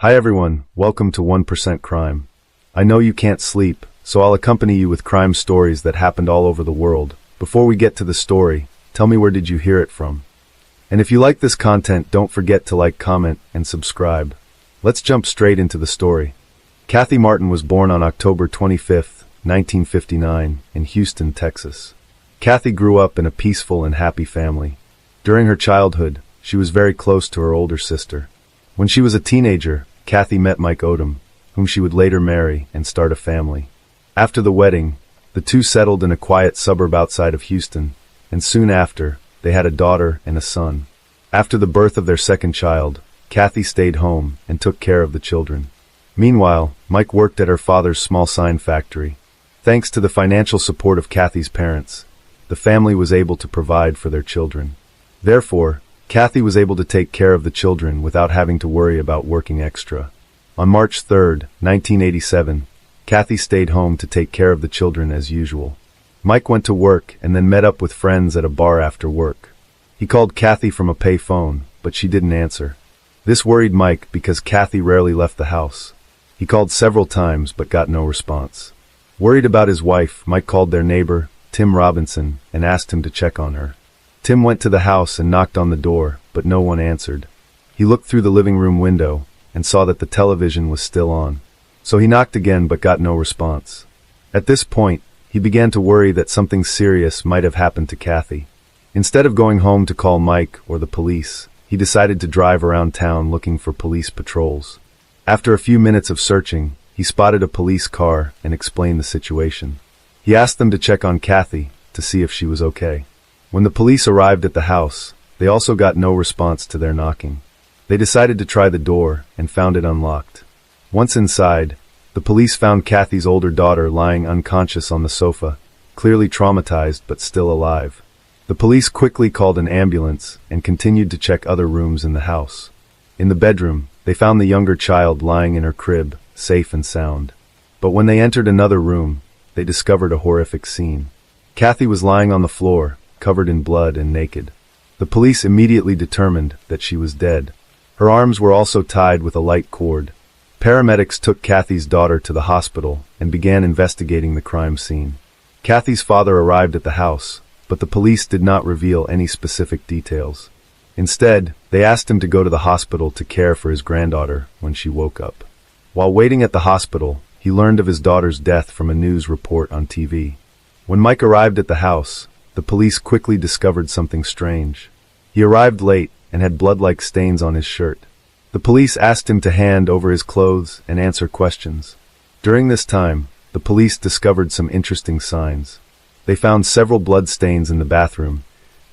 Hi everyone, welcome to 1% Crime. I know you can't sleep, so I'll accompany you with crime stories that happened all over the world. Before we get to the story, tell me where did you hear it from? And if you like this content, don't forget to like, comment, and subscribe. Let's jump straight into the story. Kathy Martin was born on October 25, 1959, in Houston, Texas. Kathy grew up in a peaceful and happy family. During her childhood, she was very close to her older sister. When she was a teenager, Kathy met Mike Odom, whom she would later marry and start a family. After the wedding, the two settled in a quiet suburb outside of Houston, and soon after, they had a daughter and a son. After the birth of their second child, Kathy stayed home and took care of the children. Meanwhile, Mike worked at her father's small sign factory. Thanks to the financial support of Kathy's parents, the family was able to provide for their children. Therefore, Kathy was able to take care of the children without having to worry about working extra. On March 3, 1987, Kathy stayed home to take care of the children as usual. Mike went to work and then met up with friends at a bar after work. He called Kathy from a pay phone, but she didn't answer. This worried Mike because Kathy rarely left the house. He called several times but got no response. Worried about his wife, Mike called their neighbor, Tim Robinson, and asked him to check on her. Tim went to the house and knocked on the door, but no one answered. He looked through the living room window and saw that the television was still on. So he knocked again but got no response. At this point, he began to worry that something serious might have happened to Kathy. Instead of going home to call Mike or the police, he decided to drive around town looking for police patrols. After a few minutes of searching, he spotted a police car and explained the situation. He asked them to check on Kathy to see if she was okay. When the police arrived at the house, they also got no response to their knocking. They decided to try the door and found it unlocked. Once inside, the police found Kathy's older daughter lying unconscious on the sofa, clearly traumatized but still alive. The police quickly called an ambulance and continued to check other rooms in the house. In the bedroom, they found the younger child lying in her crib, safe and sound. But when they entered another room, they discovered a horrific scene. Kathy was lying on the floor, covered in blood and naked. The police immediately determined that she was dead. Her arms were also tied with a light cord. Paramedics took Kathy's daughter to the hospital and began investigating the crime scene. Kathy's father arrived at the house, but the police did not reveal any specific details. Instead, they asked him to go to the hospital to care for his granddaughter when she woke up. While waiting at the hospital, he learned of his daughter's death from a news report on TV. When Mike arrived at the house, the police quickly discovered something strange. He arrived late and had blood-like stains on his shirt. The police asked him to hand over his clothes and answer questions. During this time, the police discovered some interesting signs. They found several blood stains in the bathroom,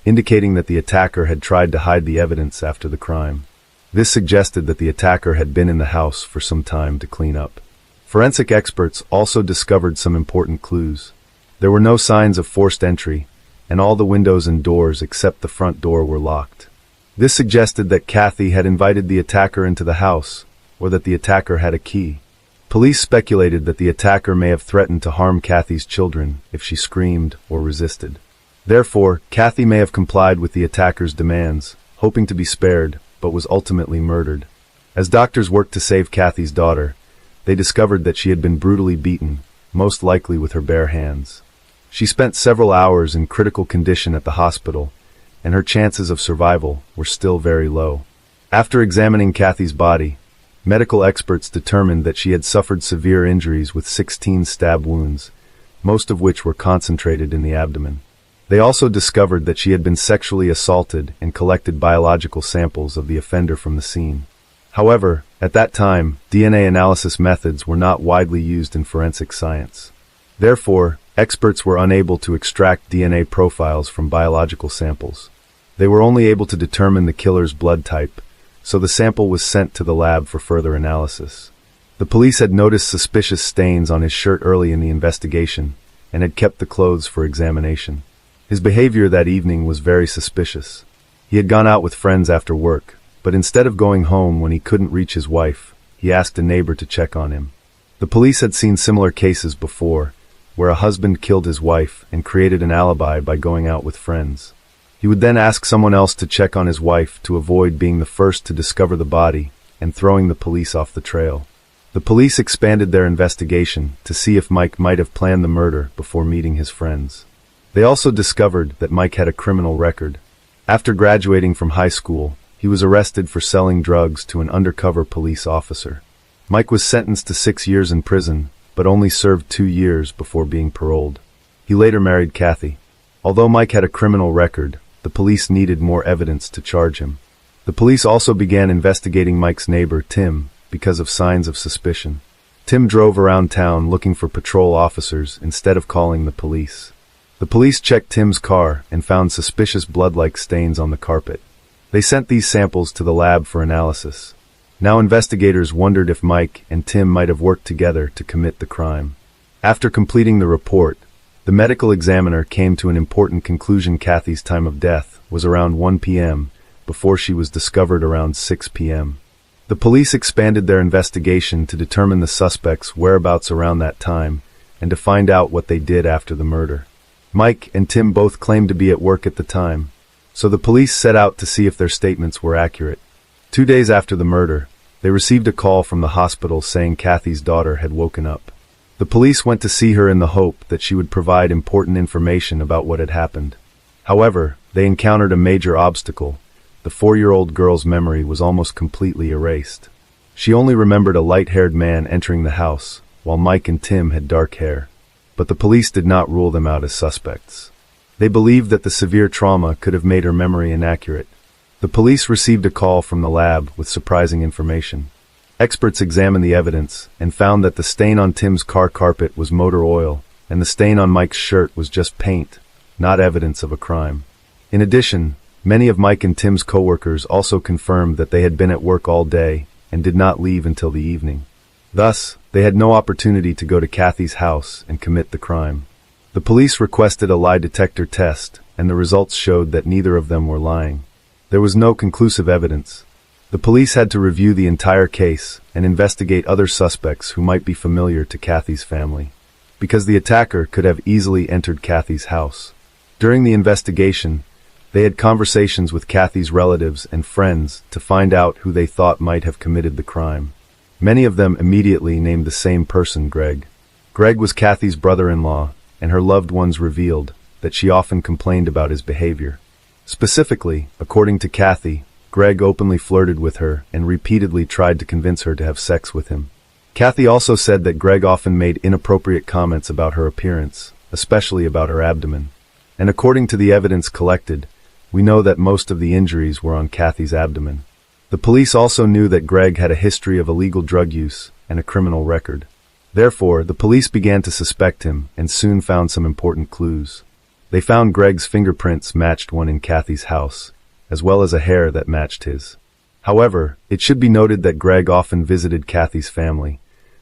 indicating that the attacker had tried to hide the evidence after the crime. This suggested that the attacker had been in the house for some time to clean up. Forensic experts also discovered some important clues. There were no signs of forced entry, and all the windows and doors except the front door were locked. This suggested that Kathy had invited the attacker into the house, or that the attacker had a key. Police speculated that the attacker may have threatened to harm Kathy's children if she screamed or resisted. Therefore, Kathy may have complied with the attacker's demands, hoping to be spared, but was ultimately murdered. As doctors worked to save Kathy's daughter, they discovered that she had been brutally beaten, most likely with her bare hands. She spent several hours in critical condition at the hospital, and her chances of survival were still very low. After examining Kathy's body, medical experts determined that she had suffered severe injuries with 16 stab wounds, most of which were concentrated in the abdomen. They also discovered that she had been sexually assaulted and collected biological samples of the offender from the scene. However, at that time, DNA analysis methods were not widely used in forensic science. Therefore, experts were unable to extract DNA profiles from biological samples. They were only able to determine the killer's blood type, so the sample was sent to the lab for further analysis. The police had noticed suspicious stains on his shirt early in the investigation and had kept the clothes for examination. His behavior that evening was very suspicious. He had gone out with friends after work, but instead of going home when he couldn't reach his wife, he asked a neighbor to check on him. The police had seen similar cases before, where a husband killed his wife and created an alibi by going out with friends. He would then ask someone else to check on his wife to avoid being the first to discover the body and throwing the police off the trail. The police expanded their investigation to see if Mike might have planned the murder before meeting his friends. They also discovered that Mike had a criminal record. After graduating from high school, he was arrested for selling drugs to an undercover police officer. Mike was sentenced to 6 years in prison, but only served 2 years before being paroled. He later married Kathy. Although Mike had a criminal record, the police needed more evidence to charge him. The police also began investigating Mike's neighbor, Tim, because of signs of suspicion. Tim drove around town looking for patrol officers instead of calling the police. The police checked Tim's car and found suspicious blood-like stains on the carpet. They sent these samples to the lab for analysis. Now investigators wondered if Mike and Tim might have worked together to commit the crime. After completing the report, the medical examiner came to an important conclusion: Kathy's time of death was around 1 p.m. before she was discovered around 6 p.m. The police expanded their investigation to determine the suspects' whereabouts around that time and to find out what they did after the murder. Mike and Tim both claimed to be at work at the time, so the police set out to see if their statements were accurate. 2 days after the murder, they received a call from the hospital saying Kathy's daughter had woken up. The police went to see her in the hope that she would provide important information about what had happened. However, they encountered a major obstacle. The 4-year-old girl's memory was almost completely erased. She only remembered a light-haired man entering the house, while Mike and Tim had dark hair. But the police did not rule them out as suspects. They believed that the severe trauma could have made her memory inaccurate. The police received a call from the lab with surprising information. Experts examined the evidence and found that the stain on Tim's car carpet was motor oil, and the stain on Mike's shirt was just paint, not evidence of a crime. In addition, many of Mike and Tim's coworkers also confirmed that they had been at work all day and did not leave until the evening. Thus, they had no opportunity to go to Kathy's house and commit the crime. The police requested a lie detector test, and the results showed that neither of them were lying. There was no conclusive evidence. The police had to review the entire case and investigate other suspects who might be familiar to Kathy's family, because the attacker could have easily entered Kathy's house. During the investigation, they had conversations with Kathy's relatives and friends to find out who they thought might have committed the crime. Many of them immediately named the same person, Greg. Greg was Kathy's brother-in-law, and her loved ones revealed that she often complained about his behavior. Specifically, according to Kathy, Greg openly flirted with her and repeatedly tried to convince her to have sex with him. Kathy also said that Greg often made inappropriate comments about her appearance, especially about her abdomen. And according to the evidence collected, we know that most of the injuries were on Kathy's abdomen. The police also knew that Greg had a history of illegal drug use and a criminal record. Therefore, the police began to suspect him and soon found some important clues. They found Greg's fingerprints matched one in Kathy's house, as well as a hair that matched his. However, it should be noted that Greg often visited Kathy's family,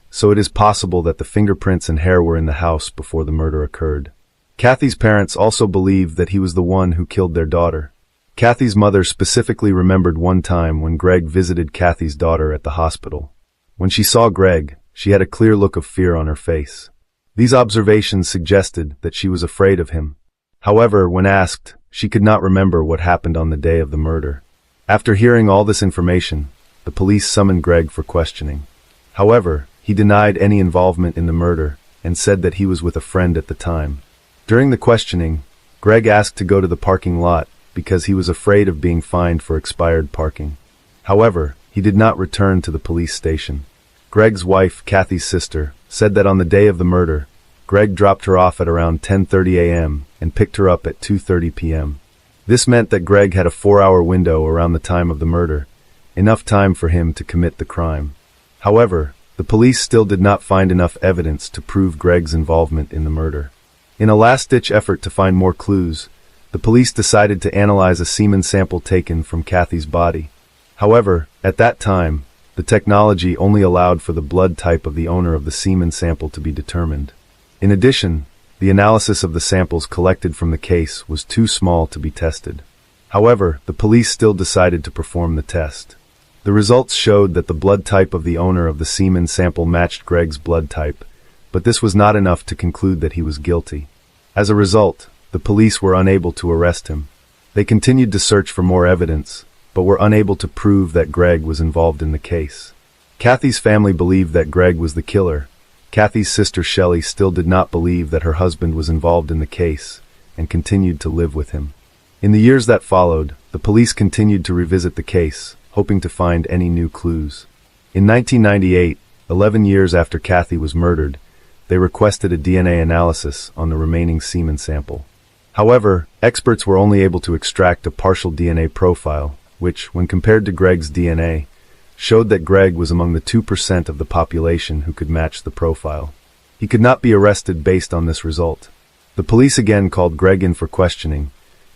so it is possible that the fingerprints and hair were in the house before the murder occurred. Kathy's parents also believed that he was the one who killed their daughter. Kathy's mother specifically remembered one time when Greg visited Kathy's daughter at the hospital. When she saw Greg, she had a clear look of fear on her face. These observations suggested that she was afraid of him. However, when asked, she could not remember what happened on the day of the murder. After hearing all this information, the police summoned Greg for questioning. However, he denied any involvement in the murder and said that he was with a friend at the time. During the questioning, Greg asked to go to the parking lot because he was afraid of being fined for expired parking. However, he did not return to the police station. Greg's wife, Kathy's sister, said that on the day of the murder, Greg dropped her off at around 10:30 a.m. and picked her up at 2:30 p.m. This meant that Greg had a 4-hour window around the time of the murder, enough time for him to commit the crime. However, the police still did not find enough evidence to prove Greg's involvement in the murder. In a last-ditch effort to find more clues, the police decided to analyze a semen sample taken from Kathy's body. However, at that time, the technology only allowed for the blood type of the owner of the semen sample to be determined. In addition, the analysis of the samples collected from the case was too small to be tested. However, the police still decided to perform the test. The results showed that the blood type of the owner of the semen sample matched Greg's blood type, but this was not enough to conclude that he was guilty. As a result, the police were unable to arrest him. They continued to search for more evidence, but were unable to prove that Greg was involved in the case. Kathy's family believed that Greg was the killer. Kathy's sister Shelley still did not believe that her husband was involved in the case and continued to live with him. In the years that followed, the police continued to revisit the case, hoping to find any new clues. In 1998, 11 years after Kathy was murdered, they requested a DNA analysis on the remaining semen sample. However, experts were only able to extract a partial DNA profile, which, when compared to Greg's DNA, showed that Greg was among the 2% of the population who could match the profile. He could not be arrested based on this result. The police again called Greg in for questioning,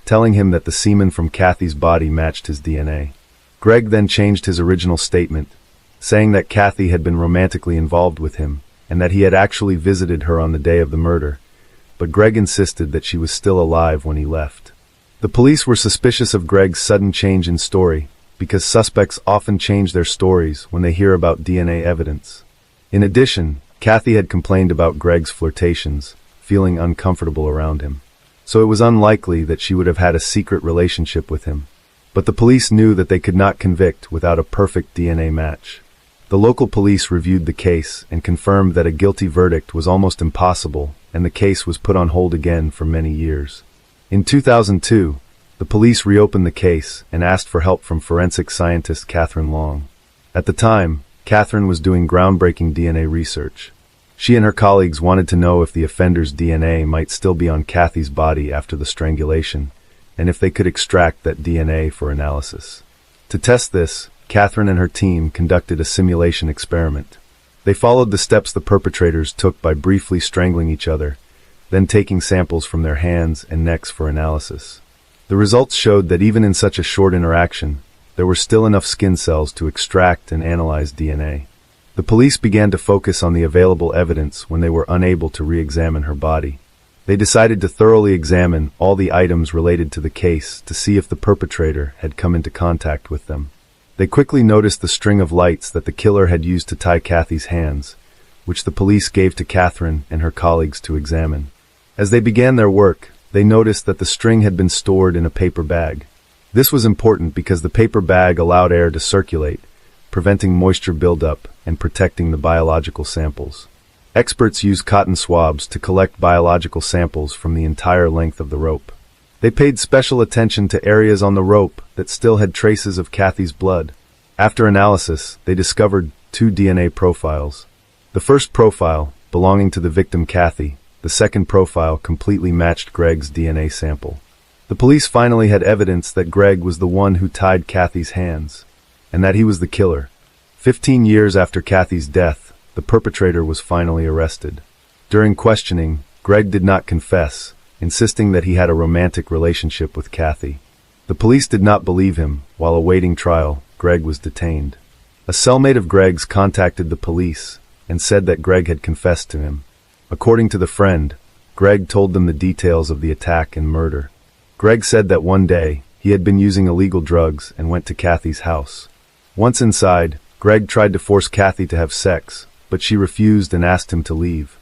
telling him that the semen from Kathy's body matched his DNA. Greg then changed his original statement, saying that Kathy had been romantically involved with him, and that he had actually visited her on the day of the murder, but Greg insisted that she was still alive when he left. The police were suspicious of Greg's sudden change in story, because suspects often change their stories when they hear about DNA evidence. In addition, Kathy had complained about Greg's flirtations, feeling uncomfortable around him. So it was unlikely that she would have had a secret relationship with him. But the police knew that they could not convict without a perfect DNA match. The local police reviewed the case and confirmed that a guilty verdict was almost impossible, and the case was put on hold again for many years. In 2002, the police reopened the case and asked for help from forensic scientist Catherine Long. At the time, Catherine was doing groundbreaking DNA research. She and her colleagues wanted to know if the offender's DNA might still be on Kathy's body after the strangulation, and if they could extract that DNA for analysis. To test this, Catherine and her team conducted a simulation experiment. They followed the steps the perpetrators took by briefly strangling each other, then taking samples from their hands and necks for analysis. The results showed that even in such a short interaction, there were still enough skin cells to extract and analyze DNA. The police began to focus on the available evidence when they were unable to re-examine her body. They decided to thoroughly examine all the items related to the case to see if the perpetrator had come into contact with them. They quickly noticed the string of lights that the killer had used to tie Kathy's hands, which the police gave to Catherine and her colleagues to examine. As they began their work, they noticed that the string had been stored in a paper bag. This was important because the paper bag allowed air to circulate, preventing moisture buildup and protecting the biological samples. Experts used cotton swabs to collect biological samples from the entire length of the rope. They paid special attention to areas on the rope that still had traces of Kathy's blood. After analysis, they discovered 2 DNA profiles. The first profile, belonging to the victim Kathy, the second profile completely matched Greg's DNA sample. The police finally had evidence that Greg was the one who tied Kathy's hands, and that he was the killer. 15 years after Kathy's death, the perpetrator was finally arrested. During questioning, Greg did not confess, insisting that he had a romantic relationship with Kathy. The police did not believe him. While awaiting trial, Greg was detained. A cellmate of Greg's contacted the police and said that Greg had confessed to him. According to the friend, Greg told them the details of the attack and murder. Greg said that one day, he had been using illegal drugs and went to Kathy's house. Once inside, Greg tried to force Kathy to have sex, but she refused and asked him to leave.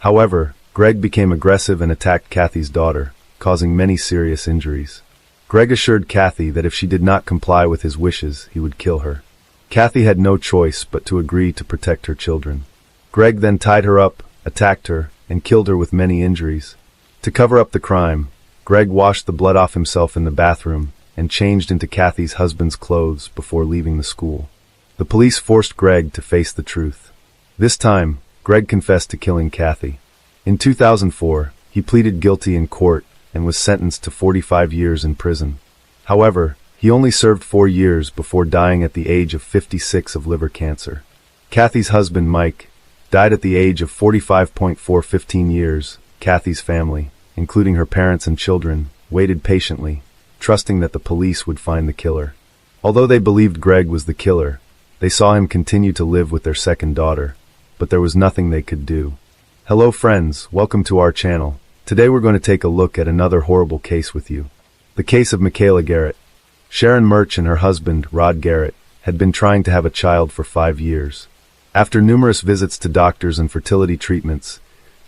However, Greg became aggressive and attacked Kathy's daughter, causing many serious injuries. Greg assured Kathy that if she did not comply with his wishes, he would kill her. Kathy had no choice but to agree to protect her children. Greg then tied her up, attacked her, and killed her with many injuries. To cover up the crime, Greg washed the blood off himself in the bathroom and changed into Kathy's husband's clothes before leaving the school. The police forced Greg to face the truth. This time, Greg confessed to killing Kathy. In 2004, he pleaded guilty in court and was sentenced to 45 years in prison. However, he only served 4 years before dying at the age of 56 of liver cancer. Kathy's husband, Mike, died at the age of 45. 15 years. Kathy's family, including her parents and children, waited patiently, trusting that the police would find the killer. Although they believed Greg was the killer, they saw him continue to live with their second daughter, but there was nothing they could do. Hello friends, welcome to our channel. Today we're going to take a look at another horrible case with you. The case of Michaela Garrett. Sharon Murch and her husband, Rod Garrett, had been trying to have a child for 5 years. After numerous visits to doctors and fertility treatments,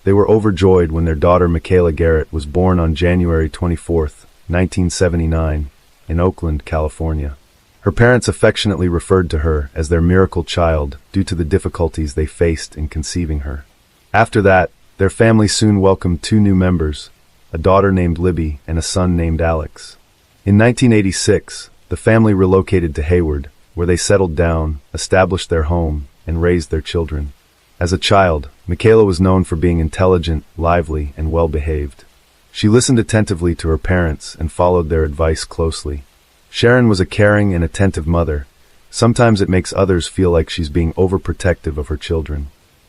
they were overjoyed when their daughter Michaela Garrett was born on January 24, 1979, in Oakland, California. Her parents affectionately referred to her as their miracle child due to the difficulties they faced in conceiving her. After that, their family soon welcomed two new members, a daughter named Libby and a son named Alex. In 1986, the family relocated to Hayward, where they settled down, established their home, and raised their children. As a child, Michaela was known for being intelligent, lively, and well-behaved. She listened attentively to her parents and followed their advice closely. Sharon was a caring and attentive mother. Sometimes it makes others feel like she's being overprotective of her children.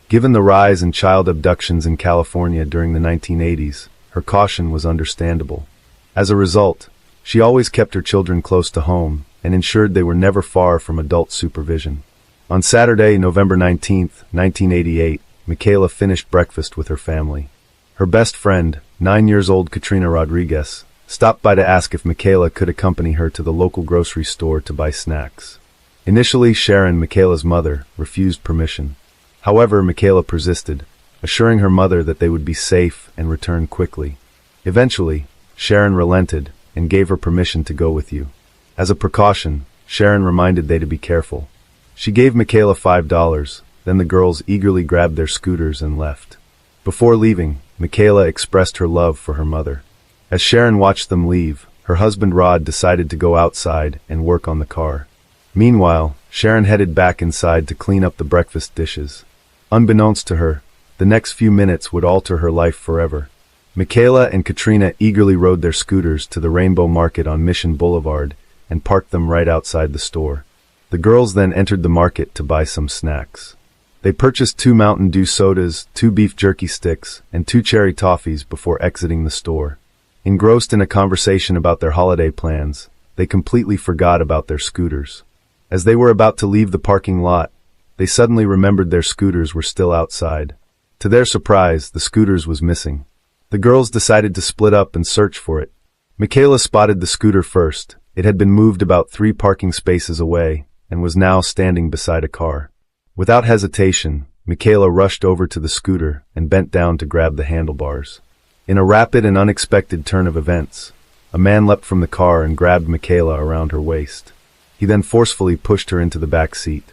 Given the rise in child abductions in California during the 1980s, her caution was understandable. As a result, she always kept her children close to home and ensured they were never far from adult supervision. On Saturday, November 19, 1988, Michaela finished breakfast with her family. Her best friend, 9-year-old Katrina Rodriguez, stopped by to ask if Michaela could accompany her to the local grocery store to buy snacks. Initially, Sharon, Michaela's mother, refused permission. However, Michaela persisted, assuring her mother that they would be safe and return quickly. Eventually, Sharon relented and gave her permission to go with you. As a precaution, Sharon reminded they to be careful. She gave Michaela $5, then the girls eagerly grabbed their scooters and left. Before leaving, Michaela expressed her love for her mother. As Sharon watched them leave, her husband Rod decided to go outside and work on the car. Meanwhile, Sharon headed back inside to clean up the breakfast dishes. Unbeknownst to her, the next few minutes would alter her life forever. Michaela and Katrina eagerly rode their scooters to the Rainbow Market on Mission Boulevard and parked them right outside the store. The girls then entered the market to buy some snacks. They purchased 2 Mountain Dew sodas, 2 beef jerky sticks, and 2 cherry toffees before exiting the store. Engrossed in a conversation about their holiday plans, they completely forgot about their scooters. As they were about to leave the parking lot, they suddenly remembered their scooters were still outside. To their surprise, the scooters was missing. The girls decided to split up and search for it. Michaela spotted the scooter first. It had been moved about 3 parking spaces away and was now standing beside a car. Without hesitation, Michaela rushed over to the scooter and bent down to grab the handlebars. In a rapid and unexpected turn of events, a man leapt from the car and grabbed Michaela around her waist. He then forcefully pushed her into the back seat.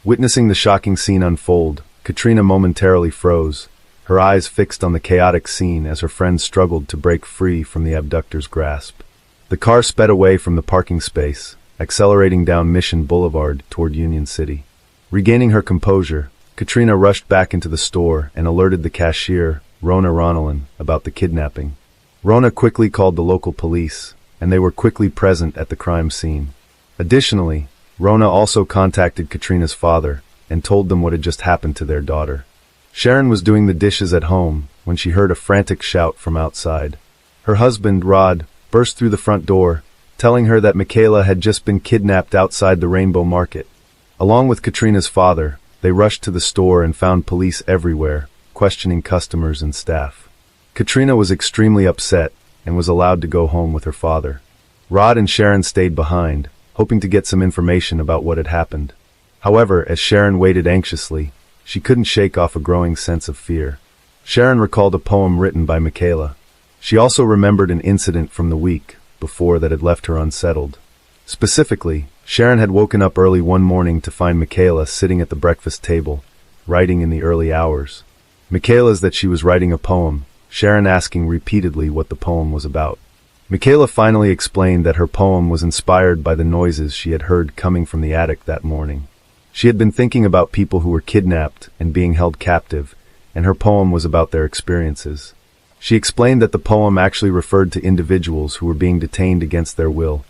Witnessing the shocking scene unfold, Katrina momentarily froze, her eyes fixed on the chaotic scene as her friend struggled to break free from the abductor's grasp. The car sped away from the parking space, accelerating down Mission Boulevard toward Union City. Regaining her composure, Katrina rushed back into the store and alerted the cashier, Rona Ronalyn, about the kidnapping. Rona quickly called the local police, and they were quickly present at the crime scene. Additionally, Rona also contacted Katrina's father and told them what had just happened to their daughter. Sharon was doing the dishes at home when she heard a frantic shout from outside. Her husband, Rod, burst through the front door, telling her that Michaela had just been kidnapped outside the Rainbow Market. Along with Katrina's father, they rushed to the store and found police everywhere, questioning customers and staff. Katrina was extremely upset and was allowed to go home with her father. Rod and Sharon stayed behind, hoping to get some information about what had happened. However, as Sharon waited anxiously, she couldn't shake off a growing sense of fear. Sharon recalled a poem written by Michaela. She also remembered an incident from the week before that had left her unsettled. Specifically, Sharon had woken up early one morning to find Michaela sitting at the breakfast table, writing in the early hours. Michaela's that she was writing a poem, Sharon asking repeatedly what the poem was about. Michaela finally explained that her poem was inspired by the noises she had heard coming from the attic that morning. She had been thinking about people who were kidnapped and being held captive, and her poem was about their experiences. She explained that the poem actually referred to individuals who were being detained against their will,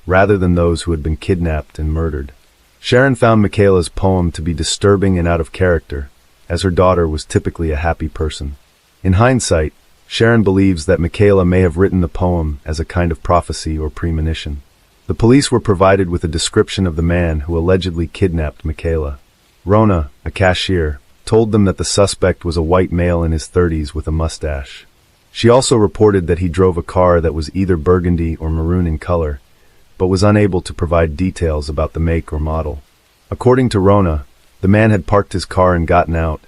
rather than those who had been kidnapped and murdered. Sharon found Michaela's poem to be disturbing and out of character, as her daughter was typically a happy person. In hindsight, Sharon believes that Michaela may have written the poem as a kind of prophecy or premonition. The police were provided with a description of the man who allegedly kidnapped Michaela. Rona, a cashier, told them that the suspect was a white male in his 30s with a mustache. She also reported that he drove a car that was either burgundy or maroon in color, but was unable to provide details about the make or model. According to Rona, the man had parked his car and gotten out,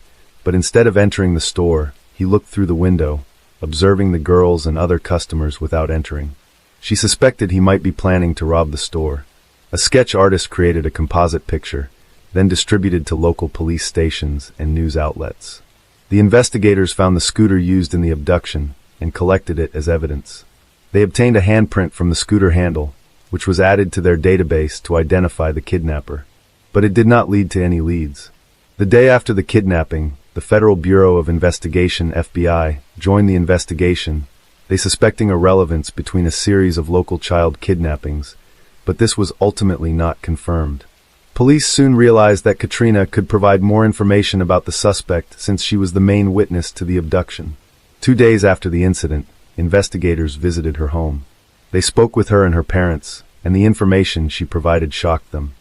but instead of entering the store, he looked through the window, observing the girls and other customers without entering. She suspected he might be planning to rob the store. A sketch artist created a composite picture, then distributed to local police stations and news outlets. The investigators found the scooter used in the abduction and collected it as evidence. They obtained a handprint from the scooter handle, which was added to their database to identify the kidnapper. But it did not lead to any leads. The day after the kidnapping, the Federal Bureau of Investigation (FBI) joined the investigation, they suspecting a relevance between a series of local child kidnappings, but this was ultimately not confirmed. Police soon realized that Katrina could provide more information about the suspect since she was the main witness to the abduction. 2 days after the incident, investigators visited her home. They spoke with her and her parents, and the information she provided shocked them.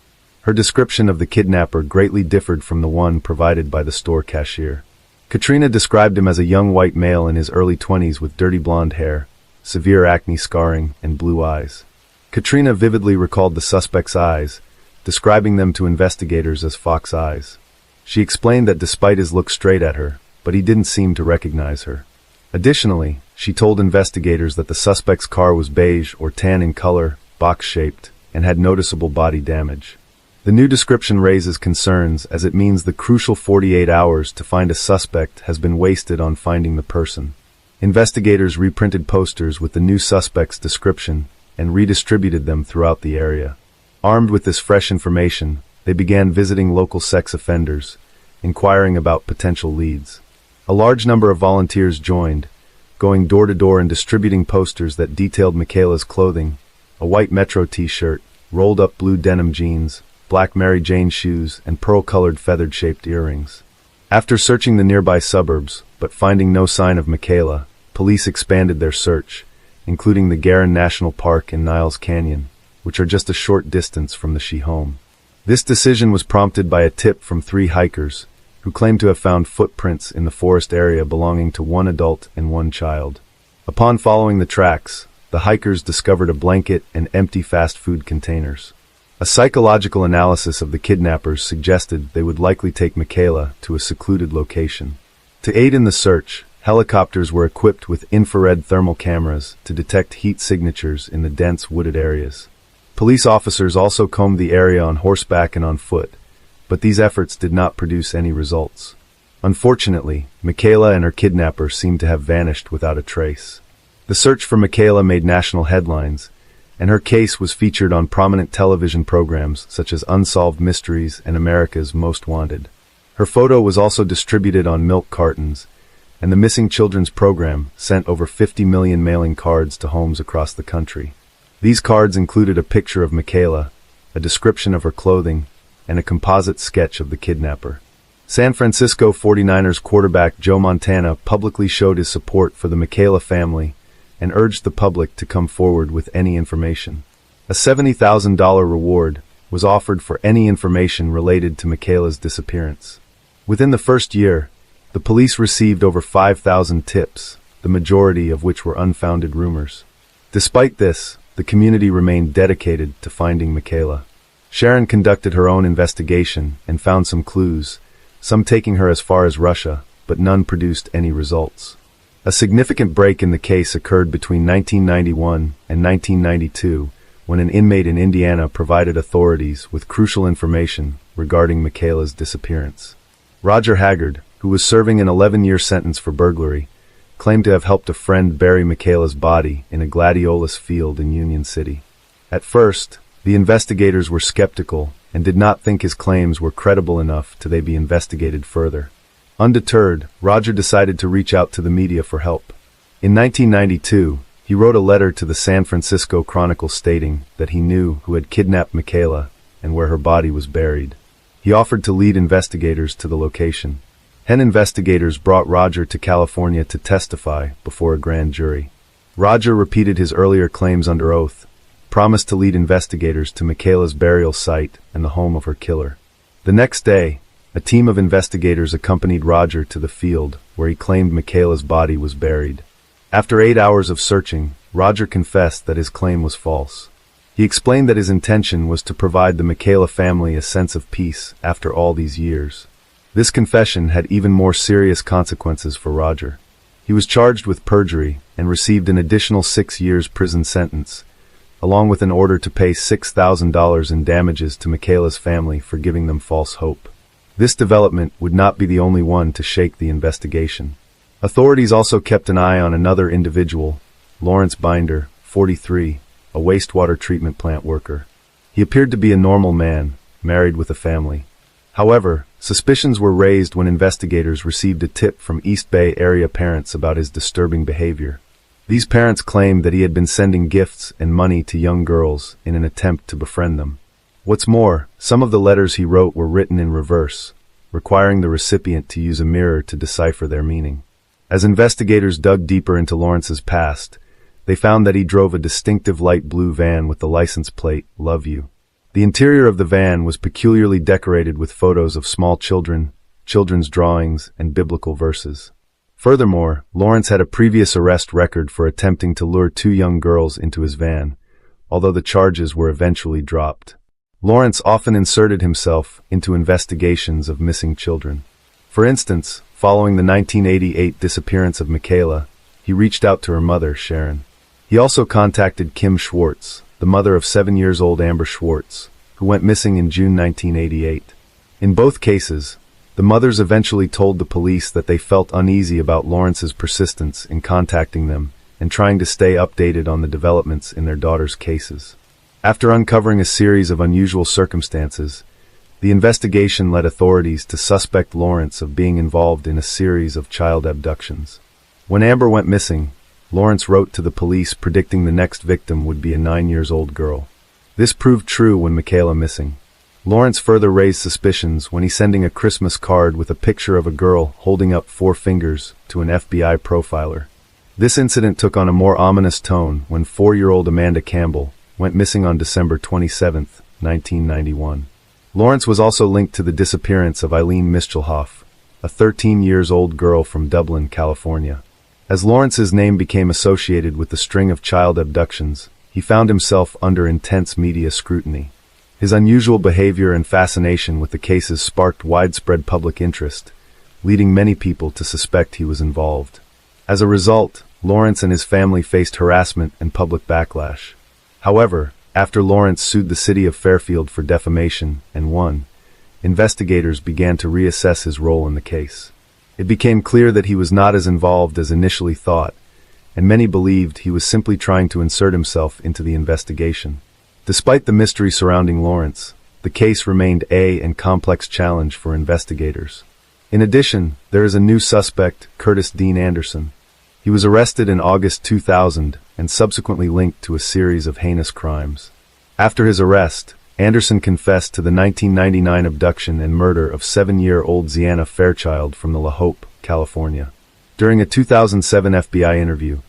Her description of the kidnapper greatly differed from the one provided by the store cashier. Katrina described him as a young white male in his early 20s with dirty blonde hair, severe acne scarring, and blue eyes. Katrina vividly recalled the suspect's eyes, describing them to investigators as fox eyes. She explained that despite his look straight at her, but he didn't seem to recognize her. Additionally, she told investigators that the suspect's car was beige or tan in color, box-shaped, and had noticeable body damage. The new description raises concerns as it means the crucial 48 hours to find a suspect has been wasted on finding the person. Investigators reprinted posters with the new suspect's description and redistributed them throughout the area. Armed with this fresh information, they began visiting local sex offenders, inquiring about potential leads. A large number of volunteers joined, going door to door and distributing posters that detailed Michaela's clothing: a white Metro t-shirt, rolled-up blue denim jeans, black Mary Jane shoes, and pearl-colored feathered-shaped earrings. After searching the nearby suburbs, but finding no sign of Michaela, police expanded their search, including the Garin National Park and Niles Canyon, which are just a short distance from the she home. This decision was prompted by a tip from 3 hikers, who claimed to have found footprints in the forest area belonging to 1 adult and 1 child. Upon following the tracks, the hikers discovered a blanket and empty fast food containers. A psychological analysis of the kidnappers suggested they would likely take Michaela to a secluded location. To aid in the search, helicopters were equipped with infrared thermal cameras to detect heat signatures in the dense wooded areas. Police officers also combed the area on horseback and on foot, but these efforts did not produce any results. Unfortunately, Michaela and her kidnapper seemed to have vanished without a trace. The search for Michaela made national headlines, and her case was featured on prominent television programs such as Unsolved Mysteries and America's Most Wanted. Her photo was also distributed on milk cartons, and the Missing Children's program sent over 50 million mailing cards to homes across the country. These cards included a picture of Michaela, a description of her clothing, and a composite sketch of the kidnapper. San Francisco 49ers quarterback Joe Montana publicly showed his support for the Michaela family and urged the public to come forward with any information. A $70,000 reward was offered for any information related to Michaela's disappearance. Within the first year, the police received over 5,000 tips, the majority of which were unfounded rumors. Despite this, the community remained dedicated to finding Michaela. Sharon conducted her own investigation and found some clues, some taking her as far as Russia, but none produced any results. A significant break in the case occurred between 1991 and 1992, when an inmate in Indiana provided authorities with crucial information regarding Michaela's disappearance. Roger Haggard, who was serving an 11-year sentence for burglary, claimed to have helped a friend bury Michaela's body in a gladiolus field in Union City. At first, the investigators were skeptical and did not think his claims were credible enough to be investigated further. Undeterred, Roger decided to reach out to the media for help. In 1992, he wrote a letter to the San Francisco Chronicle stating that he knew who had kidnapped Michaela and where her body was buried. He offered to lead investigators to the location. 10 investigators brought Roger to California to testify before a grand jury. Roger repeated his earlier claims under oath, promised to lead investigators to Michaela's burial site and the home of her killer. The next day, a team of investigators accompanied Roger to the field where he claimed Michaela's body was buried. After 8 hours of searching, Roger confessed that his claim was false. He explained that his intention was to provide the Michaela family a sense of peace after all these years. This confession had even more serious consequences for Roger. He was charged with perjury and received an additional 6 years prison sentence, along with an order to pay $6,000 in damages to Michaela's family for giving them false hope. This development would not be the only one to shake the investigation. Authorities also kept an eye on another individual, Lawrence Binder, 43, a wastewater treatment plant worker. He appeared to be a normal man, married with a family. However, suspicions were raised when investigators received a tip from East Bay area parents about his disturbing behavior. These parents claimed that he had been sending gifts and money to young girls in an attempt to befriend them. What's more, some of the letters he wrote were written in reverse, requiring the recipient to use a mirror to decipher their meaning. As investigators dug deeper into Lawrence's past, they found that he drove a distinctive light blue van with the license plate, "Love You." The interior of the van was peculiarly decorated with photos of small children, children's drawings, and biblical verses. Furthermore, Lawrence had a previous arrest record for attempting to lure two young girls into his van, although the charges were eventually dropped. Lawrence often inserted himself into investigations of missing children. For instance, following the 1988 disappearance of Michaela, he reached out to her mother, Sharon. He also contacted Kim Schwartz, the mother of 7-year-old Amber Schwartz, who went missing in June 1988. In both cases, the mothers eventually told the police that they felt uneasy about Lawrence's persistence in contacting them and trying to stay updated on the developments in their daughters' cases. After uncovering a series of unusual circumstances, the investigation led authorities to suspect Lawrence of being involved in a series of child abductions. When Amber went missing, Lawrence wrote to the police predicting the next victim would be a 9-year-old girl. This proved true when Michaela missing. Lawrence further raised suspicions when he sending a Christmas card with a picture of a girl holding up 4 fingers to an FBI profiler. This incident took on a more ominous tone when 4-year-old Amanda Campbell went missing on December 27, 1991. Lawrence was also linked to the disappearance of Eileen Mischelhoff, a 13-year-old girl from Dublin, California. As Lawrence's name became associated with the string of child abductions, he found himself under intense media scrutiny. His unusual behavior and fascination with the cases sparked widespread public interest, leading many people to suspect he was involved. As a result, Lawrence and his family faced harassment and public backlash. However, after Lawrence sued the city of Fairfield for defamation and won, investigators began to reassess his role in the case. It became clear that he was not as involved as initially thought, and many believed he was simply trying to insert himself into the investigation. Despite the mystery surrounding Lawrence, the case remained a complex challenge for investigators. In addition, there is a new suspect, Curtis Dean Anderson. He was arrested in August 2000 and subsequently linked to a series of heinous crimes. After his arrest, Anderson confessed to the 1999 abduction and murder of 7-year-old Ziana Fairchild from the La Hope, California. During a 2007 FBI interview,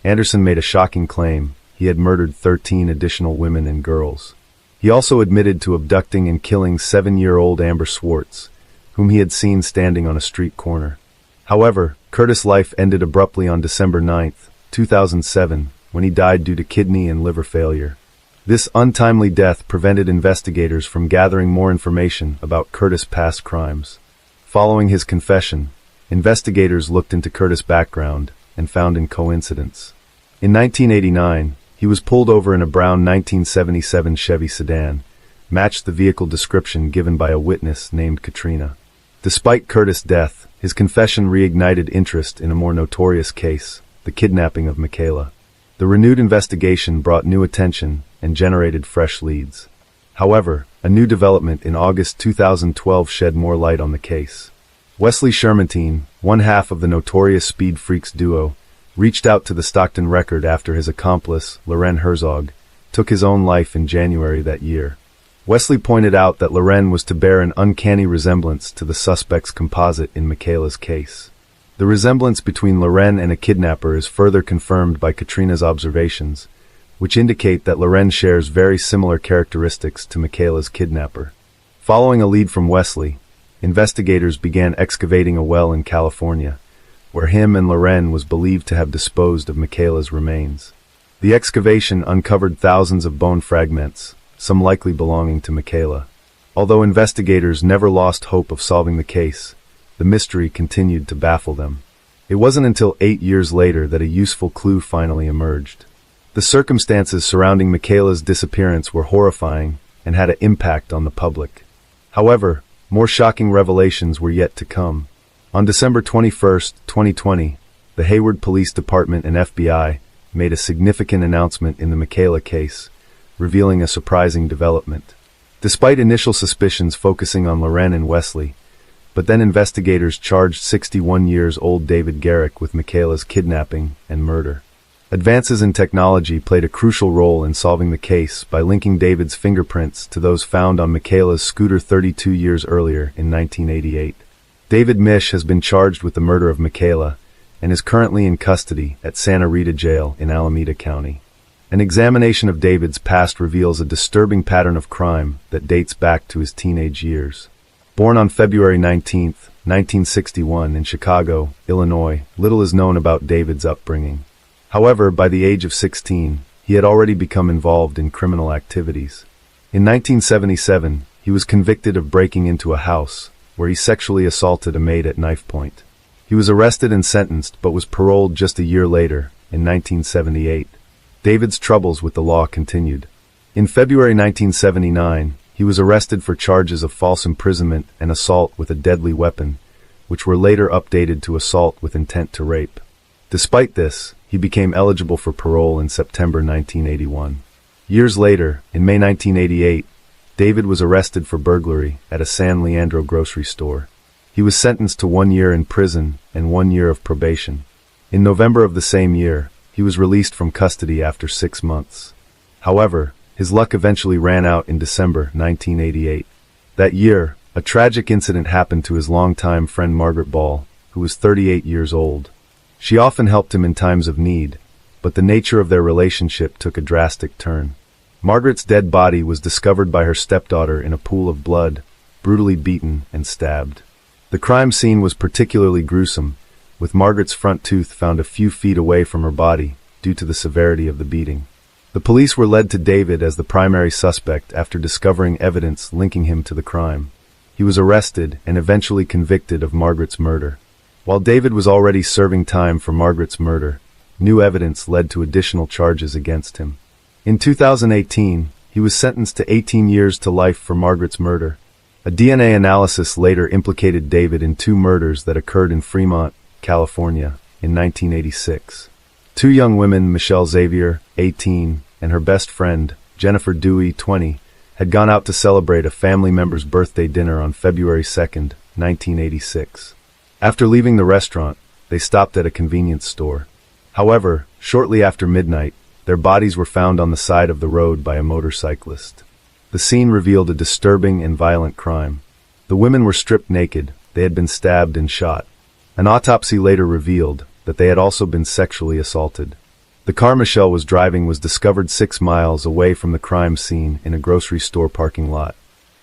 Anderson made a shocking claim: he had murdered 13 additional women and girls. He also admitted to abducting and killing 7-year-old Amber Schwartz, whom he had seen standing on a street corner. However, Curtis' life ended abruptly on December 9, 2007, when he died due to kidney and liver failure. This untimely death prevented investigators from gathering more information about Curtis' past crimes. Following his confession, investigators looked into Curtis' background and found a coincidence. In 1989, he was pulled over in a brown 1977 Chevy sedan, matched the vehicle description given by a witness named Katrina. Despite Curtis' death, his confession reignited interest in a more notorious case, the kidnapping of Michaela. The renewed investigation brought new attention and generated fresh leads. However, a new development in August 2012 shed more light on the case. Wesley Shermantine, one half of the notorious Speed Freaks duo, reached out to the Stockton Record after his accomplice, Loren Herzog, took his own life in January that year. Wesley pointed out that Loren was to bear an uncanny resemblance to the suspect's composite in Michaela's case. The resemblance between Loren and a kidnapper is further confirmed by Katrina's observations, which indicate that Loren shares very similar characteristics to Michaela's kidnapper. Following a lead from Wesley, investigators began excavating a well in California, where him and Loren was believed to have disposed of Michaela's remains. The excavation uncovered thousands of bone fragments, some likely belonging to Michaela. Although investigators never lost hope of solving the case, the mystery continued to baffle them. It wasn't until 8 years later that a useful clue finally emerged. The circumstances surrounding Michaela's disappearance were horrifying and had an impact on the public. However, more shocking revelations were yet to come. On December 21, 2020, the Hayward Police Department and FBI made a significant announcement in the Michaela case, revealing a surprising development. Despite initial suspicions focusing on Loren and Wesley, but then investigators charged 61-year-old David Garrick with Michaela's kidnapping and murder. Advances in technology played a crucial role in solving the case by linking David's fingerprints to those found on Michaela's scooter 32 years earlier in 1988. David Misch has been charged with the murder of Michaela and is currently in custody at Santa Rita Jail in Alameda County. An examination of David's past reveals a disturbing pattern of crime that dates back to his teenage years. Born on February 19, 1961 in Chicago, Illinois, little is known about David's upbringing. However, by the age of 16, he had already become involved in criminal activities. In 1977, he was convicted of breaking into a house, where he sexually assaulted a maid at knife point. He was arrested and sentenced, but was paroled just a year later, in 1978. David's troubles with the law continued. In February 1979, he was arrested for charges of false imprisonment and assault with a deadly weapon, which were later updated to assault with intent to rape. Despite this, he became eligible for parole in September 1981. Years later, in May 1988, David was arrested for burglary at a San Leandro grocery store. He was sentenced to 1 year in prison and 1 year of probation. In November of the same year, he was released from custody after 6 months. However, his luck eventually ran out in December 1988. That year, a tragic incident happened to his longtime friend Margaret Ball, who was 38 years old. She often helped him in times of need, but the nature of their relationship took a drastic turn. Margaret's dead body was discovered by her stepdaughter in a pool of blood, brutally beaten and stabbed. The crime scene was particularly gruesome, with Margaret's front tooth found a few feet away from her body due to the severity of the beating. The police were led to David as the primary suspect after discovering evidence linking him to the crime. He was arrested and eventually convicted of Margaret's murder. While David was already serving time for Margaret's murder, new evidence led to additional charges against him. In 2018, he was sentenced to 18 years to life for Margaret's murder. A DNA analysis later implicated David in 2 murders that occurred in Fremont, California, in 1986. 2 young women, Michelle Xavier, 18, and her best friend, Jennifer Dewey, 20, had gone out to celebrate a family member's birthday dinner on February 2, 1986. After leaving the restaurant, they stopped at a convenience store. However, shortly after midnight, their bodies were found on the side of the road by a motorcyclist. The scene revealed a disturbing and violent crime. The women were stripped naked, they had been stabbed and shot. An autopsy later revealed that they had also been sexually assaulted. The car Michelle was driving was discovered 6 miles away from the crime scene in a grocery store parking lot.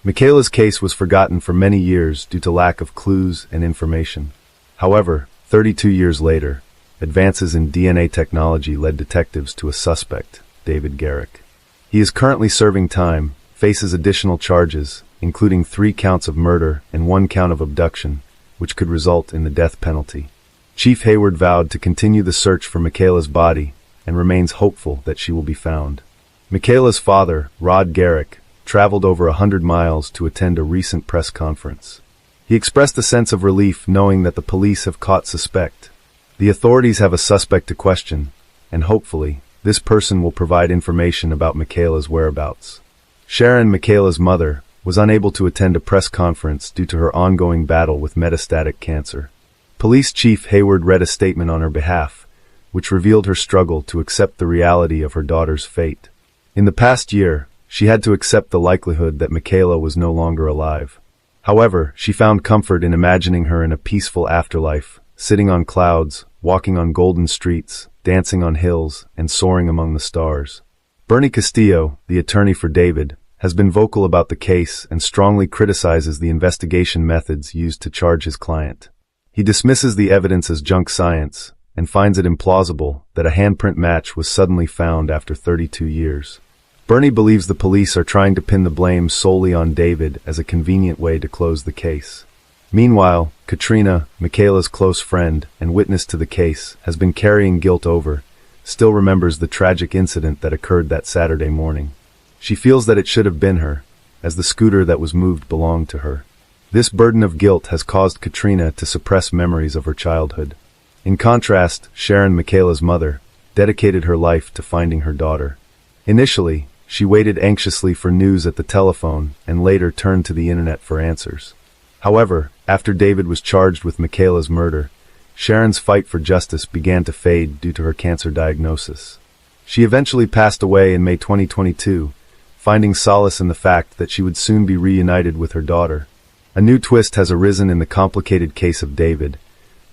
Michaela's case was forgotten for many years due to lack of clues and information. However, 32 years later, advances in DNA technology led detectives to a suspect, David Garrick. He is currently serving time, faces additional charges, including 3 counts of murder and 1 count of abduction, which could result in the death penalty. Chief Hayward vowed to continue the search for Michaela's body and remains hopeful that she will be found. Michaela's father, Rod Garrick, traveled over 100 miles to attend a recent press conference. He expressed a sense of relief knowing that the police have caught suspect. The authorities have a suspect to question, and hopefully, this person will provide information about Michaela's whereabouts. Sharon, Michaela's mother, was unable to attend a press conference due to her ongoing battle with metastatic cancer. Police Chief Hayward read a statement on her behalf, which revealed her struggle to accept the reality of her daughter's fate. In the past year, she had to accept the likelihood that Michaela was no longer alive. However, she found comfort in imagining her in a peaceful afterlife, sitting on clouds, walking on golden streets, dancing on hills, and soaring among the stars. Bernie Castillo, the attorney for David, has been vocal about the case and strongly criticizes the investigation methods used to charge his client. He dismisses the evidence as junk science and finds it implausible that a handprint match was suddenly found after 32 years. Bernie believes the police are trying to pin the blame solely on David as a convenient way to close the case. Meanwhile, Katrina, Michaela's close friend and witness to the case, has been carrying guilt over still remembers the tragic incident that occurred that Saturday morning. She feels that it should have been her, as the scooter that was moved belonged to her. This burden of guilt has caused Katrina to suppress memories of her childhood. In contrast, Sharon, Michaela's mother, dedicated her life to finding her daughter. Initially, she waited anxiously for news at the telephone and later turned to the internet for answers. However, after David was charged with Michaela's murder, Sharon's fight for justice began to fade due to her cancer diagnosis. She eventually passed away in May 2022, finding solace in the fact that she would soon be reunited with her daughter. A new twist has arisen in the complicated case of David,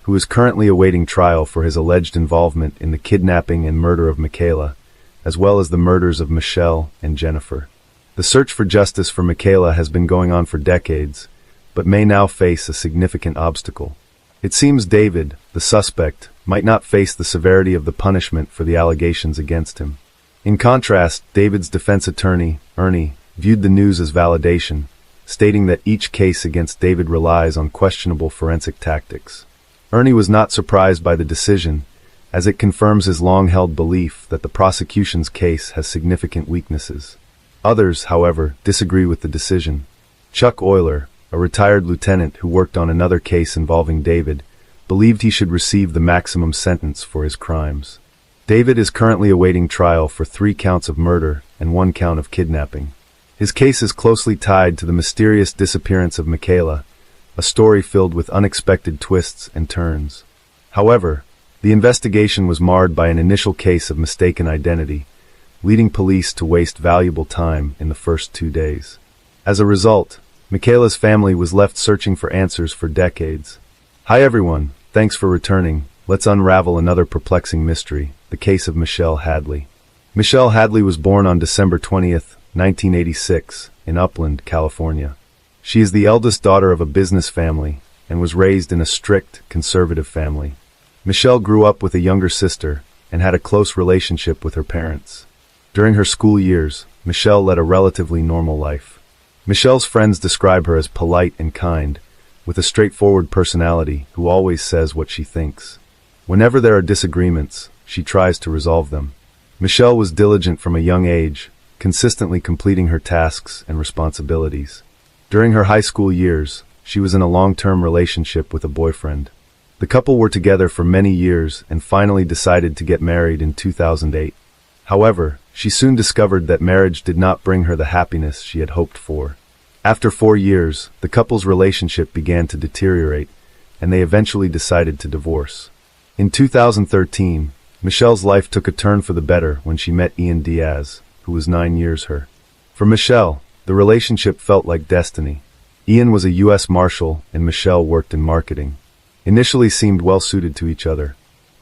who is currently awaiting trial for his alleged involvement in the kidnapping and murder of Michaela, as well as the murders of Michelle and Jennifer. The search for justice for Michaela has been going on for decades, but may now face a significant obstacle. It seems David, the suspect, might not face the severity of the punishment for the allegations against him. In contrast, David's defense attorney, Ernie, viewed the news as validation, stating that each case against David relies on questionable forensic tactics. Ernie was not surprised by the decision, as it confirms his long-held belief that the prosecution's case has significant weaknesses. Others, however, disagree with the decision. Chuck Euler, a retired lieutenant who worked on another case involving David, believed he should receive the maximum sentence for his crimes. David is currently awaiting trial for 3 counts of murder and 1 count of kidnapping. His case is closely tied to the mysterious disappearance of Michaela, a story filled with unexpected twists and turns. However, the investigation was marred by an initial case of mistaken identity, leading police to waste valuable time in the first 2 days. As a result, Michaela's family was left searching for answers for decades. Hi everyone, thanks for returning. Let's unravel another perplexing mystery, the case of Michelle Hadley. Michelle Hadley was born on December 20th, 1986, in Upland, California. She is the eldest daughter of a business family and was raised in a strict, conservative family. Michelle grew up with a younger sister and had a close relationship with her parents. During her school years, Michelle led a relatively normal life. Michelle's friends describe her as polite and kind, with a straightforward personality who always says what she thinks. Whenever there are disagreements, she tries to resolve them. Michelle was diligent from a young age, consistently completing her tasks and responsibilities. During her high school years, she was in a long-term relationship with a boyfriend. The couple were together for many years and finally decided to get married in 2008. However, she soon discovered that marriage did not bring her the happiness she had hoped for. After 4 years, the couple's relationship began to deteriorate, and they eventually decided to divorce. In 2013, Michelle's life took a turn for the better when she met Ian Diaz, who was 9 years her. For Michelle, the relationship felt like destiny. Ian was a U.S. Marshal and Michelle worked in marketing. Initially seemed well suited to each other.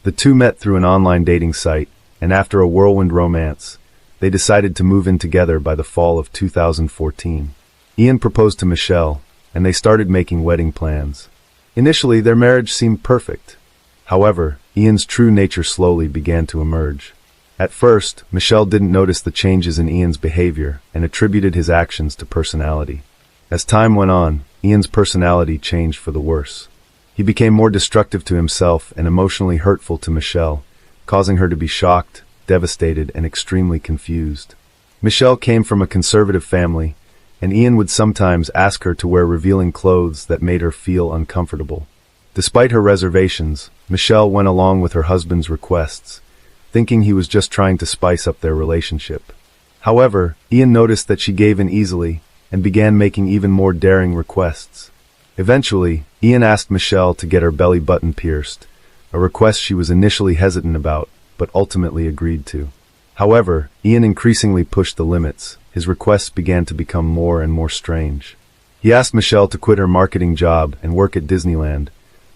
The two met through an online dating site, and after a whirlwind romance, they decided to move in together by the fall of 2014. Ian proposed to Michelle, and they started making wedding plans. Initially, their marriage seemed perfect. However, Ian's true nature slowly began to emerge. At first, Michelle didn't notice the changes in Ian's behavior and attributed his actions to personality. As time went on, Ian's personality changed for the worse. He became more destructive to himself and emotionally hurtful to Michelle, causing her to be shocked, devastated, and extremely confused. Michelle came from a conservative family, and Ian would sometimes ask her to wear revealing clothes that made her feel uncomfortable. Despite her reservations, Michelle went along with her husband's requests, thinking he was just trying to spice up their relationship. However, Ian noticed that she gave in easily and began making even more daring requests. Eventually, Ian asked Michelle to get her belly button pierced, a request she was initially hesitant about, but ultimately agreed to. However, Ian increasingly pushed the limits. His requests began to become more and more strange. He asked Michelle to quit her marketing job and work at Disneyland,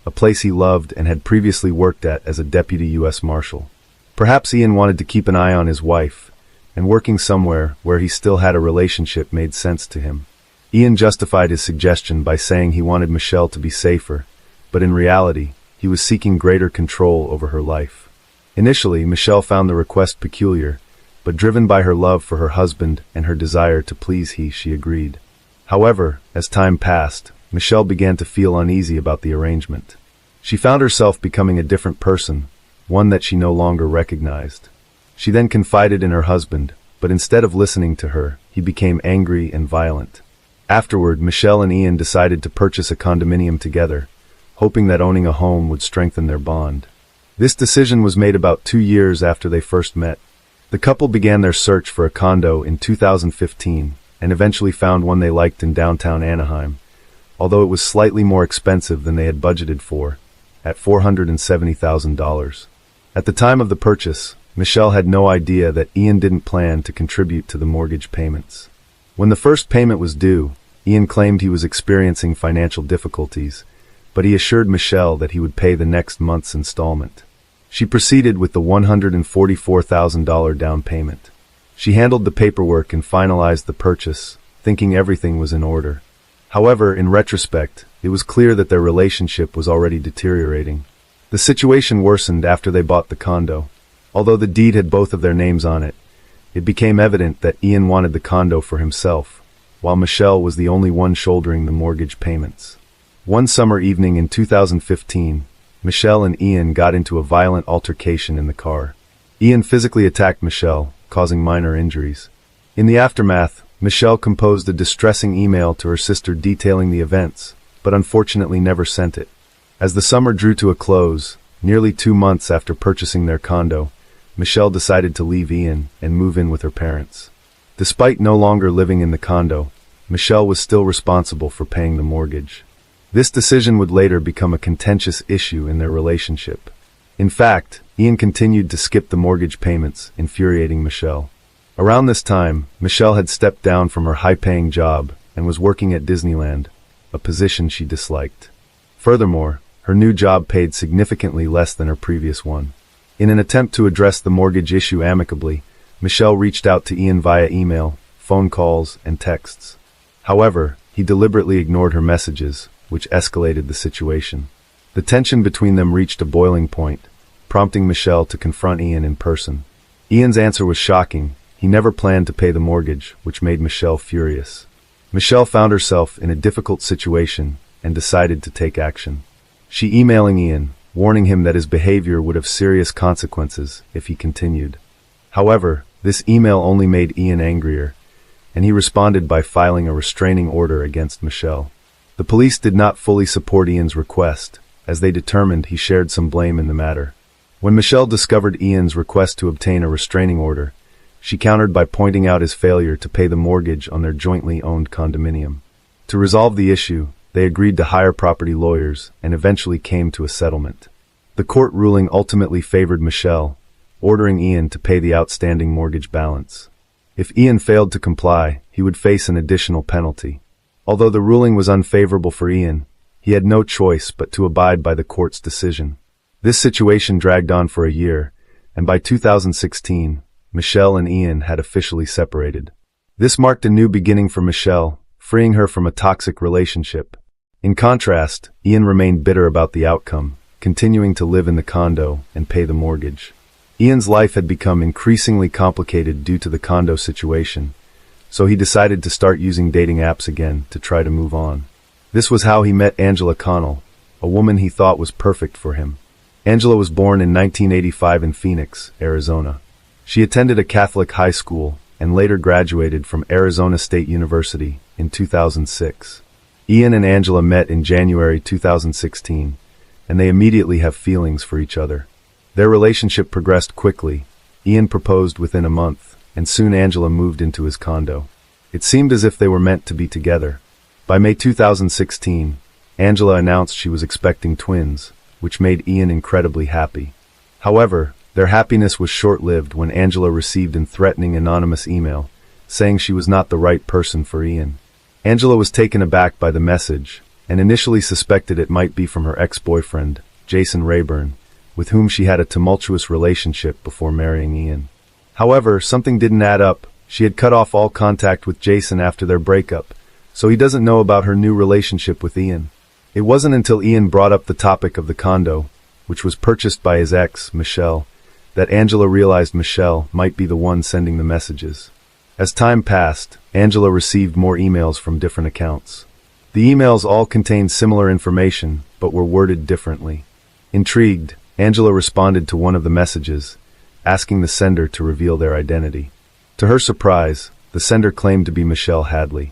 a place he loved and had previously worked at as a deputy U.S. Marshal. Perhaps Ian wanted to keep an eye on his wife, and working somewhere where he still had a relationship made sense to him. Ian justified his suggestion by saying he wanted Michelle to be safer, but in reality, he was seeking greater control over her life. Initially, Michelle found the request peculiar, but driven by her love for her husband and her desire to please she agreed. However, as time passed, Michelle began to feel uneasy about the arrangement. She found herself becoming a different person, one that she no longer recognized. She then confided in her husband, but instead of listening to her, he became angry and violent. Afterward, Michelle and Ian decided to purchase a condominium together, hoping that owning a home would strengthen their bond. This decision was made about 2 years after they first met. The couple began their search for a condo in 2015 and eventually found one they liked in downtown Anaheim, although it was slightly more expensive than they had budgeted for, at $470,000. At the time of the purchase, Michelle had no idea that Ian didn't plan to contribute to the mortgage payments. When the first payment was due, Ian claimed he was experiencing financial difficulties, but he assured Michelle that he would pay the next month's installment. She proceeded with the $144,000 down payment. She handled the paperwork and finalized the purchase, thinking everything was in order. However, in retrospect, it was clear that their relationship was already deteriorating. The situation worsened after they bought the condo. Although the deed had both of their names on it, it became evident that Ian wanted the condo for himself, while Michelle was the only one shouldering the mortgage payments. One summer evening in 2015, Michelle and Ian got into a violent altercation in the car. Ian physically attacked Michelle, causing minor injuries. In the aftermath, Michelle composed a distressing email to her sister detailing the events, but unfortunately never sent it. As the summer drew to a close, nearly 2 months after purchasing their condo, Michelle decided to leave Ian and move in with her parents. Despite no longer living in the condo, Michelle was still responsible for paying the mortgage. This decision would later become a contentious issue in their relationship. In fact, Ian continued to skip the mortgage payments, infuriating Michelle. Around this time, Michelle had stepped down from her high-paying job and was working at Disneyland, a position she disliked. Furthermore, her new job paid significantly less than her previous one. In an attempt to address the mortgage issue amicably, Michelle reached out to Ian via email, phone calls, and texts. However, he deliberately ignored her messages, which escalated the situation. The tension between them reached a boiling point, prompting Michelle to confront Ian in person. Ian's answer was shocking. He never planned to pay the mortgage, which made Michelle furious. Michelle found herself in a difficult situation and decided to take action. She emailed Ian, warning him that his behavior would have serious consequences if he continued. However, this email only made Ian angrier, and he responded by filing a restraining order against Michelle. The police did not fully support Ian's request, as they determined he shared some blame in the matter. When Michelle discovered Ian's request to obtain a restraining order, she countered by pointing out his failure to pay the mortgage on their jointly owned condominium. To resolve the issue, they agreed to hire property lawyers and eventually came to a settlement. The court ruling ultimately favored Michelle, ordering Ian to pay the outstanding mortgage balance. If Ian failed to comply, he would face an additional penalty. Although the ruling was unfavorable for Ian, he had no choice but to abide by the court's decision. This situation dragged on for a year, and by 2016, Michelle and Ian had officially separated. This marked a new beginning for Michelle, freeing her from a toxic relationship. In contrast, Ian remained bitter about the outcome, continuing to live in the condo and pay the mortgage. Ian's life had become increasingly complicated due to the condo situation, so he decided to start using dating apps again to try to move on. This was how he met Angela Connell, a woman he thought was perfect for him. Angela was born in 1985 in Phoenix, Arizona. She attended a Catholic high school and later graduated from Arizona State University in 2006. Ian and Angela met in January 2016, and they immediately have feelings for each other. Their relationship progressed quickly. Ian proposed within a month, and soon Angela moved into his condo. It seemed as if they were meant to be together. By May 2016, Angela announced she was expecting twins, which made Ian incredibly happy. However, their happiness was short-lived when Angela received a threatening anonymous email, saying she was not the right person for Ian. Angela was taken aback by the message, and initially suspected it might be from her ex-boyfriend, Jason Rayburn, with whom she had a tumultuous relationship before marrying Ian. However, something didn't add up. She had cut off all contact with Jason after their breakup, so he doesn't know about her new relationship with Ian. It wasn't until Ian brought up the topic of the condo, which was purchased by his ex, Michelle, that Angela realized Michelle might be the one sending the messages. As time passed, Angela received more emails from different accounts. The emails all contained similar information, but were worded differently. Intrigued, Angela responded to one of the messages, asking the sender to reveal their identity. To her surprise, the sender claimed to be Michelle Hadley.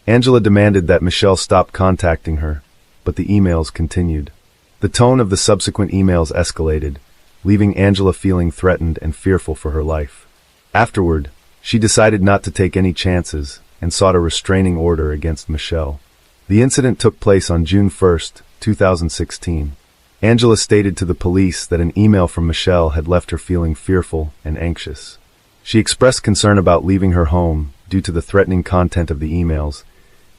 Angela demanded that Michelle stop contacting her, but the emails continued. The tone of the subsequent emails escalated, leaving Angela feeling threatened and fearful for her life. Afterward, she decided not to take any chances and sought a restraining order against Michelle. The incident took place on June 1, 2016. Angela stated to the police that an email from Michelle had left her feeling fearful and anxious. She expressed concern about leaving her home due to the threatening content of the emails,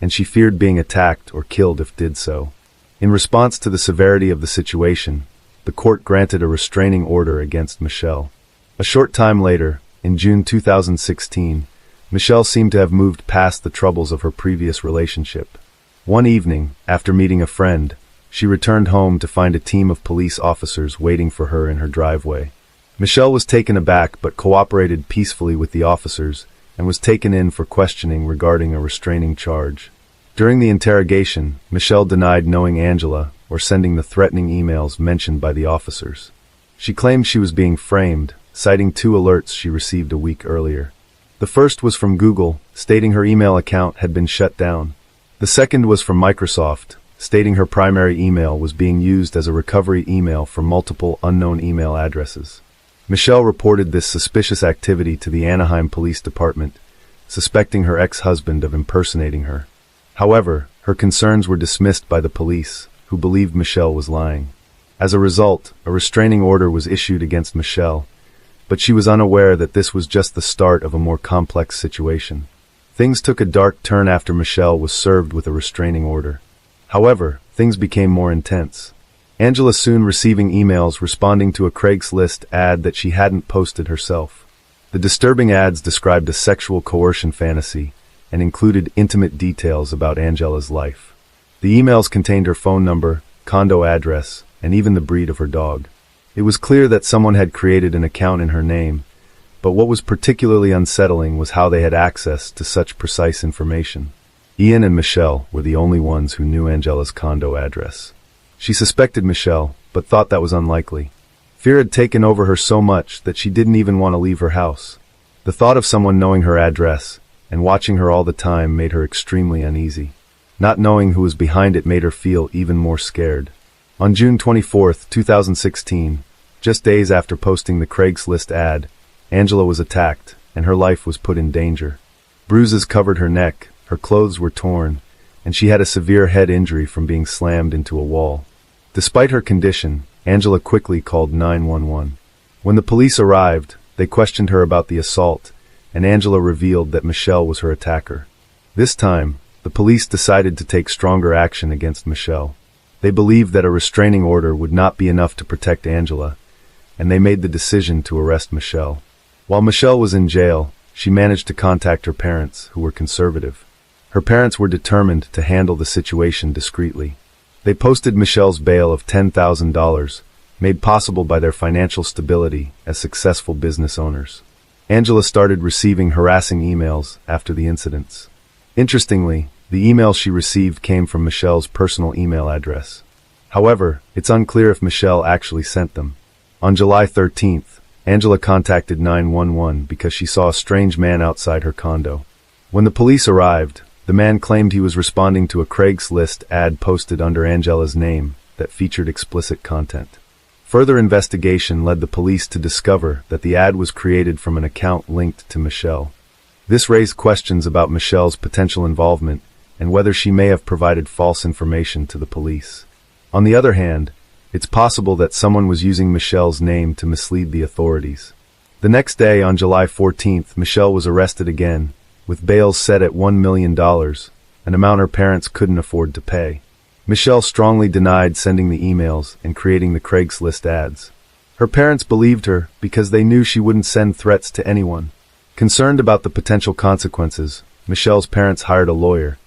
and she feared being attacked or killed if did so. In response to the severity of the situation, the court granted a restraining order against Michelle. A short time later, in June 2016, Michelle seemed to have moved past the troubles of her previous relationship. One evening, after meeting a friend, she returned home to find a team of police officers waiting for her in her driveway. Michelle was taken aback but cooperated peacefully with the officers and was taken in for questioning regarding a restraining charge. During the interrogation, Michelle denied knowing Angela or sending the threatening emails mentioned by the officers. She claimed she was being framed, citing 2 alerts she received a week earlier. The first was from Google, stating her email account had been shut down. The second was from Microsoft, stating her primary email was being used as a recovery email from multiple unknown email addresses. Michelle reported this suspicious activity to the Anaheim Police Department, suspecting her ex-husband of impersonating her. However, her concerns were dismissed by the police, who believed Michelle was lying. As a result, a restraining order was issued against Michelle, but she was unaware that this was just the start of a more complex situation. Things took a dark turn after Michelle was served with a restraining order. However, things became more intense. Angela soon receiving emails responding to a Craigslist ad that she hadn't posted herself. The disturbing ads described a sexual coercion fantasy and included intimate details about Angela's life. The emails contained her phone number, condo address, and even the breed of her dog. It was clear that someone had created an account in her name, but what was particularly unsettling was how they had access to such precise information. Ian and Michelle were the only ones who knew Angela's condo address. She suspected Michelle, but thought that was unlikely. Fear had taken over her so much that she didn't even want to leave her house. The thought of someone knowing her address and watching her all the time made her extremely uneasy. Not knowing who was behind it made her feel even more scared. On June 24, 2016, just days after posting the Craigslist ad, Angela was attacked, and her life was put in danger. Bruises covered her neck, her clothes were torn, and she had a severe head injury from being slammed into a wall. Despite her condition, Angela quickly called 911. When the police arrived, they questioned her about the assault, and Angela revealed that Michelle was her attacker. This time, the police decided to take stronger action against Michelle. They believed that a restraining order would not be enough to protect Angela, and they made the decision to arrest Michelle. While Michelle was in jail, she managed to contact her parents, who were conservative. Her parents were determined to handle the situation discreetly. They posted Michelle's bail of $10,000, made possible by their financial stability as successful business owners. Angela started receiving harassing emails after the incidents. Interestingly, the emails she received came from Michelle's personal email address. However, it's unclear if Michelle actually sent them. On July 13th, Angela contacted 911 because she saw a strange man outside her condo. When the police arrived, the man claimed he was responding to a Craigslist ad posted under Angela's name that featured explicit content. Further investigation led the police to discover that the ad was created from an account linked to Michelle. This raised questions about Michelle's potential involvement and whether she may have provided false information to the police. On the other hand, it's possible that someone was using Michelle's name to mislead the authorities. The next day, on July 14th, Michelle was arrested again, with bail set at $1 million, an amount her parents couldn't afford to pay. Michelle strongly denied sending the emails and creating the Craigslist ads. Her parents believed her because they knew she wouldn't send threats to anyone. Concerned about the potential consequences, Michelle's parents hired a lawyer,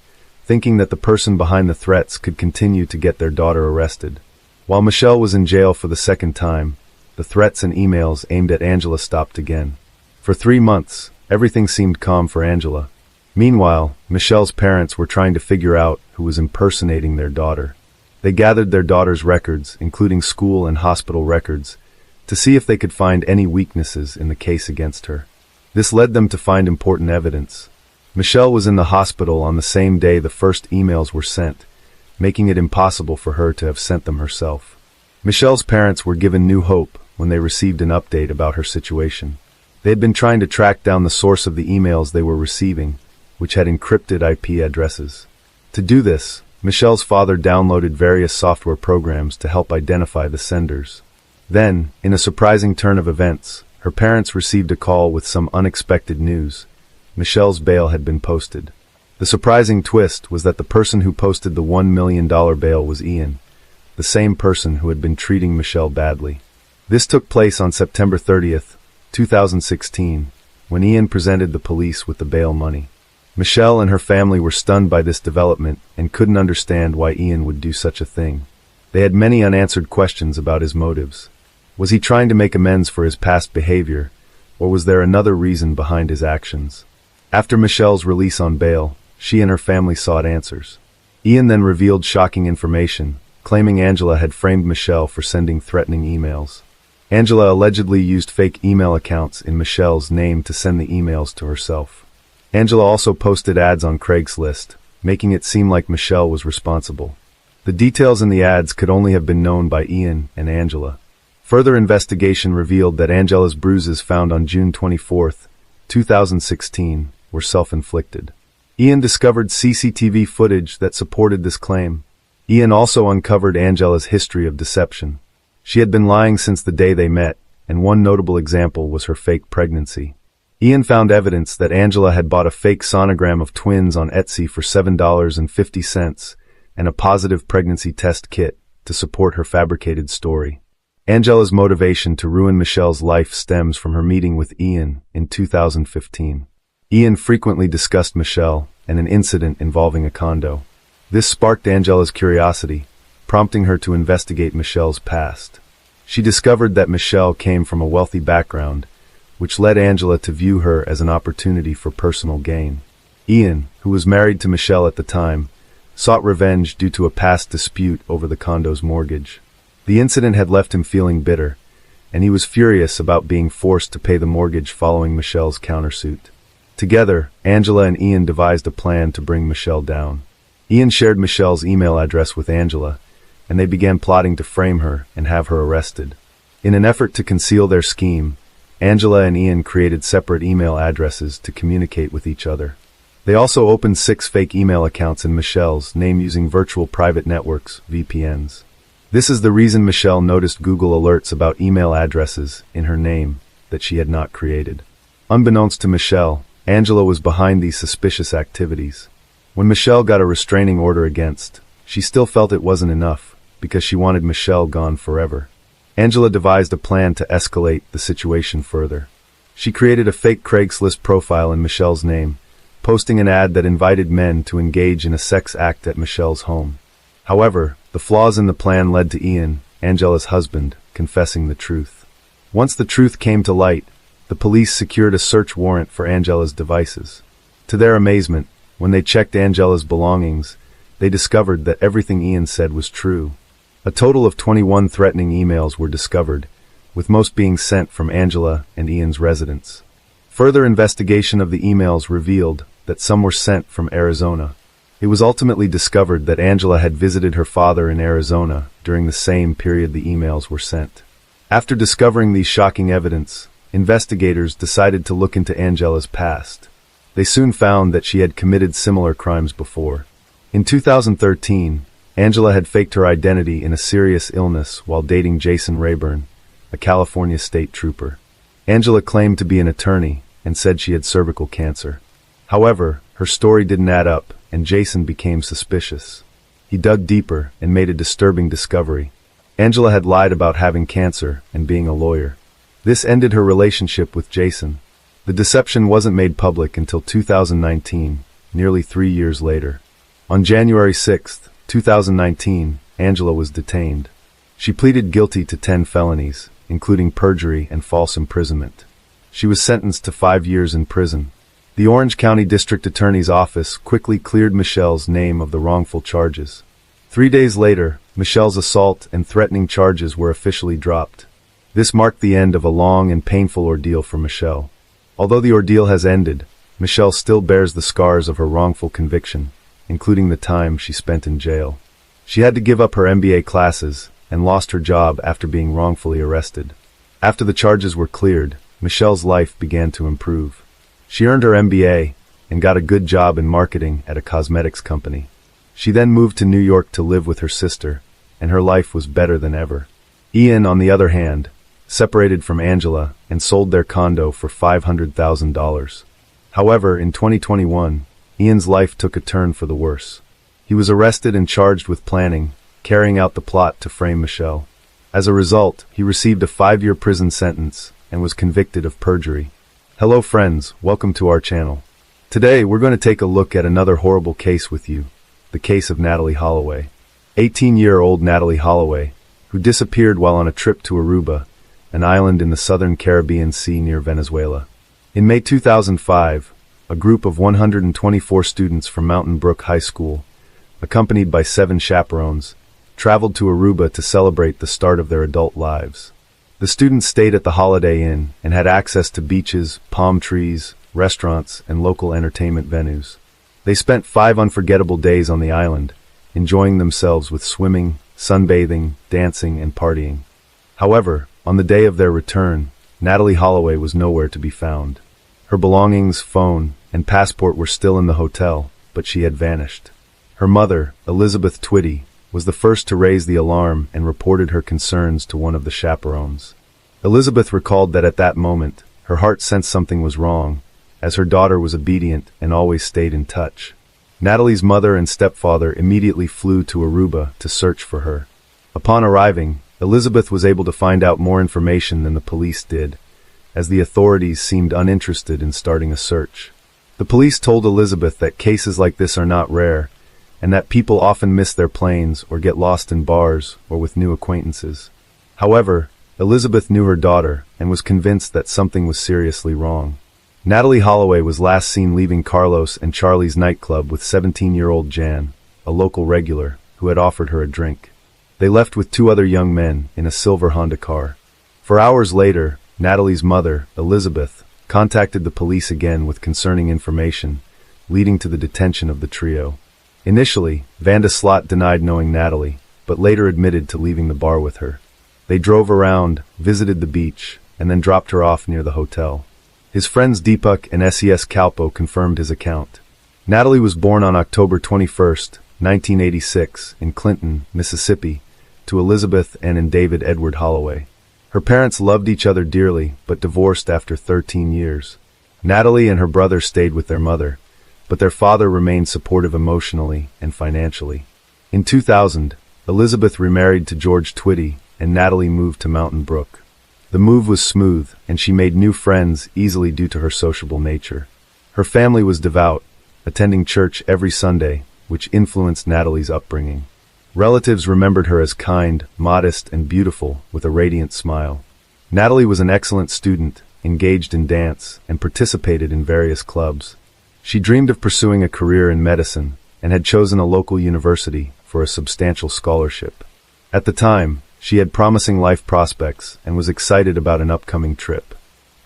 thinking that the person behind the threats could continue to get their daughter arrested. While Michelle was in jail for the second time, the threats and emails aimed at Angela stopped again. For 3 months, everything seemed calm for Angela. Meanwhile, Michelle's parents were trying to figure out who was impersonating their daughter. They gathered their daughter's records, including school and hospital records, to see if they could find any weaknesses in the case against her. This led them to find important evidence. Michelle was in the hospital on the same day the first emails were sent, making it impossible for her to have sent them herself. Michelle's parents were given new hope when they received an update about her situation. They had been trying to track down the source of the emails they were receiving, which had encrypted IP addresses. To do this, Michelle's father downloaded various software programs to help identify the senders. Then, in a surprising turn of events, her parents received a call with some unexpected news. Michelle's bail had been posted. The surprising twist was that the person who posted the $1 million bail was Ian, the same person who had been treating Michelle badly. This took place on September 30th, 2016, when Ian presented the police with the bail money. Michelle and her family were stunned by this development and couldn't understand why Ian would do such a thing. They had many unanswered questions about his motives. Was he trying to make amends for his past behavior, or was there another reason behind his actions? After Michelle's release on bail, she and her family sought answers. Ian then revealed shocking information, claiming Angela had framed Michelle for sending threatening emails. Angela allegedly used fake email accounts in Michelle's name to send the emails to herself. Angela also posted ads on Craigslist, making it seem like Michelle was responsible. The details in the ads could only have been known by Ian and Angela. Further investigation revealed that Angela's bruises found on June 24, 2016, were self-inflicted. Ian discovered CCTV footage that supported this claim. Ian also uncovered Angela's history of deception. She had been lying since the day they met, and one notable example was her fake pregnancy. Ian found evidence that Angela had bought a fake sonogram of twins on Etsy for $7.50 and a positive pregnancy test kit to support her fabricated story. Angela's motivation to ruin Michelle's life stems from her meeting with Ian in 2015. Ian frequently discussed Michelle and an incident involving a condo. This sparked Angela's curiosity, prompting her to investigate Michelle's past. She discovered that Michelle came from a wealthy background, which led Angela to view her as an opportunity for personal gain. Ian, who was married to Michelle at the time, sought revenge due to a past dispute over the condo's mortgage. The incident had left him feeling bitter, and he was furious about being forced to pay the mortgage following Michelle's countersuit. Together, Angela and Ian devised a plan to bring Michelle down. Ian shared Michelle's email address with Angela, and they began plotting to frame her and have her arrested. In an effort to conceal their scheme, Angela and Ian created separate email addresses to communicate with each other. They also opened 6 fake email accounts in Michelle's name using virtual private networks, VPNs. This is the reason Michelle noticed Google alerts about email addresses in her name that she had not created. Unbeknownst to Michelle, Angela was behind these suspicious activities. When Michelle got a restraining order against, she still felt it wasn't enough because she wanted Michelle gone forever. Angela devised a plan to escalate the situation further. She created a fake Craigslist profile in Michelle's name, posting an ad that invited men to engage in a sex act at Michelle's home. However, the flaws in the plan led to Ian, Angela's husband, confessing the truth. Once the truth came to light, the police secured a search warrant for Angela's devices. To their amazement, when they checked Angela's belongings, they discovered that everything Ian said was true. A total of 21 threatening emails were discovered, with most being sent from Angela and Ian's residence. Further investigation of the emails revealed that some were sent from Arizona. It was ultimately discovered that Angela had visited her father in Arizona during the same period the emails were sent. After discovering these shocking evidence, investigators decided to look into Angela's past. They soon found that she had committed similar crimes before. In 2013, Angela had faked her identity in a serious illness while dating Jason Rayburn, a California state trooper. Angela claimed to be an attorney and said she had cervical cancer. However, her story didn't add up, and Jason became suspicious. He dug deeper and made a disturbing discovery. Angela had lied about having cancer and being a lawyer. This ended her relationship with Jason. The deception wasn't made public until 2019, nearly 3 years later. On January 6, 2019, Angela was detained. She pleaded guilty to 10 felonies, including perjury and false imprisonment. She was sentenced to 5 years in prison. The Orange County District Attorney's Office quickly cleared Michelle's name of the wrongful charges. 3 days later, Michelle's assault and threatening charges were officially dropped. This marked the end of a long and painful ordeal for Michelle. Although the ordeal has ended, Michelle still bears the scars of her wrongful conviction, including the time she spent in jail. She had to give up her MBA classes and lost her job after being wrongfully arrested. After the charges were cleared, Michelle's life began to improve. She earned her MBA and got a good job in marketing at a cosmetics company. She then moved to New York to live with her sister, and her life was better than ever. Ian, on the other hand, separated from Angela and sold their condo for $500,000. However, in 2021, Ian's life took a turn for the worse. He was arrested and charged with planning, carrying out the plot to frame Michelle. As a result, he received a 5-year prison sentence and was convicted of perjury. Hello friends, welcome to our channel. Today we're going to take a look at another horrible case with you, the case of Natalee Holloway. 18-year-old Natalee Holloway, who disappeared while on a trip to Aruba, an island in the southern Caribbean Sea near Venezuela. In May 2005, a group of 124 students from Mountain Brook High School, accompanied by 7 chaperones, traveled to Aruba to celebrate the start of their adult lives. The students stayed at the Holiday Inn and had access to beaches, palm trees, restaurants, and local entertainment venues. They spent 5 unforgettable days on the island, enjoying themselves with swimming, sunbathing, dancing, and partying. However, on the day of their return, Natalee Holloway was nowhere to be found. Her belongings, phone, and passport were still in the hotel, but she had vanished. Her mother, Elizabeth Twitty, was the first to raise the alarm and reported her concerns to one of the chaperones. Elizabeth recalled that at that moment, her heart sensed something was wrong, as her daughter was obedient and always stayed in touch. Natalee's mother and stepfather immediately flew to Aruba to search for her. Upon arriving, Elizabeth was able to find out more information than the police did, as the authorities seemed uninterested in starting a search. The police told Elizabeth that cases like this are not rare, and that people often miss their planes or get lost in bars or with new acquaintances. However, Elizabeth knew her daughter and was convinced that something was seriously wrong. Natalee Holloway was last seen leaving Carlos and Charlie's nightclub with 17-year-old Jan, a local regular, who had offered her a drink. They left with 2 other young men in a silver Honda car. For hours later, Natalee's mother, Elizabeth, contacted the police again with concerning information, leading to the detention of the trio. Initially, Vanda Slot denied knowing Natalee, but later admitted to leaving the bar with her. They drove around, visited the beach, and then dropped her off near the hotel. His friends Deepak and SES Kalpo confirmed his account. Natalee was born on October 21, 1986, in Clinton, Mississippi, to Elizabeth and David Edward Holloway. Her parents loved each other dearly, but divorced after 13 years. Natalee and her brother stayed with their mother, but their father remained supportive emotionally and financially. In 2000, Elizabeth remarried to George Twitty, and Natalee moved to Mountain Brook. The move was smooth, and she made new friends easily due to her sociable nature. Her family was devout, attending church every Sunday, which influenced Natalee's upbringing. Relatives remembered her as kind, modest, and beautiful, with a radiant smile. Natalee was an excellent student, engaged in dance, and participated in various clubs. She dreamed of pursuing a career in medicine, and had chosen a local university for a substantial scholarship. At the time, she had promising life prospects and was excited about an upcoming trip.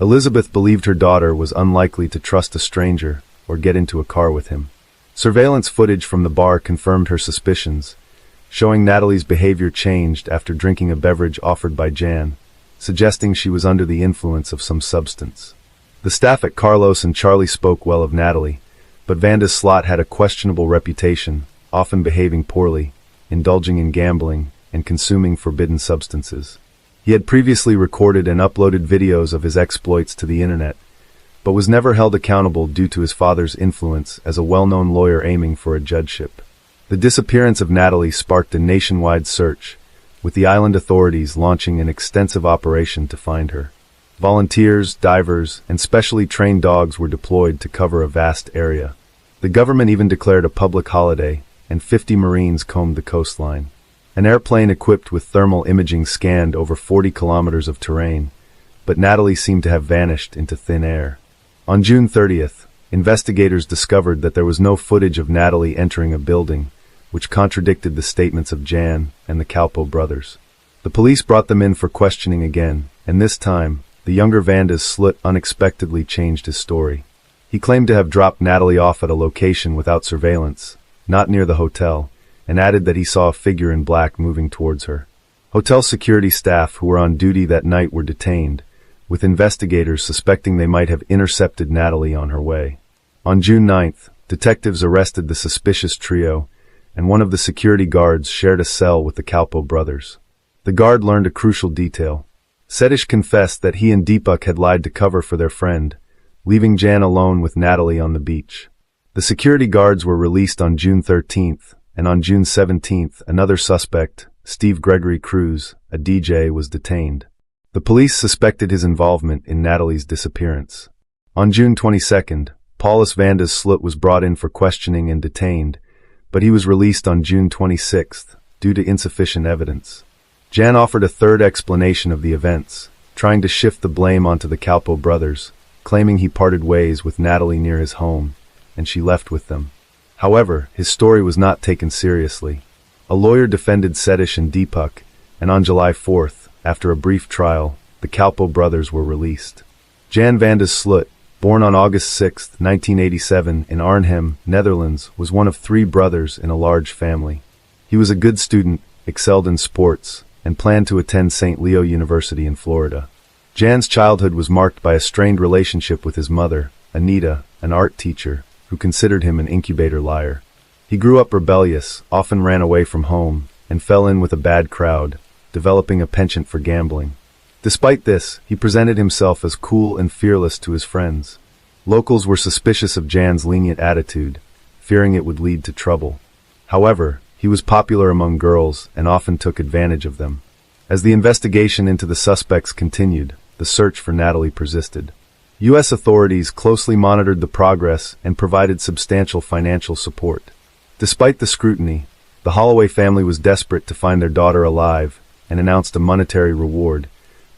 Elizabeth believed her daughter was unlikely to trust a stranger or get into a car with him. Surveillance footage from the bar confirmed her suspicions, showing Natalee's behavior changed after drinking a beverage offered by Jan, suggesting she was under the influence of some substance. The staff at Carlos and Charlie spoke well of Natalee, but Vanda Slot had a questionable reputation, often behaving poorly, indulging in gambling, and consuming forbidden substances. He had previously recorded and uploaded videos of his exploits to the internet, but was never held accountable due to his father's influence as a well-known lawyer aiming for a judgeship. The disappearance of Natalee sparked a nationwide search, with the island authorities launching an extensive operation to find her. Volunteers, divers, and specially trained dogs were deployed to cover a vast area. The government even declared a public holiday, and 50 Marines combed the coastline. An airplane equipped with thermal imaging scanned over 40 kilometers of terrain, but Natalee seemed to have vanished into thin air. On June 30th, investigators discovered that there was no footage of Natalee entering a building, which contradicted the statements of Jan and the Kalpo brothers. The police brought them in for questioning again, and this time, the younger Vanda's slut unexpectedly changed his story. He claimed to have dropped Natalie off at a location without surveillance, not near the hotel, and added that he saw a figure in black moving towards her. Hotel security staff who were on duty that night were detained, with investigators suspecting they might have intercepted Natalie on her way. On June 9th, detectives arrested the suspicious trio, and one of the security guards shared a cell with the Kalpo brothers. The guard learned a crucial detail. Setish confessed that he and Deepak had lied to cover for their friend, leaving Jan alone with Natalie on the beach. The security guards were released on June 13th, and on June 17th, another suspect, Steve Gregory Cruz, a DJ, was detained. The police suspected his involvement in Natalie's disappearance. On June 22nd, Paulus Vanda's slut was brought in for questioning and detained, but he was released on June 26th due to insufficient evidence. Jan offered a third explanation of the events, trying to shift the blame onto the Kalpo brothers, claiming he parted ways with Natalie near his home, and she left with them. However, his story was not taken seriously. A lawyer defended Setish and Deepak, and on July 4th, after a brief trial, the Kalpo brothers were released. Jan Vanda's slut, born on August 6, 1987, in Arnhem, Netherlands, was one of 3 brothers in a large family. He was a good student, excelled in sports, and planned to attend St. Leo University in Florida. Jan's childhood was marked by a strained relationship with his mother, Anita, an art teacher, who considered him an incubator liar. He grew up rebellious, often ran away from home, and fell in with a bad crowd, developing a penchant for gambling. Despite this, he presented himself as cool and fearless to his friends. Locals were suspicious of Jan's lenient attitude, fearing it would lead to trouble. However, he was popular among girls and often took advantage of them. As the investigation into the suspects continued, the search for Natalie persisted. U.S. authorities closely monitored the progress and provided substantial financial support. Despite the scrutiny, the Holloway family was desperate to find their daughter alive and announced a monetary reward,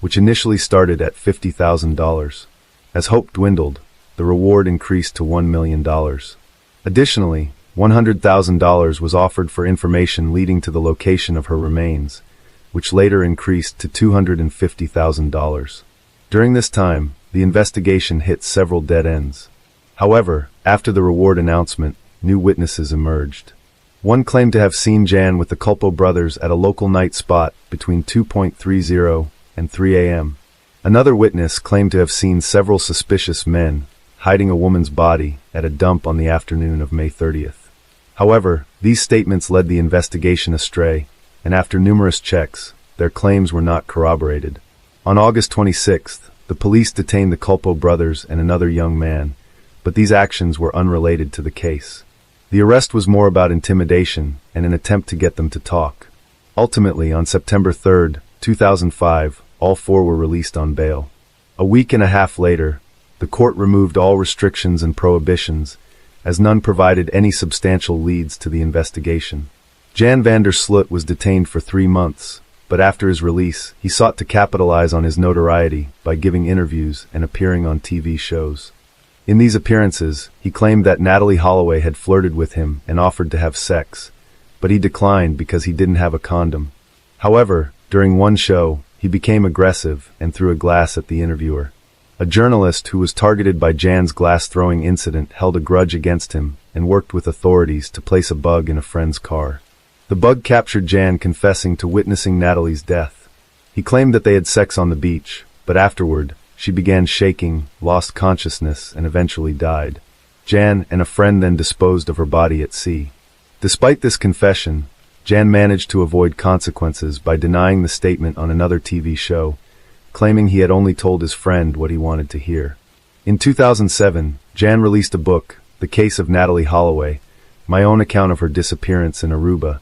which initially started at $50,000. As hope dwindled, the reward increased to $1 million. Additionally, $100,000 was offered for information leading to the location of her remains, which later increased to $250,000. During this time, the investigation hit several dead ends. However, after the reward announcement, new witnesses emerged. One claimed to have seen Jan with the Kalpo brothers at a local night spot between 2:30 and 3 a.m. Another witness claimed to have seen several suspicious men hiding a woman's body at a dump on the afternoon of May 30th. However, these statements led the investigation astray, and after numerous checks, their claims were not corroborated. On August 26th, the police detained the Kalpo brothers and another young man, but these actions were unrelated to the case. The arrest was more about intimidation and an attempt to get them to talk. Ultimately, on September 3, 2005, all 4 were released on bail. A week and a half later, the court removed all restrictions and prohibitions, as none provided any substantial leads to the investigation. Jan Vander Slut was detained for 3 months, but after his release, he sought to capitalize on his notoriety by giving interviews and appearing on TV shows. In these appearances, he claimed that Natalie Holloway had flirted with him and offered to have sex, but he declined because he didn't have a condom. However, during one show, he became aggressive and threw a glass at the interviewer. A journalist who was targeted by Jan's glass-throwing incident held a grudge against him and worked with authorities to place a bug in a friend's car. The bug captured Jan confessing to witnessing Natalie's death. He claimed that they had sex on the beach, but afterward, she began shaking, lost consciousness, and eventually died. Jan and a friend then disposed of her body at sea. Despite this confession, Jan managed to avoid consequences by denying the statement on another TV show, claiming he had only told his friend what he wanted to hear. In 2007, Jan released a book, The Case of Natalie Holloway, my own account of her disappearance in Aruba,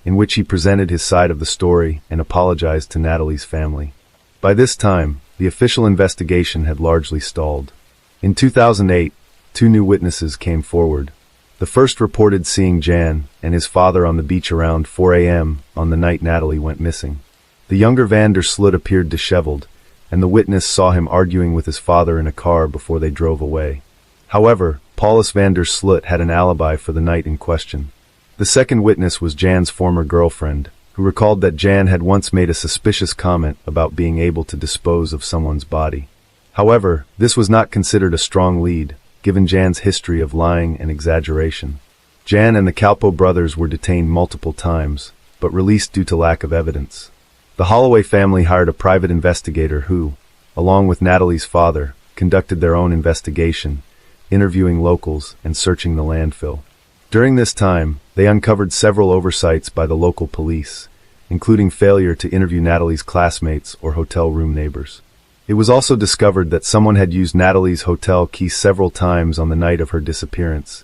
in which he presented his side of the story and apologized to Natalie's family. By this time, the official investigation had largely stalled. In 2008, 2 new witnesses came forward. The first reported seeing Jan and his father on the beach around 4 a.m. on the night Natalie went missing. The younger Vander Slut appeared disheveled, and the witness saw him arguing with his father in a car before they drove away. However, Paulus Vander Slut had an alibi for the night in question. The The second witness was Jan's former girlfriend, who recalled that Jan had once made a suspicious comment about being able to dispose of someone's body. However, this was not considered a strong lead, given Jan's history of lying and exaggeration. Jan and the Calpo brothers were detained multiple times, but released due to lack of evidence. The Holloway family hired a private investigator who, along with Natalie's father, conducted their own investigation, interviewing locals and searching the landfill. During this time, they uncovered several oversights by the local police, including failure to interview Natalie's classmates or hotel room neighbors. It was also discovered that someone had used Natalie's hotel key several times on the night of her disappearance,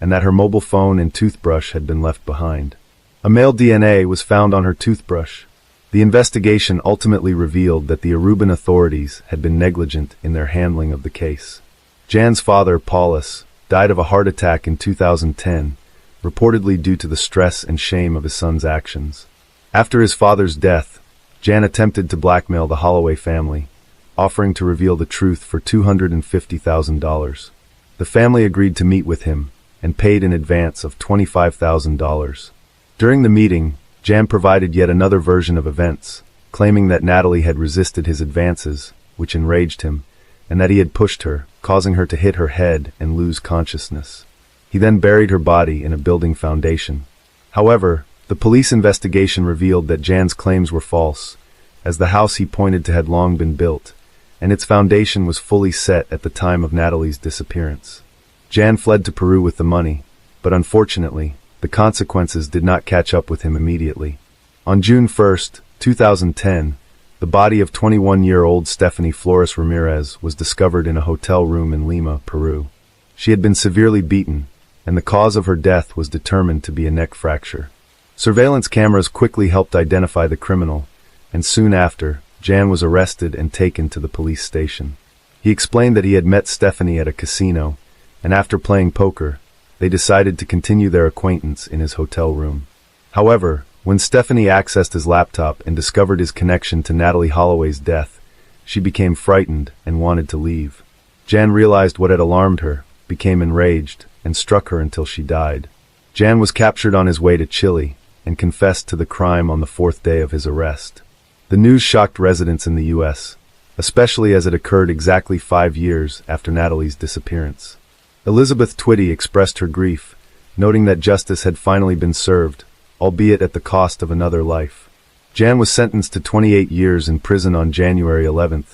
and that her mobile phone and toothbrush had been left behind. A male DNA was found on her toothbrush. The investigation ultimately revealed that the Aruban authorities had been negligent in their handling of the case. Jan's father, Paulus, died of a heart attack in 2010, reportedly due to the stress and shame of his son's actions. After his father's death, Jan attempted to blackmail the Holloway family, offering to reveal the truth for $250,000. The family agreed to meet with him and paid in advance of $25,000. During the meeting, Jan provided yet another version of events, claiming that Natalie had resisted his advances, which enraged him, and that he had pushed her, causing her to hit her head and lose consciousness. He then buried her body in a building foundation. However, the police investigation revealed that Jan's claims were false, as the house he pointed to had long been built, and its foundation was fully set at the time of Natalie's disappearance. Jan fled to Peru with the money, but unfortunately, the consequences did not catch up with him immediately. On June 1, 2010, the body of 21-year-old Stephanie Flores Ramirez was discovered in a hotel room in Lima, Peru. She had been severely beaten, and the cause of her death was determined to be a neck fracture. Surveillance cameras quickly helped identify the criminal, and soon after, Jan was arrested and taken to the police station. He explained that he had met Stephanie at a casino, and after playing poker, they decided to continue their acquaintance in his hotel room. However, when Stephanie accessed his laptop and discovered his connection to Natalie Holloway's death, she became frightened and wanted to leave. Jan realized what had alarmed her, became enraged, and struck her until she died. Jan was captured on his way to Chile and confessed to the crime on the fourth day of his arrest. The news shocked residents in the U.S., especially as it occurred exactly 5 years after Natalie's disappearance. Elizabeth Twitty expressed her grief, noting that justice had finally been served, albeit at the cost of another life. Jan was sentenced to 28 years in prison on January 11,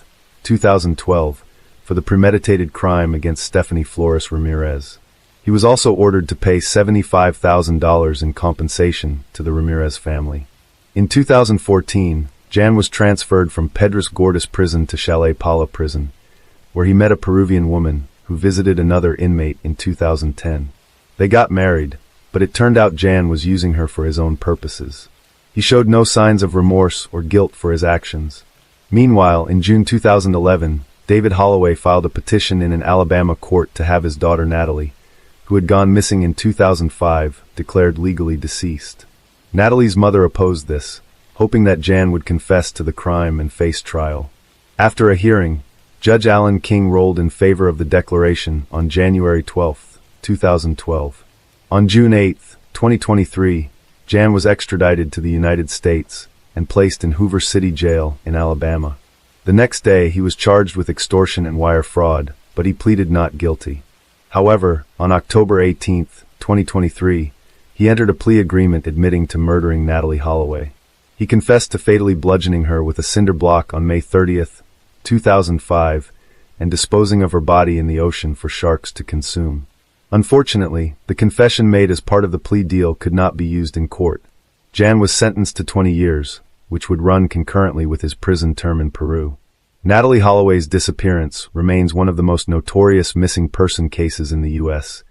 2012, for the premeditated crime against Stephanie Flores Ramirez. He was also ordered to pay $75,000 in compensation to the Ramirez family. In 2014, Jan was transferred from Pedras Gordas prison to Chalet Pala prison, where he met a Peruvian woman who visited another inmate in 2010. They got married, but it turned out Jan was using her for his own purposes. He showed no signs of remorse or guilt for his actions. Meanwhile, in June 2011, David Holloway filed a petition in an Alabama court to have his daughter Natalie, who had gone missing in 2005, declared legally deceased. Natalie's mother opposed this, hoping that Jan would confess to the crime and face trial. After a hearing, Judge Alan King ruled in favor of the declaration on January 12, 2012. On June 8, 2023, Jan was extradited to the United States and placed in Hoover City Jail in Alabama. The next day, he was charged with extortion and wire fraud, but he pleaded not guilty. However, on October 18, 2023, he entered a plea agreement admitting to murdering Natalie Holloway. He confessed to fatally bludgeoning her with a cinder block on May 30, 2005, and disposing of her body in the ocean for sharks to consume. Unfortunately, the confession made as part of the plea deal could not be used in court. Jan was sentenced to 20 years, which would run concurrently with his prison term in Peru. Natalie Holloway's disappearance remains one of the most notorious missing person cases in the U.S.,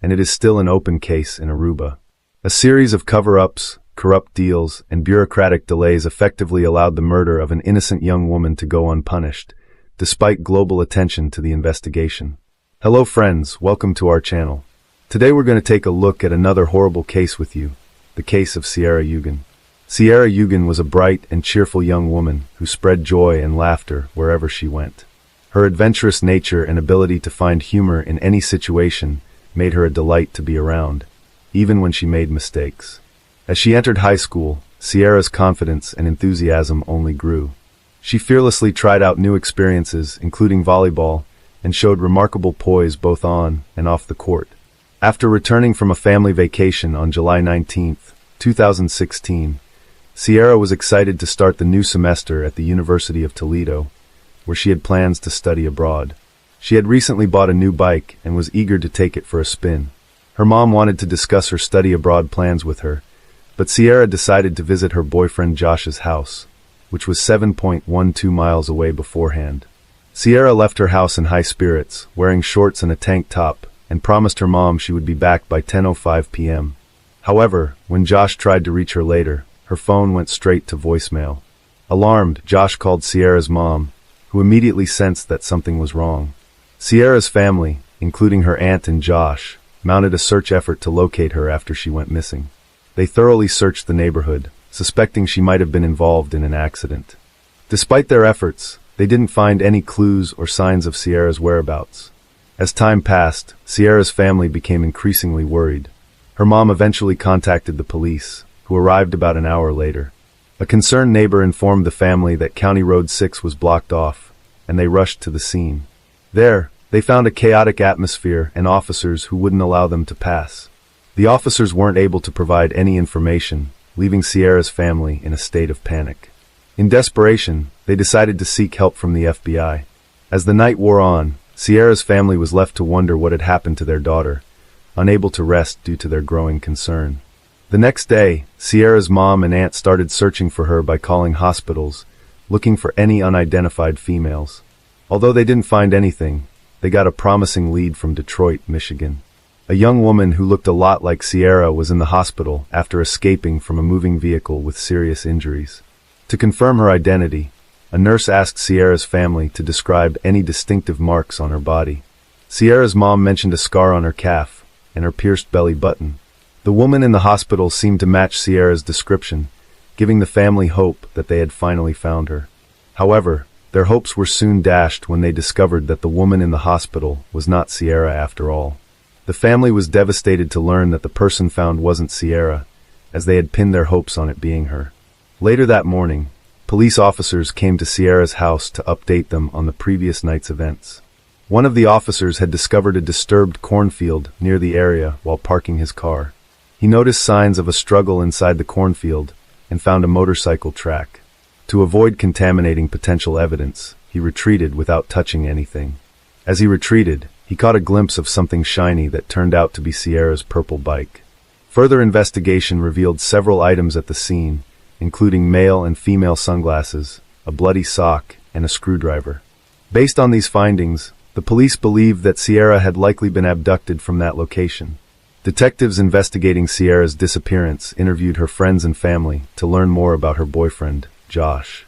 and it is still an open case in Aruba. A series of cover-ups, corrupt deals, and bureaucratic delays effectively allowed the murder of an innocent young woman to go unpunished, despite global attention to the investigation. Hello friends, welcome to our channel. Today we're going to take a look at another horrible case with you, the case of Sierra Yugan. Sierra Yugan was a bright and cheerful young woman who spread joy and laughter wherever she went. Her adventurous nature and ability to find humor in any situation made her a delight to be around. even when she made mistakes. As she entered high school, Sierra's confidence and enthusiasm only grew. She fearlessly tried out new experiences, including volleyball, and showed remarkable poise both on and off the court. After returning from a family vacation on July 19, 2016, Sierra was excited to start the new semester at the University of Toledo, where she had plans to study abroad. She had recently bought a new bike and was eager to take it for a spin. Her mom wanted to discuss her study abroad plans with her, but Sierra decided to visit her boyfriend Josh's house, which was 7.12 miles away beforehand. Sierra left her house in high spirits, wearing shorts and a tank top, and promised her mom she would be back by 10:05 p.m. However, when Josh tried to reach her later, her phone went straight to voicemail. Alarmed, Josh called Sierra's mom, who immediately sensed that something was wrong. Sierra's family, including her aunt and Josh, mounted a search effort to locate her after she went missing. They thoroughly searched the neighborhood, suspecting she might have been involved in an accident. Despite their efforts, they didn't find any clues or signs of Sierra's whereabouts. As time passed, Sierra's family became increasingly worried. Her mom eventually contacted the police, who arrived about an hour later. A concerned neighbor informed the family that County Road 6 was blocked off, and they rushed to the scene. There, they found a chaotic atmosphere and officers who wouldn't allow them to pass. The officers weren't able to provide any information, leaving Sierra's family in a state of panic. In desperation, they decided to seek help from the FBI. As the night wore on, Sierra's family was left to wonder what had happened to their daughter, unable to rest due to their growing concern. The next day, Sierra's mom and aunt started searching for her by calling hospitals, looking for any unidentified females. Although they didn't find anything, they got a promising lead from Detroit, Michigan. A young woman who looked a lot like Sierra was in the hospital after escaping from a moving vehicle with serious injuries. To confirm her identity, a nurse asked Sierra's family to describe any distinctive marks on her body. Sierra's mom mentioned a scar on her calf and her pierced belly button. The woman in the hospital seemed to match Sierra's description, giving the family hope that they had finally found her. However, their hopes were soon dashed when they discovered that the woman in the hospital was not Sierra after all. The family was devastated to learn that the person found wasn't Sierra, as they had pinned their hopes on it being her. Later that morning, police officers came to Sierra's house to update them on the previous night's events. One of the officers had discovered a disturbed cornfield near the area while parking his car. He noticed signs of a struggle inside the cornfield and found a motorcycle track. To avoid contaminating potential evidence, he retreated without touching anything. As he retreated, he caught a glimpse of something shiny that turned out to be Sierra's purple bike. Further investigation revealed several items at the scene, including male and female sunglasses, a bloody sock, and a screwdriver. Based on these findings, the police believed that Sierra had likely been abducted from that location. Detectives investigating Sierra's disappearance interviewed her friends and family to learn more about her boyfriend, Josh.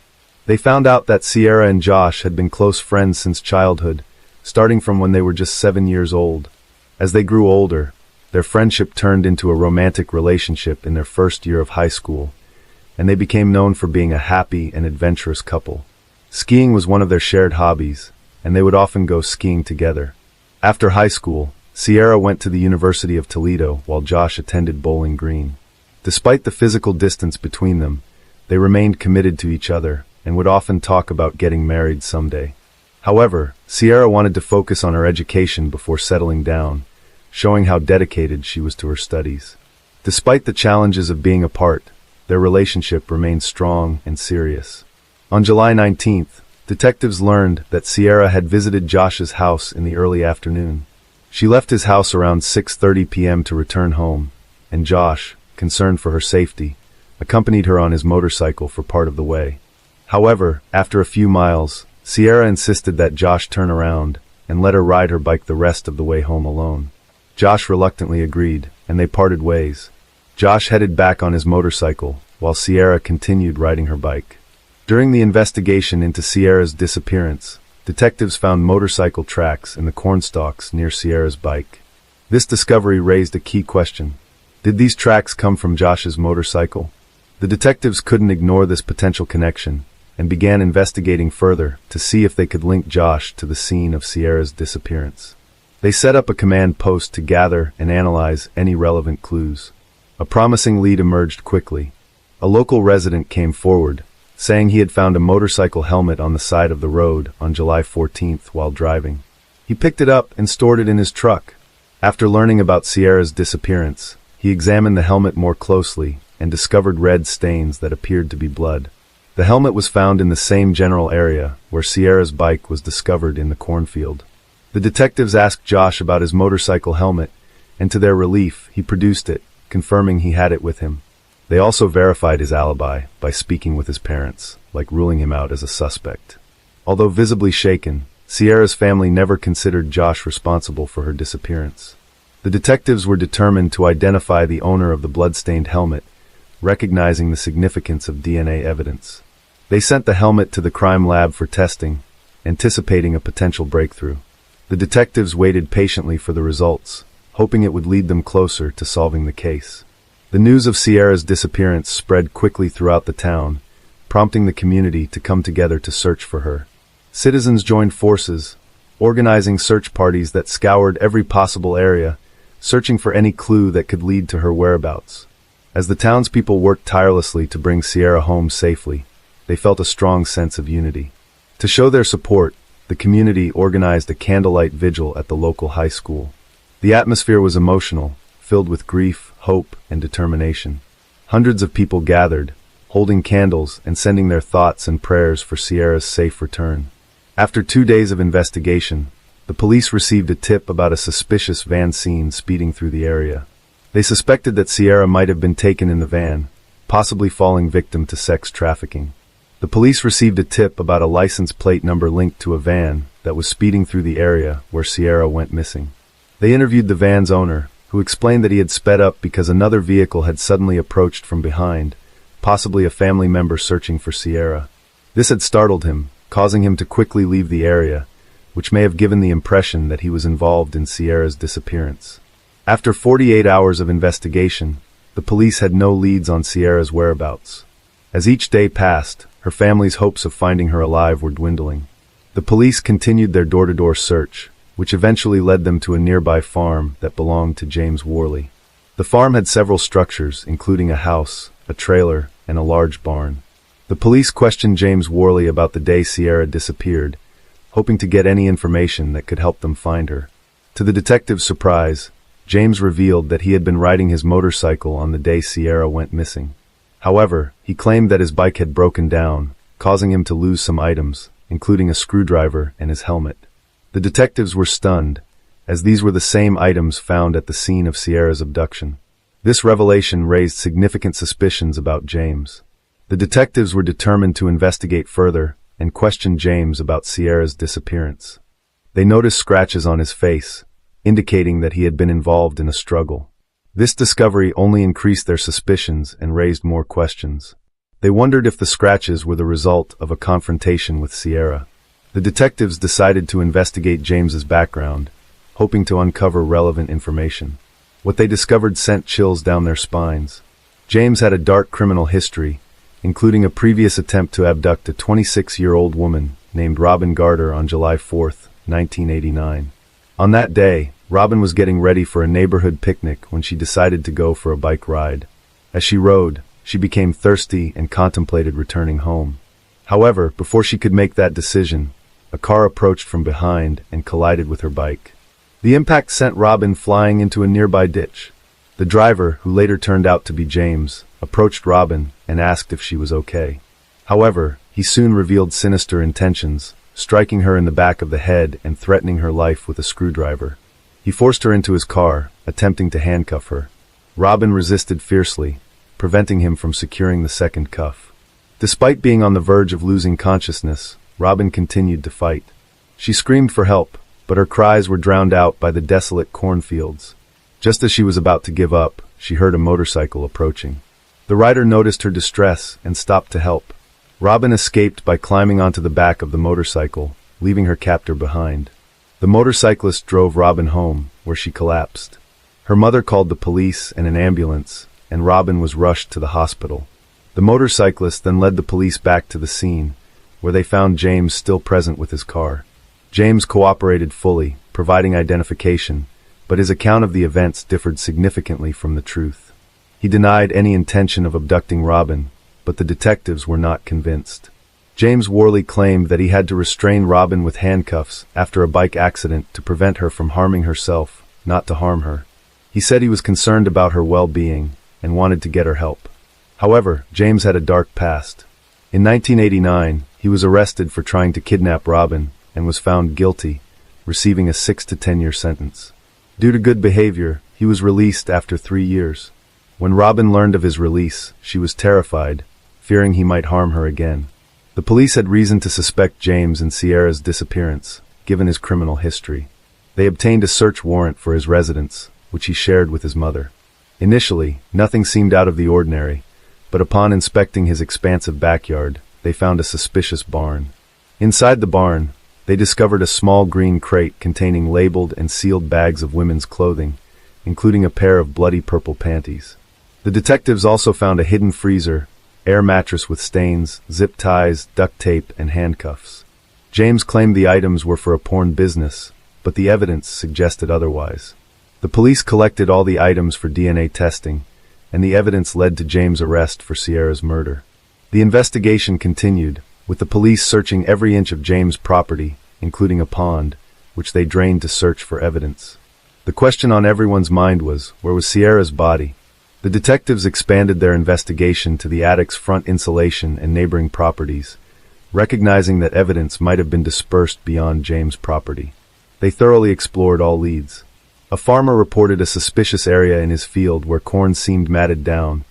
They found out that Sierra and Josh had been close friends since childhood, starting from when they were just 7 years old. As they grew older, their friendship turned into a romantic relationship in their first year of high school, and they became known for being a happy and adventurous couple. Skiing was one of their shared hobbies, and they would often go skiing together. After high school, Sierra went to the University of Toledo while Josh attended Bowling Green. Despite the physical distance between them, they remained committed to each other and would often talk about getting married someday. However, Sierra wanted to focus on her education before settling down, showing how dedicated she was to her studies. Despite the challenges of being apart, their relationship remained strong and serious. On July 19th, detectives learned that Sierra had visited Josh's house in the early afternoon. She left his house around 6:30 p.m. to return home, and Josh, concerned for her safety, accompanied her on his motorcycle for part of the way. However, after a few miles, Sierra insisted that Josh turn around and let her ride her bike the rest of the way home alone. Josh reluctantly agreed, and they parted ways. Josh headed back on his motorcycle, while Sierra continued riding her bike. During the investigation into Sierra's disappearance, detectives found motorcycle tracks in the cornstalks near Sierra's bike. This discovery raised a key question. Did these tracks come from Josh's motorcycle? The detectives couldn't ignore this potential connection, and began investigating further to see if they could link Josh to the scene of Sierra's disappearance. They set up a command post to gather and analyze any relevant clues. A promising lead emerged quickly. A local resident came forward, saying he had found a motorcycle helmet on the side of the road on July 14th while driving. He picked it up and stored it in his truck. After learning about Sierra's disappearance, he examined the helmet more closely and discovered red stains that appeared to be blood. The helmet was found in the same general area where Sierra's bike was discovered in the cornfield. The detectives asked Josh about his motorcycle helmet, and to their relief, he produced it, confirming he had it with him. They also verified his alibi by speaking with his parents, like ruling him out as a suspect. Although visibly shaken, Sierra's family never considered Josh responsible for her disappearance. The detectives were determined to identify the owner of the blood-stained helmet, recognizing the significance of DNA evidence. They sent the helmet to the crime lab for testing, anticipating a potential breakthrough. The detectives waited patiently for the results, hoping it would lead them closer to solving the case. The news of Sierra's disappearance spread quickly throughout the town, prompting the community to come together to search for her. Citizens joined forces, organizing search parties that scoured every possible area, searching for any clue that could lead to her whereabouts. As the townspeople worked tirelessly to bring Sierra home safely, they felt a strong sense of unity. To show their support, the community organized a candlelight vigil at the local high school. The atmosphere was emotional, filled with grief, hope, and determination. Hundreds of people gathered, holding candles and sending their thoughts and prayers for Sierra's safe return. After 2 days of investigation, the police received a tip about a suspicious van seen speeding through the area. They suspected that Sierra might have been taken in the van, possibly falling victim to sex trafficking. The police received a tip about a license plate number linked to a van that was speeding through the area where Sierra went missing. They interviewed the van's owner, who explained that he had sped up because another vehicle had suddenly approached from behind, possibly a family member searching for Sierra. This had startled him, causing him to quickly leave the area, which may have given the impression that he was involved in Sierra's disappearance. After 48 hours of investigation, the police had no leads on Sierra's whereabouts. As each day passed, her family's hopes of finding her alive were dwindling. The police continued their door-to-door search, which eventually led them to a nearby farm that belonged to James Worley. The farm had several structures, including a house, a trailer, and a large barn. The police questioned James Worley about the day Sierra disappeared, hoping to get any information that could help them find her. To the detective's surprise, James revealed that he had been riding his motorcycle on the day Sierra went missing. However, he claimed that his bike had broken down, causing him to lose some items, including a screwdriver and his helmet. The detectives were stunned, as these were the same items found at the scene of Sierra's abduction. This revelation raised significant suspicions about James. The detectives were determined to investigate further and question James about Sierra's disappearance. They noticed scratches on his face, indicating that he had been involved in a struggle. This discovery only increased their suspicions and raised more questions. They wondered if the scratches were the result of a confrontation with Sierra. The detectives decided to investigate James's background, hoping to uncover relevant information. What they discovered sent chills down their spines. James had a dark criminal history, including a previous attempt to abduct a 26-year-old woman named Robin Garter on July 4, 1989. On that day, Robin was getting ready for a neighborhood picnic when she decided to go for a bike ride. As she rode, she became thirsty and contemplated returning home. However, before she could make that decision, a car approached from behind and collided with her bike. The impact sent Robin flying into a nearby ditch. The driver, who later turned out to be James, approached Robin and asked if she was okay. However, he soon revealed sinister intentions, striking her in the back of the head and threatening her life with a screwdriver. He forced her into his car, attempting to handcuff her. Robin resisted fiercely, preventing him from securing the second cuff. Despite being on the verge of losing consciousness, Robin continued to fight. She screamed for help, but her cries were drowned out by the desolate cornfields. Just as she was about to give up, she heard a motorcycle approaching. The rider noticed her distress and stopped to help. Robin escaped by climbing onto the back of the motorcycle, leaving her captor behind. The motorcyclist drove Robin home, where she collapsed. Her mother called the police and an ambulance, and Robin was rushed to the hospital. The motorcyclist then led the police back to the scene, where they found James still present with his car. James cooperated fully, providing identification, but his account of the events differed significantly from the truth. He denied any intention of abducting Robin, but the detectives were not convinced. James Worley claimed that he had to restrain Robin with handcuffs after a bike accident to prevent her from harming herself, not to harm her. He said he was concerned about her well-being and wanted to get her help. However, James had a dark past. In 1989, he was arrested for trying to kidnap Robin and was found guilty, receiving a 6 to 10-year sentence. Due to good behavior, he was released after 3 years. When Robin learned of his release, she was terrified, fearing he might harm her again. The police had reason to suspect James in Sierra's disappearance, given his criminal history. They obtained a search warrant for his residence, which he shared with his mother. Initially, nothing seemed out of the ordinary, but upon inspecting his expansive backyard, they found a suspicious barn. Inside the barn, they discovered a small green crate containing labeled and sealed bags of women's clothing, including a pair of bloody purple panties. The detectives also found a hidden freezer, air mattress with stains, zip ties, duct tape, and handcuffs. James claimed the items were for a porn business, but the evidence suggested otherwise. The police collected all the items for DNA testing, and the evidence led to James' arrest for Sierra's murder. The investigation continued, with the police searching every inch of James' property, including a pond, which they drained to search for evidence. The question on everyone's mind was, where was Sierra's body? The detectives expanded their investigation to the attic's front insulation and neighboring properties, recognizing that evidence might have been dispersed beyond James' property. They thoroughly explored all leads. A farmer reported a suspicious area in his field where corn seemed matted down,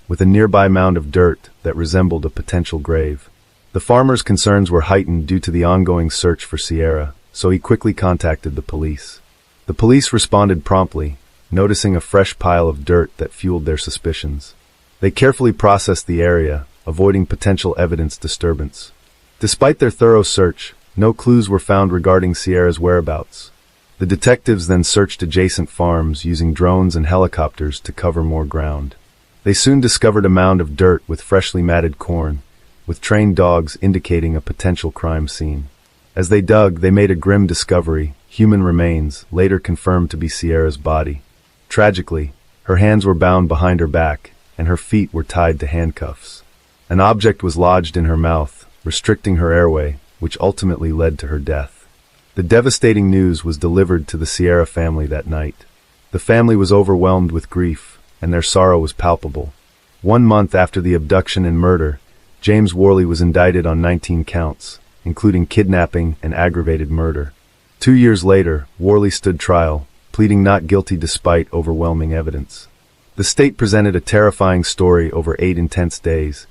with a nearby mound of dirt that resembled a potential grave. The farmer's concerns were heightened due to the ongoing search for Sierra, so he quickly contacted the police. The police responded promptly, noticing a fresh pile of dirt that fueled their suspicions. They carefully processed the area, avoiding potential evidence disturbance. Despite their thorough search, no clues were found regarding Sierra's whereabouts. The detectives then searched adjacent farms using drones and helicopters to cover more ground. They soon discovered a mound of dirt with freshly matted corn, with trained dogs indicating a potential crime scene. As they dug, they made a grim discovery: human remains, later confirmed to be Sierra's body. Tragically, her hands were bound behind her back, and her feet were tied to handcuffs. An object was lodged in her mouth, restricting her airway, which ultimately led to her death. The devastating news was delivered to the Sierra family that night. The family was overwhelmed with grief, and their sorrow was palpable. 1 month after the abduction and murder, James Worley was indicted on 19 counts, including kidnapping and aggravated murder. 2 years later, Worley stood trial, pleading not guilty despite overwhelming evidence. The state presented a terrifying story over 8 intense days,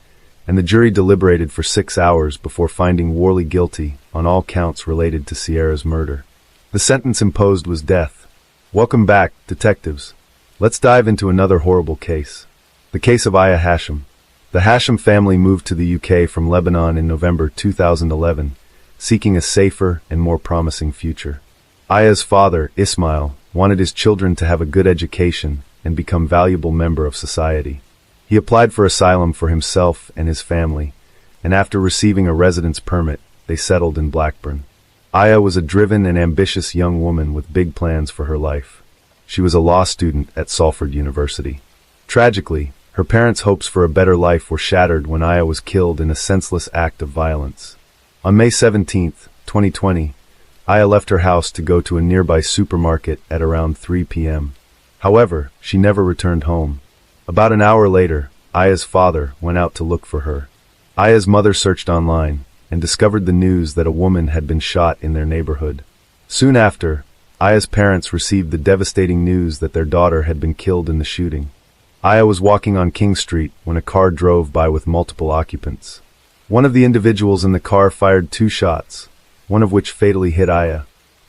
and the jury deliberated for 6 hours before finding Worley guilty on all counts related to Sierra's murder. The sentence imposed was death. Welcome back, detectives. Let's dive into another horrible case. The case of Aya Hashim. The Hashim family moved to the UK from Lebanon in November 2011, seeking a safer and more promising future. Aya's father, Ismail, wanted his children to have a good education and become valuable member of society. He applied for asylum for himself and his family, and after receiving a residence permit, they settled in Blackburn. Aya was a driven and ambitious young woman with big plans for her life. She was a law student at Salford University. Tragically, her parents' hopes for a better life were shattered when Aya was killed in a senseless act of violence. On May 17, 2020, Aya left her house to go to a nearby supermarket at around 3 p.m. However, she never returned home. About an hour later, Aya's father went out to look for her. Aya's mother searched online and discovered the news that a woman had been shot in their neighborhood. Soon after, Aya's parents received the devastating news that their daughter had been killed in the shooting. Aya was walking on King Street when a car drove by with multiple occupants. One of the individuals in the car fired 2 shots, one of which fatally hit Aya.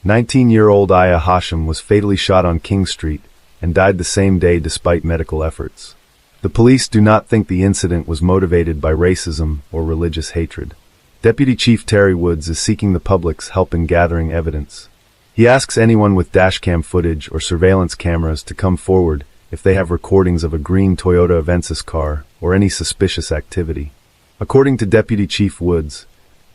19-year-old Aya Hashim was fatally shot on King Street and died the same day despite medical efforts. The police do not think the incident was motivated by racism or religious hatred. Deputy Chief Terry Woods is seeking the public's help in gathering evidence. He asks anyone with dashcam footage or surveillance cameras to come forward if they have recordings of a green Toyota Avensis car or any suspicious activity. According to Deputy Chief Woods,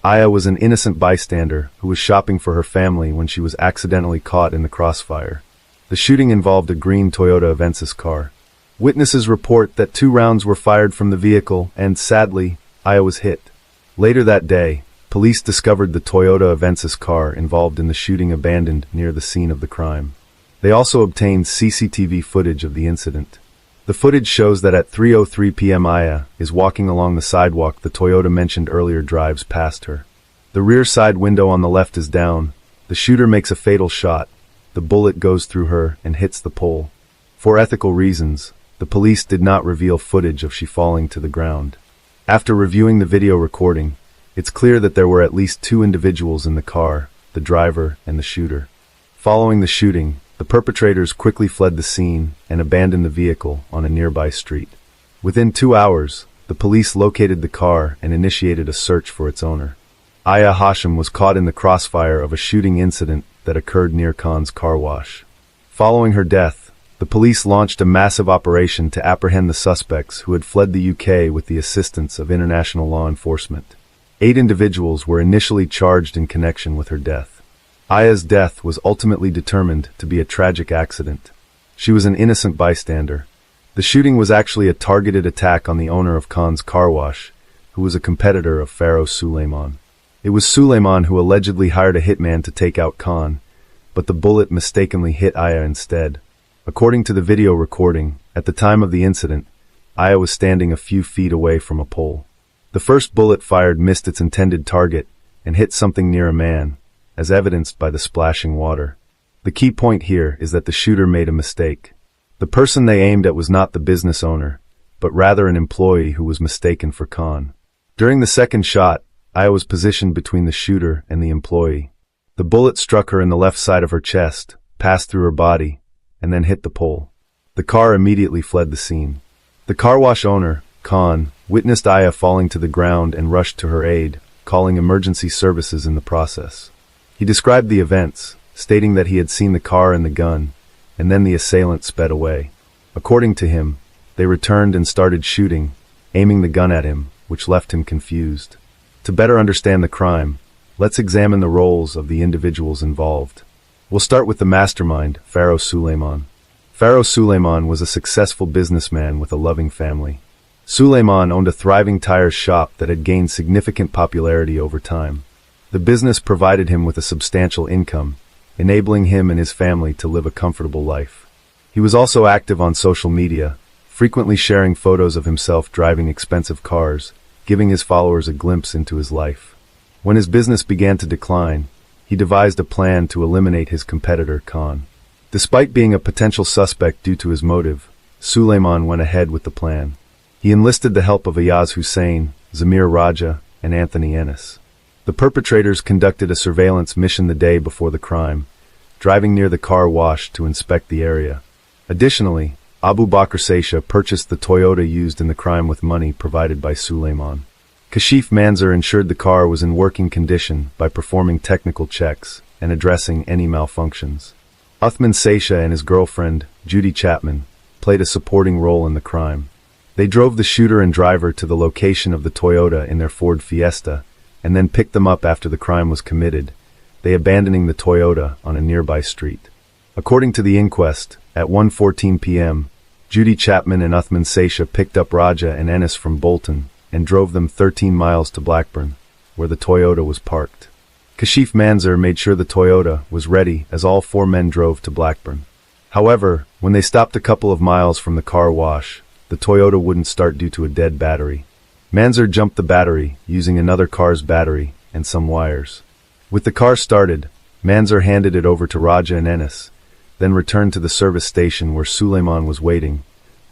Aya was an innocent bystander who was shopping for her family when she was accidentally caught in the crossfire. The shooting involved a green Toyota Avensis car. Witnesses report that 2 rounds were fired from the vehicle and, sadly, Aya was hit. Later that day, police discovered the Toyota Avensis car involved in the shooting abandoned near the scene of the crime. They also obtained CCTV footage of the incident. The footage shows that at 3:03 p.m. Aya is walking along the sidewalk the Toyota mentioned earlier drives past her. The rear side window on the left is down. The shooter makes a fatal shot. The bullet goes through her and hits the pole. For ethical reasons, the police did not reveal footage of she falling to the ground. After reviewing the video recording, it's clear that there were at least 2 individuals in the car, the driver and the shooter. Following the shooting, the perpetrators quickly fled the scene and abandoned the vehicle on a nearby street. Within 2 hours, the police located the car and initiated a search for its owner. Aya Hashim was caught in the crossfire of a shooting incident that occurred near Khan's car wash. Following her death, the police launched a massive operation to apprehend the suspects who had fled the UK with the assistance of international law enforcement. 8 individuals were initially charged in connection with her death. Aya's death was ultimately determined to be a tragic accident. She was an innocent bystander. The shooting was actually a targeted attack on the owner of Khan's car wash, who was a competitor of Pharaoh Suleiman. It was Suleiman who allegedly hired a hitman to take out Khan, but the bullet mistakenly hit Aya instead. According to the video recording, at the time of the incident, Aya was standing a few feet away from a pole. The first bullet fired missed its intended target and hit something near a man, as evidenced by the splashing water. The key point here is that the shooter made a mistake. The person they aimed at was not the business owner, but rather an employee who was mistaken for Khan. During the second shot, Aya was positioned between the shooter and the employee. The bullet struck her in the left side of her chest, passed through her body, and then hit the pole. The car immediately fled the scene. The car wash owner, Khan, witnessed Aya falling to the ground and rushed to her aid, calling emergency services in the process. He described the events, stating that he had seen the car and the gun, and then the assailant sped away. According to him, they returned and started shooting, aiming the gun at him, which left him confused. To better understand the crime, let's examine the roles of the individuals involved. We'll start with the mastermind, Pharaoh Suleiman. Pharaoh Suleiman was a successful businessman with a loving family. Suleiman owned a thriving tire shop that had gained significant popularity over time. The business provided him with a substantial income, enabling him and his family to live a comfortable life. He was also active on social media, frequently sharing photos of himself driving expensive cars, giving his followers a glimpse into his life. When his business began to decline, he devised a plan to eliminate his competitor, Khan. Despite being a potential suspect due to his motive, Suleiman went ahead with the plan. He enlisted the help of Ayaz Hussein, Zamir Raja, and Anthony Ennis. The perpetrators conducted a surveillance mission the day before the crime, driving near the car wash to inspect the area. Additionally, Abu Bakr Seisha purchased the Toyota used in the crime with money provided by Suleiman. Kashif Manzur ensured the car was in working condition by performing technical checks and addressing any malfunctions. Uthman Seisha and his girlfriend, Judy Chapman, played a supporting role in the crime. They drove the shooter and driver to the location of the Toyota in their Ford Fiesta, and then picked them up after the crime was committed, they abandoning the Toyota on a nearby street. According to the inquest, at 1:14 p.m., Judy Chapman and Uthman Seisha picked up Raja and Ennis from Bolton and drove them 13 miles to Blackburn, where the Toyota was parked. Kashif Manzur made sure the Toyota was ready as all 4 men drove to Blackburn. However, when they stopped a couple of miles from the car wash, the Toyota wouldn't start due to a dead battery. Manzur jumped the battery using another car's battery and some wires. With the car started, Manzur handed it over to Raja and Ennis, then returned to the service station where Suleiman was waiting,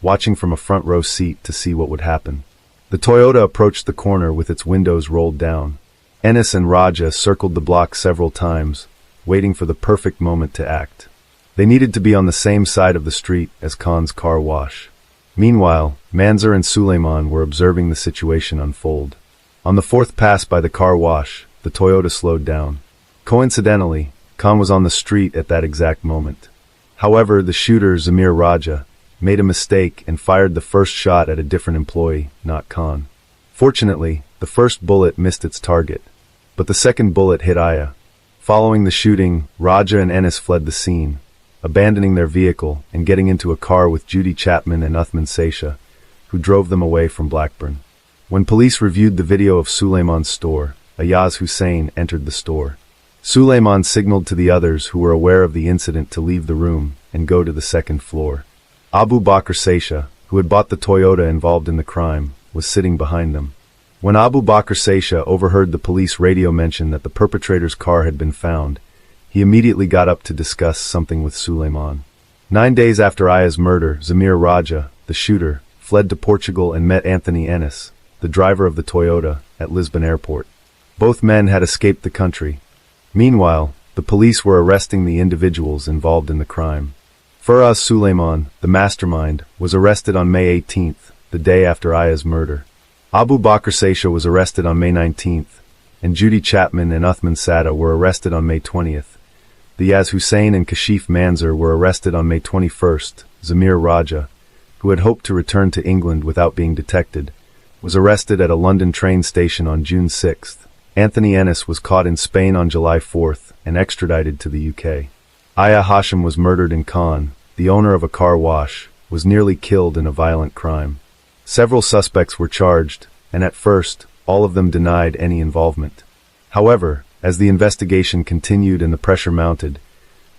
watching from a front row seat to see what would happen. The Toyota approached the corner with its windows rolled down. Ennis and Raja circled the block several times, waiting for the perfect moment to act. They needed to be on the same side of the street as Khan's car wash. Meanwhile, Manzur and Suleiman were observing the situation unfold. On the 4th pass by the car wash, the Toyota slowed down. Coincidentally, Khan was on the street at that exact moment. However, the shooter, Zamir Raja, made a mistake and fired the first shot at a different employee, not Khan. Fortunately, the first bullet missed its target. but the second bullet hit Aya. Following the shooting, Raja and Ennis fled the scene, abandoning their vehicle and getting into a car with Judy Chapman and Uthman Sesha, who drove them away from Blackburn. When police reviewed the video of Suleiman's store, Ayaz Hussein entered the store. Suleiman signaled to the others who were aware of the incident to leave the room and go to the second floor. Abu Bakr Sesha, who had bought the Toyota involved in the crime, was sitting behind them. When Abu Bakr Sesha overheard the police radio mention that the perpetrator's car had been found, he immediately got up to discuss something with Suleiman. 9 days after Aya's murder, Zamir Raja, the shooter, fled to Portugal and met Anthony Ennis, the driver of the Toyota, at Lisbon airport. Both men had escaped the country. Meanwhile, the police were arresting the individuals involved in the crime. Faraz Suleiman, the mastermind, was arrested on May 18th, the day after Aya's murder. Abu Bakr Sesha was arrested on May 19th, and Judy Chapman and Uthman Sada were arrested on May 20th. The Yaz Hussein and Kashif Manzur were arrested on May 21st. Zamir Raja, who had hoped to return to England without being detected, was arrested at a London train station on June 6th. Anthony Ennis was caught in Spain on July 4th and extradited to the UK. Aya Hashim was murdered in Cannes. The owner of a car wash was nearly killed in a violent crime. Several suspects were charged, and at first, all of them denied any involvement. However, as the investigation continued and the pressure mounted,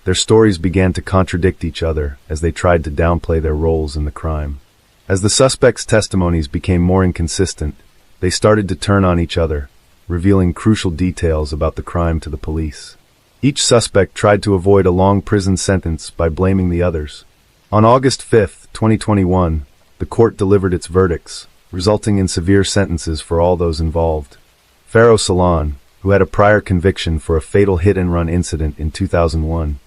their stories began to contradict each other as they tried to downplay their roles in the crime. As the suspects' testimonies became more inconsistent, they started to turn on each other, revealing crucial details about the crime to the police. Each suspect tried to avoid a long prison sentence by blaming the others. On August 5, 2021, the court delivered its verdicts, resulting in severe sentences for all those involved. Pharaoh Salon, who had a prior conviction for a fatal hit-and-run incident in 2001,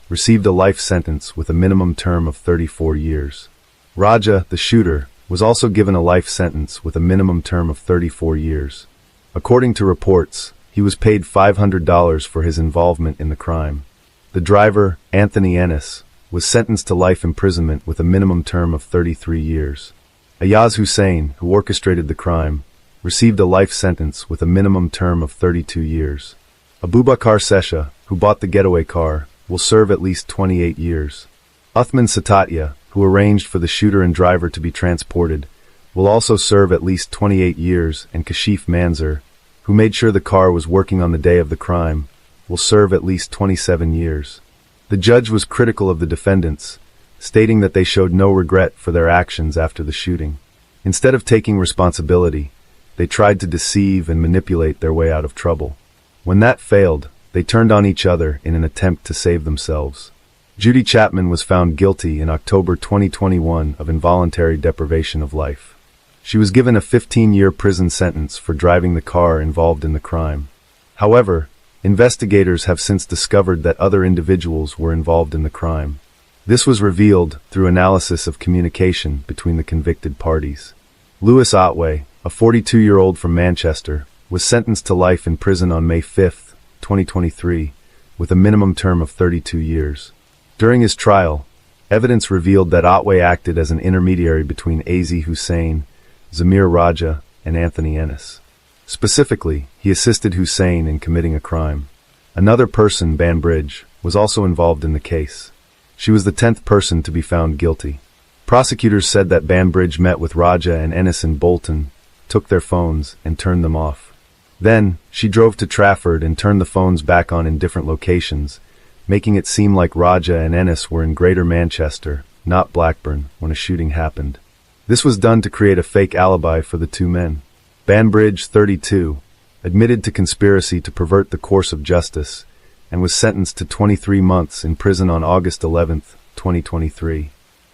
received a life sentence with a minimum term of 34 years. Raja, the shooter, was also given a life sentence with a minimum term of 34 years. According to reports, he was paid $500 for his involvement in the crime. The driver, Anthony Ennis, was sentenced to life imprisonment with a minimum term of 33 years. Ayaz Hussein, who orchestrated the crime, received a life sentence with a minimum term of 32 years. Abu Bakr Sesha, who bought the getaway car, will serve at least 28 years. Uthman Satatya, who arranged for the shooter and driver to be transported, will also serve at least 28 years, and Kashif Manzur, who made sure the car was working on the day of the crime, will serve at least 27 years. The judge was critical of the defendants, stating that they showed no regret for their actions after the shooting. Instead of taking responsibility, they tried to deceive and manipulate their way out of trouble. When that failed, they turned on each other in an attempt to save themselves. Judy Chapman was found guilty in October 2021 of involuntary deprivation of life. She was given a 15-year prison sentence for driving the car involved in the crime. However, investigators have since discovered that other individuals were involved in the crime. This was revealed through analysis of communication between the convicted parties. Lewis Otway, a 42-year-old from Manchester, was sentenced to life in prison on May 5, 2023, with a minimum term of 32 years. During his trial, evidence revealed that Otway acted as an intermediary between Azi Hussein, Zamir Raja, and Anthony Ennis. Specifically, he assisted Hussein in committing a crime. Another person, Banbridge, was also involved in the case. She was the 10th person to be found guilty. Prosecutors said that Banbridge met with Raja and Ennis in Bolton, took their phones, and turned them off. Then, she drove to Trafford and turned the phones back on in different locations, making it seem like Raja and Ennis were in Greater Manchester, not Blackburn, when a shooting happened. This was done to create a fake alibi for the two men. Banbridge, 32, admitted to conspiracy to pervert the course of justice and was sentenced to 23 months in prison on August 11, 2023.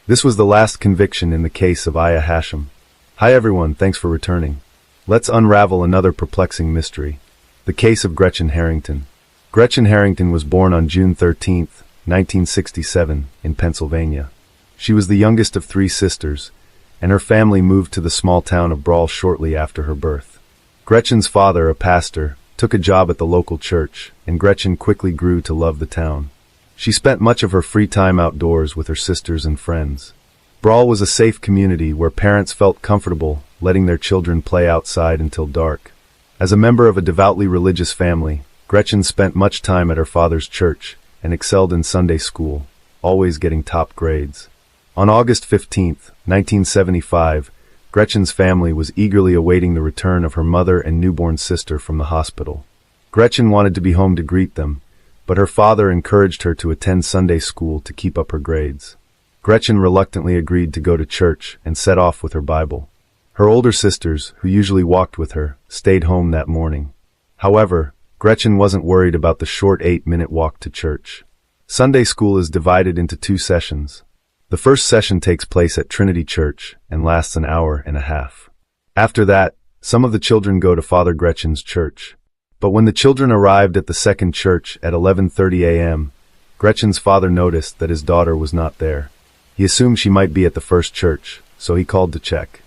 This was the last conviction in the case of Aya Hashim. Hi everyone, thanks for returning. Let's unravel another perplexing mystery. The case of Gretchen Harrington. Gretchen Harrington was born on June 13, 1967, in Pennsylvania. She was the youngest of 3 sisters, and her family moved to the small town of Brawl shortly after her birth. Gretchen's father, a pastor, took a job at the local church, and Gretchen quickly grew to love the town. She spent much of her free time outdoors with her sisters and friends. Brawl was a safe community where parents felt comfortable letting their children play outside until dark. As a member of a devoutly religious family, Gretchen spent much time at her father's church and excelled in Sunday school, always getting top grades. On August 15, 1975, Gretchen's family was eagerly awaiting the return of her mother and newborn sister from the hospital. Gretchen wanted to be home to greet them, but her father encouraged her to attend Sunday school to keep up her grades. Gretchen reluctantly agreed to go to church and set off with her Bible. Her older sisters, who usually walked with her, stayed home that morning. However, Gretchen wasn't worried about the short 8-minute walk to church. Sunday school is divided into 2 sessions. The first session takes place at Trinity Church and lasts an hour and a half. After that, some of the children go to Father Gretchen's church. But when the children arrived at the second church at 11:30 a.m., Gretchen's father noticed that his daughter was not there. He assumed she might be at the first church, so he called to check.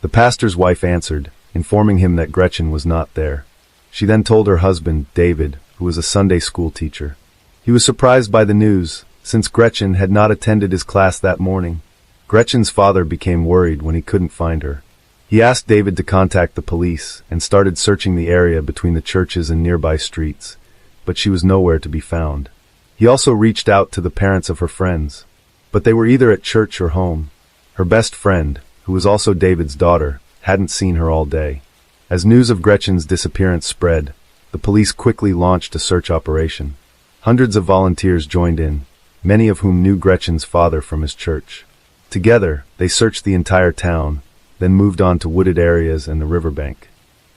The pastor's wife answered, informing him that Gretchen was not there. She then told her husband, David, who was a Sunday school teacher. He was surprised by the news, since Gretchen had not attended his class that morning. Gretchen's father became worried when he couldn't find her. He asked David to contact the police and started searching the area between the churches and nearby streets, but she was nowhere to be found. He also reached out to the parents of her friends, but they were either at church or home. Her best friend, who was also David's daughter, hadn't seen her all day. As news of Gretchen's disappearance spread, the police quickly launched a search operation. Hundreds of volunteers joined in, many of whom knew Gretchen's father from his church. Together, they searched the entire town, then moved on to wooded areas and the riverbank.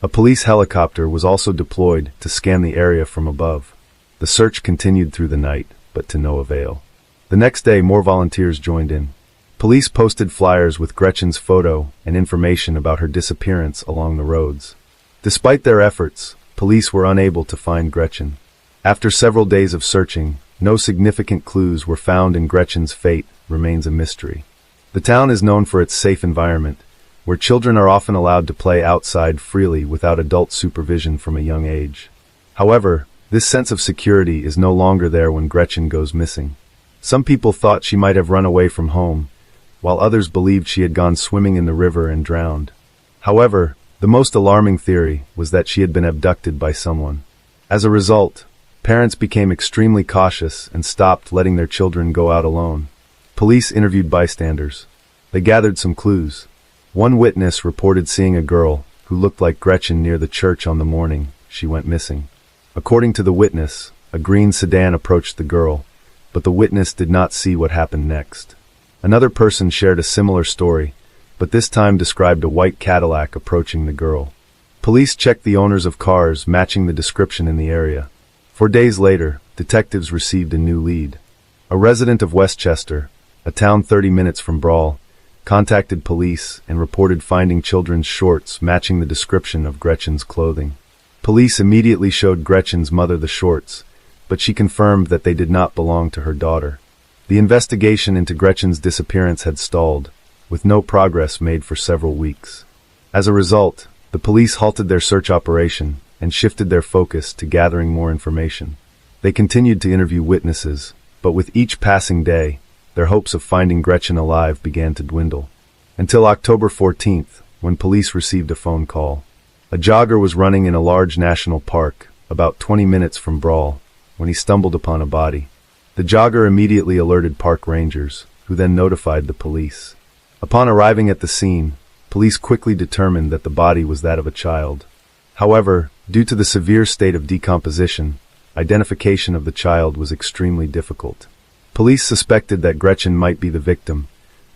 A police helicopter was also deployed to scan the area from above. The search continued through the night, but to no avail. The next day, more volunteers joined in. Police posted flyers with Gretchen's photo and information about her disappearance along the roads. Despite their efforts, police were unable to find Gretchen. After several days of searching, no significant clues were found, and Gretchen's fate remains a mystery. The town is known for its safe environment, where children are often allowed to play outside freely without adult supervision from a young age. However, this sense of security is no longer there when Gretchen goes missing. Some people thought she might have run away from home, while others believed she had gone swimming in the river and drowned. However, the most alarming theory was that she had been abducted by someone. As a result, parents became extremely cautious and stopped letting their children go out alone. Police interviewed bystanders. They gathered some clues. One witness reported seeing a girl who looked like Gretchen near the church on the morning she went missing. According to the witness, a green sedan approached the girl, but the witness did not see what happened next. Another person shared a similar story, but this time described a white Cadillac approaching the girl. Police checked the owners of cars matching the description in the area. 4 days later, detectives received a new lead. A resident of Westchester, a town 30 minutes from Brawl, contacted police and reported finding children's shorts matching the description of Gretchen's clothing. Police immediately showed Gretchen's mother the shorts, but she confirmed that they did not belong to her daughter. The investigation into Gretchen's disappearance had stalled, with no progress made for several weeks. As a result, the police halted their search operation and shifted their focus to gathering more information. They continued to interview witnesses, but with each passing day, their hopes of finding Gretchen alive began to dwindle. Until October 14th, when police received a phone call. A jogger was running in a large national park, about 20 minutes from Brawl, when he stumbled upon a body. The jogger immediately alerted park rangers, who then notified the police. Upon arriving at the scene, police quickly determined that the body was that of a child. However, due to the severe state of decomposition, identification of the child was extremely difficult. Police suspected that Gretchen might be the victim,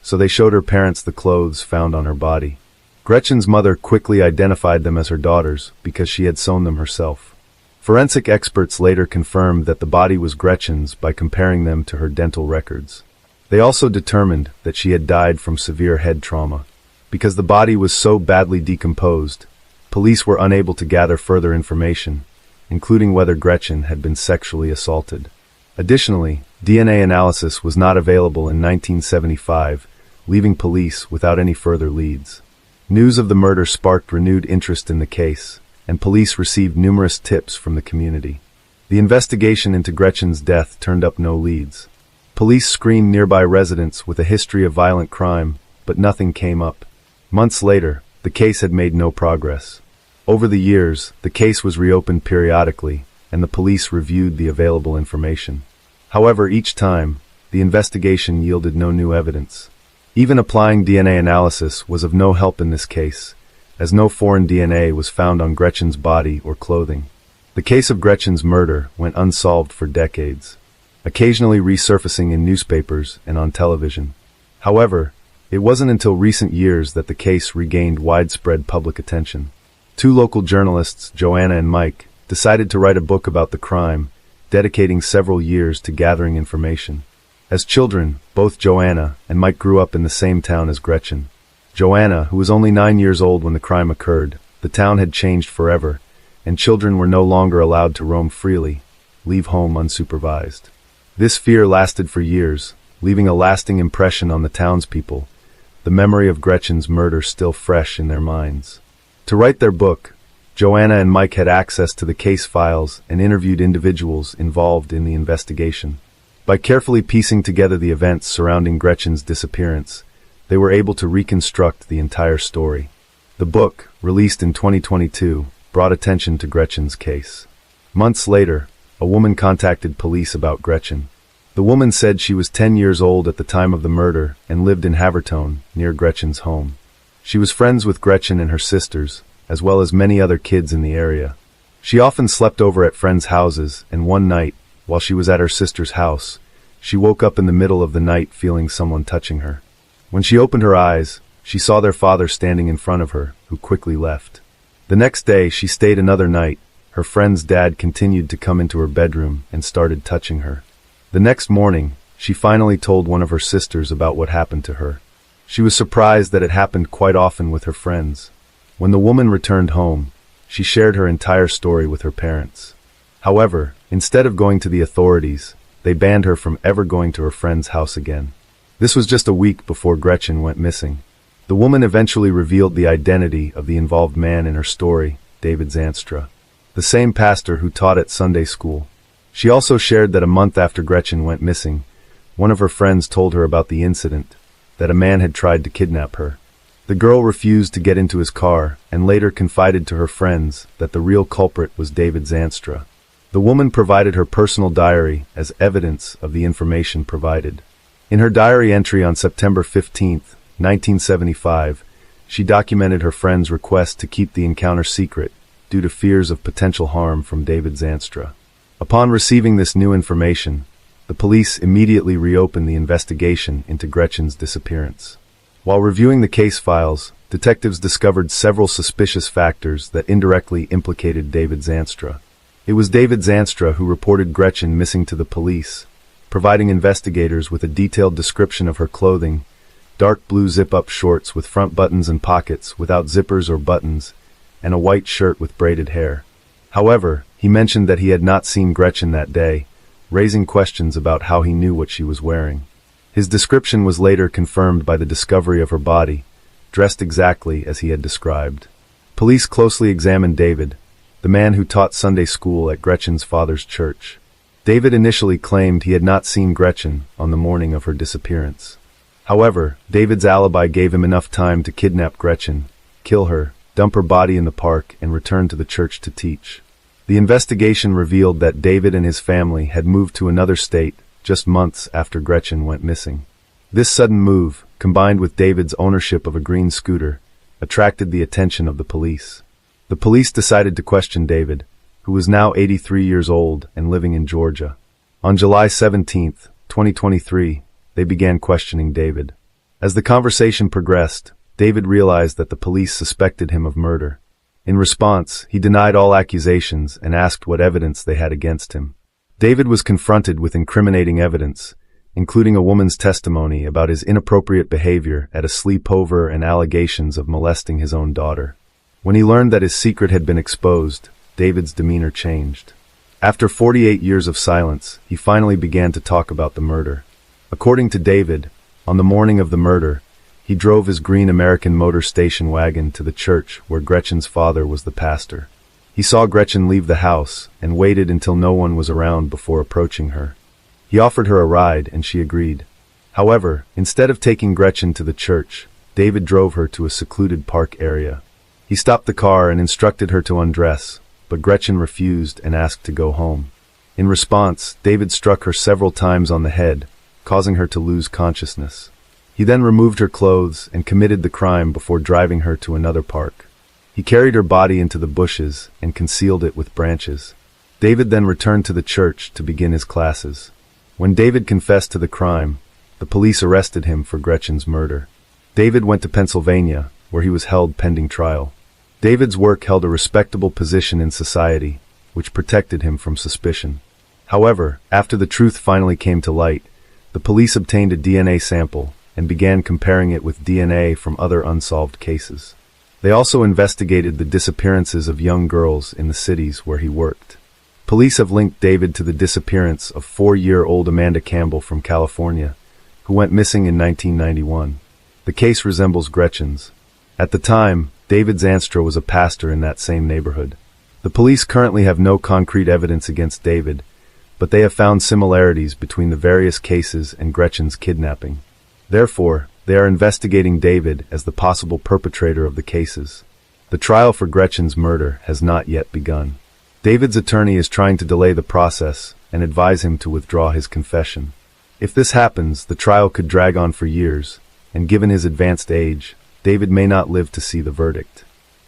so they showed her parents the clothes found on her body. Gretchen's mother quickly identified them as her daughters because she had sewn them herself. Forensic experts later confirmed that the body was Gretchen's by comparing them to her dental records. They also determined that she had died from severe head trauma. Because the body was so badly decomposed, police were unable to gather further information, including whether Gretchen had been sexually assaulted. Additionally, DNA analysis was not available in 1975, leaving police without any further leads. News of the murder sparked renewed interest in the case, and police received numerous tips from the community. The investigation into Gretchen's death turned up no leads. Police screened nearby residents with a history of violent crime, but nothing came up. Months later, the case had made no progress. Over the years, the case was reopened periodically, and the police reviewed the available information. However, each time, the investigation yielded no new evidence. Even applying DNA analysis was of no help in this case, as no foreign DNA was found on Gretchen's body or clothing. The case of Gretchen's murder went unsolved for decades, occasionally resurfacing in newspapers and on television. However, it wasn't until recent years that the case regained widespread public attention. Two local journalists, Joanna and Mike, decided to write a book about the crime, dedicating several years to gathering information. As children, both Joanna and Mike grew up in the same town as Gretchen. Joanna, who was only 9 years old when the crime occurred, the town had changed forever, and children were no longer allowed to roam freely, leave home unsupervised. This fear lasted for years, leaving a lasting impression on the townspeople, the memory of Gretchen's murder still fresh in their minds. To write their book, Joanna and Mike had access to the case files and interviewed individuals involved in the investigation. By carefully piecing together the events surrounding Gretchen's disappearance, they were able to reconstruct the entire story. The book, released in 2022, brought attention to Gretchen's case. Months later, a woman contacted police about Gretchen. The woman said she was 10 years old at the time of the murder and lived in Havertone, near Gretchen's home. She was friends with Gretchen and her sisters, as well as many other kids in the area. She often slept over at friends' houses, and one night, while she was at her sister's house, she woke up in the middle of the night feeling someone touching her. When she opened her eyes, she saw their father standing in front of her, who quickly left. The next day, she stayed another night. Her friend's dad continued to come into her bedroom and started touching her. The next morning, she finally told one of her sisters about what happened to her. She was surprised that it happened quite often with her friends. When the woman returned home, she shared her entire story with her parents. However, instead of going to the authorities, they banned her from ever going to her friend's house again. This was just a week before Gretchen went missing. The woman eventually revealed the identity of the involved man in her story, David Zanstra, the same pastor who taught at Sunday school. She also shared that a month after Gretchen went missing, one of her friends told her about the incident, that a man had tried to kidnap her. The girl refused to get into his car and later confided to her friends that the real culprit was David Zanstra. The woman provided her personal diary as evidence of the information provided. In her diary entry on September 15, 1975, she documented her friend's request to keep the encounter secret due to fears of potential harm from David Zanstra. Upon receiving this new information, the police immediately reopened the investigation into Gretchen's disappearance. While reviewing the case files, detectives discovered several suspicious factors that indirectly implicated David Zanstra. It was David Zanstra who reported Gretchen missing to the police, providing investigators with a detailed description of her clothing: dark blue zip-up shorts with front buttons and pockets without zippers or buttons, and a white shirt with braided hair. However, he mentioned that he had not seen Gretchen that day, raising questions about how he knew what she was wearing. His description was later confirmed by the discovery of her body, dressed exactly as he had described. Police closely examined David, the man who taught Sunday school at Gretchen's father's church. David initially claimed he had not seen Gretchen on the morning of her disappearance. However, David's alibi gave him enough time to kidnap Gretchen, kill her, dump her body in the park, and return to the church to teach. The investigation revealed that David and his family had moved to another state just months after Gretchen went missing. This sudden move, combined with David's ownership of a green scooter, attracted the attention of the police. The police decided to question David, who was now 83 years old and living in Georgia. On July 17, 2023, they began questioning David. As the conversation progressed, David realized that the police suspected him of murder. In response, he denied all accusations and asked what evidence they had against him. David was confronted with incriminating evidence, including a woman's testimony about his inappropriate behavior at a sleepover and allegations of molesting his own daughter. When he learned that his secret had been exposed, David's demeanor changed. After 48 years of silence, he finally began to talk about the murder. According to David, on the morning of the murder, he drove his green American motor station wagon to the church where Gretchen's father was the pastor. He saw Gretchen leave the house and waited until no one was around before approaching her. He offered her a ride and she agreed. However, instead of taking Gretchen to the church, David drove her to a secluded park area. He stopped the car and instructed her to undress, but Gretchen refused and asked to go home. In response, David struck her several times on the head, causing her to lose consciousness. He then removed her clothes and committed the crime before driving her to another park. He carried her body into the bushes and concealed it with branches. David then returned to the church to begin his classes. When David confessed to the crime, the police arrested him for Gretchen's murder. David went to Pennsylvania, where he was held pending trial. David's work held a respectable position in society, which protected him from suspicion. However, after the truth finally came to light, the police obtained a DNA sample and began comparing it with DNA from other unsolved cases. They also investigated the disappearances of young girls in the cities where he worked. Police have linked David to the disappearance of 4-year-old Amanda Campbell from California, who went missing in 1991. The case resembles Gretchen's. At the time, David Zanstra was a pastor in that same neighborhood. The police currently have no concrete evidence against David, but they have found similarities between the various cases and Gretchen's kidnapping. Therefore, they are investigating David as the possible perpetrator of the cases. The trial for Gretchen's murder has not yet begun. David's attorney is trying to delay the process and advise him to withdraw his confession. If this happens, the trial could drag on for years, and given his advanced age, David may not live to see the verdict.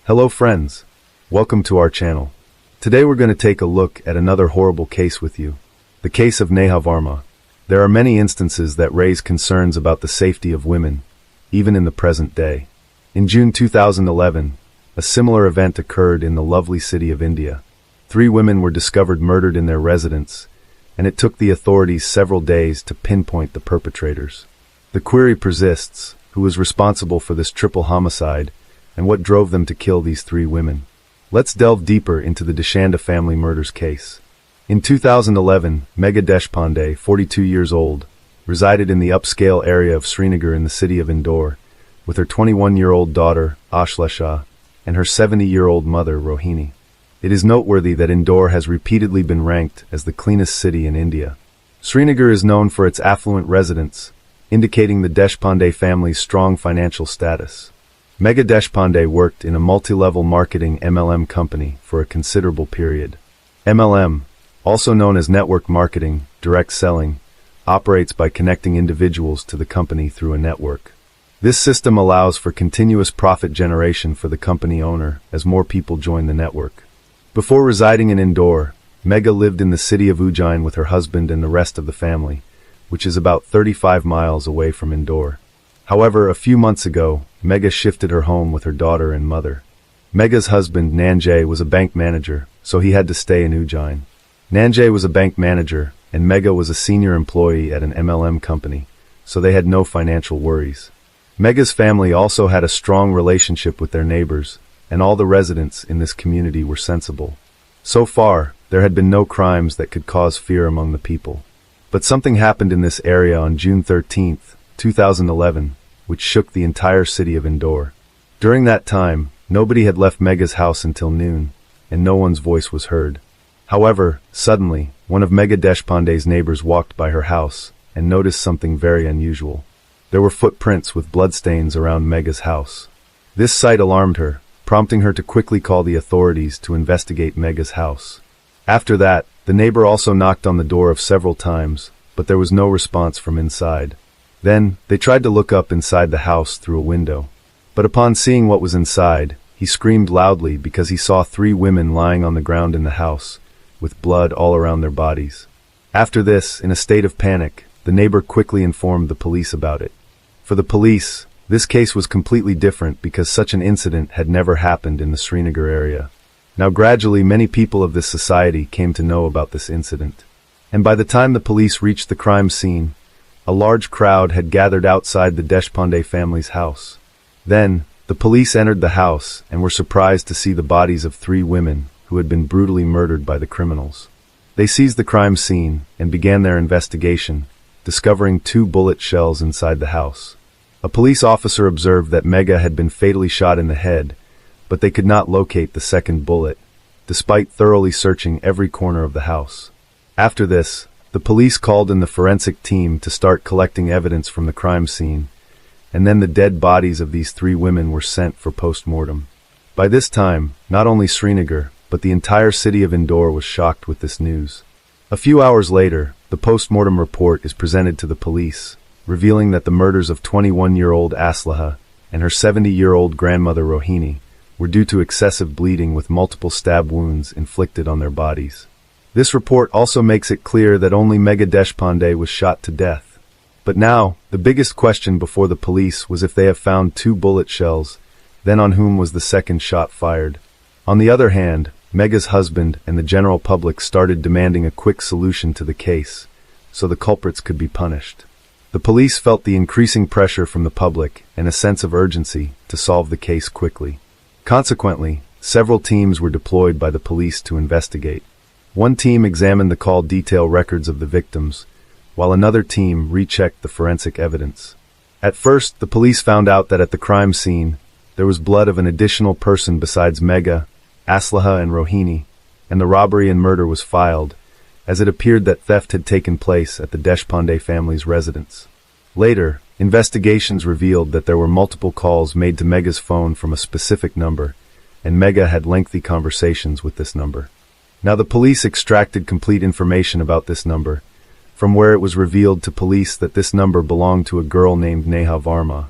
Hello friends, welcome to our channel. Today we're going to take a look at another horrible case with you, the case of Neha Varma. There are many instances that raise concerns about the safety of women, even in the present day. In June 2011, a similar event occurred in the lovely city of India. 3 women were discovered murdered in their residence, and it took the authorities several days to pinpoint the perpetrators. The query persists: who was responsible for this triple homicide, and what drove them to kill these 3 women? Let's delve deeper into the Deshanda family murders case. In 2011, Megha Deshpande, 42 years old, resided in the upscale area of Srinagar in the city of Indore, with her 21-year-old daughter, Ashlesha, and her 70-year-old mother, Rohini. It is noteworthy that Indore has repeatedly been ranked as the cleanest city in India. Srinagar is known for its affluent residents, indicating the Deshpande family's strong financial status. Megha Deshpande worked in a multi-level marketing MLM company for a considerable period. MLM, also known as network marketing, direct selling, operates by connecting individuals to the company through a network. This system allows for continuous profit generation for the company owner as more people join the network. Before residing in Indore, Megha lived in the city of Ujjain with her husband and the rest of the family, which is about 35 miles away from Indore. However, a few months ago, Megha shifted her home with her daughter and mother. Megha's husband, Nanjay, was a bank manager, so he had to stay in Ujjain. Nanjay was a bank manager, and Megha was a senior employee at an MLM company, so they had no financial worries. Megha's family also had a strong relationship with their neighbors, and all the residents in this community were sensible. So far, there had been no crimes that could cause fear among the people. But something happened in this area on June 13, 2011, which shook the entire city of Indore. During that time, nobody had left Megha's house until noon, and no one's voice was heard. However, suddenly, one of Megha Deshpande's neighbors walked by her house and noticed something very unusual. There were footprints with bloodstains around Megha's house. This sight alarmed her, prompting her to quickly call the authorities to investigate Megha's house. After that, the neighbor also knocked on the door several times, but there was no response from inside. Then, they tried to look up inside the house through a window. But upon seeing what was inside, he screamed loudly because he saw 3 women lying on the ground in the house, with blood all around their bodies. After this, in a state of panic, the neighbor quickly informed the police about it. For the police, this case was completely different because such an incident had never happened in the Srinagar area. Now gradually many people of this society came to know about this incident. And by the time the police reached the crime scene, a large crowd had gathered outside the Deshpande family's house. Then, the police entered the house and were surprised to see the bodies of 3 women who had been brutally murdered by the criminals. They seized the crime scene and began their investigation, discovering 2 bullet shells inside the house. A police officer observed that Megha had been fatally shot in the head, but they could not locate the second bullet, despite thoroughly searching every corner of the house. After this, the police called in the forensic team to start collecting evidence from the crime scene, and then the dead bodies of these 3 women were sent for post-mortem. By this time, not only Srinagar, but the entire city of Indore was shocked with this news. A few hours later, the post-mortem report is presented to the police, revealing that the murders of 21-year-old Aslaha and her 70-year-old grandmother Rohini were due to excessive bleeding with multiple stab wounds inflicted on their bodies. This report also makes it clear that only Megha Deshpande was shot to death. But now, the biggest question before the police was if they have found 2 bullet shells, then on whom was the second shot fired. On the other hand, Megha's husband and the general public started demanding a quick solution to the case, so the culprits could be punished. The police felt the increasing pressure from the public and a sense of urgency to solve the case quickly. Consequently, several teams were deployed by the police to investigate. One team examined the call detail records of the victims, while another team rechecked the forensic evidence. At first, the police found out that at the crime scene, there was blood of an additional person besides Megha, Aslaha and Rohini, and the robbery and murder was filed, as it appeared that theft had taken place at the Deshpande family's residence. Later, investigations revealed that there were multiple calls made to Megha's phone from a specific number, and Megha had lengthy conversations with this number. Now the police extracted complete information about this number, from where it was revealed to police that this number belonged to a girl named Neha Varma.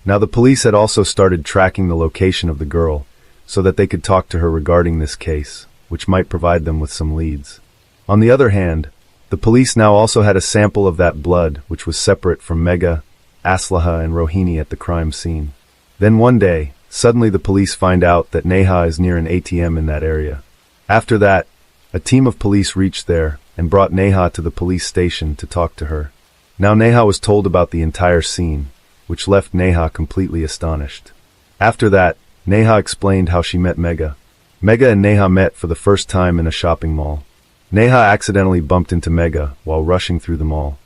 Now the police had also started tracking the location of the girl, so that they could talk to her regarding this case, which might provide them with some leads. On the other hand, the police now also had a sample of that blood which was separate from Megha, Aslaha and Rohini at the crime scene. Then one day, suddenly the police find out that Neha is near an ATM in that area. After that, a team of police reached there and brought Neha to the police station to talk to her. Now Neha was told about the entire scene, which left Neha completely astonished. After that, Neha explained how she met Megha. Megha and Neha met for the first time in a shopping mall. Neha accidentally bumped into Megha while rushing through the mall.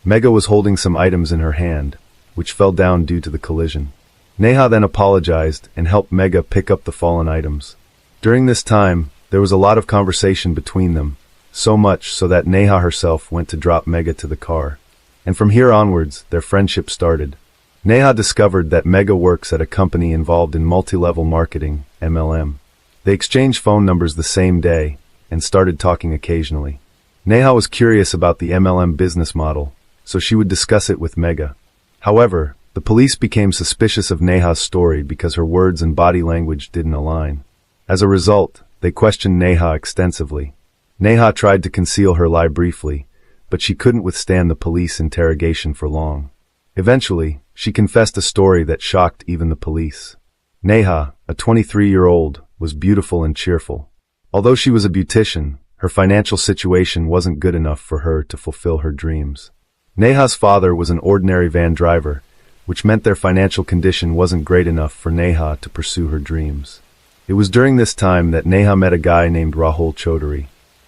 Megha was holding some items in her hand, which fell down due to the collision. Neha then apologized and helped Megha pick up the fallen items. During this time, there was a lot of conversation between them, so much so that Neha herself went to drop Megha to the car. And from here onwards, their friendship started. Neha discovered that Megha works at a company involved in multi-level marketing, MLM. They exchanged phone numbers the same day, and started talking occasionally. Neha was curious about the MLM business model, so she would discuss it with Megha. However, the police became suspicious of Neha's story because her words and body language didn't align. As a result, they questioned Neha extensively. Neha tried to conceal her lie briefly, but she couldn't withstand the police interrogation for long. Eventually, she confessed a story that shocked even the police. Neha, a 23-year-old, was beautiful and cheerful. Although she was a beautician, her financial situation wasn't good enough for her to fulfill her dreams. Neha's father was an ordinary van driver, which meant their financial condition wasn't great enough for Neha to pursue her dreams. It was during this time that Neha met a guy named Rahul Chaudhary.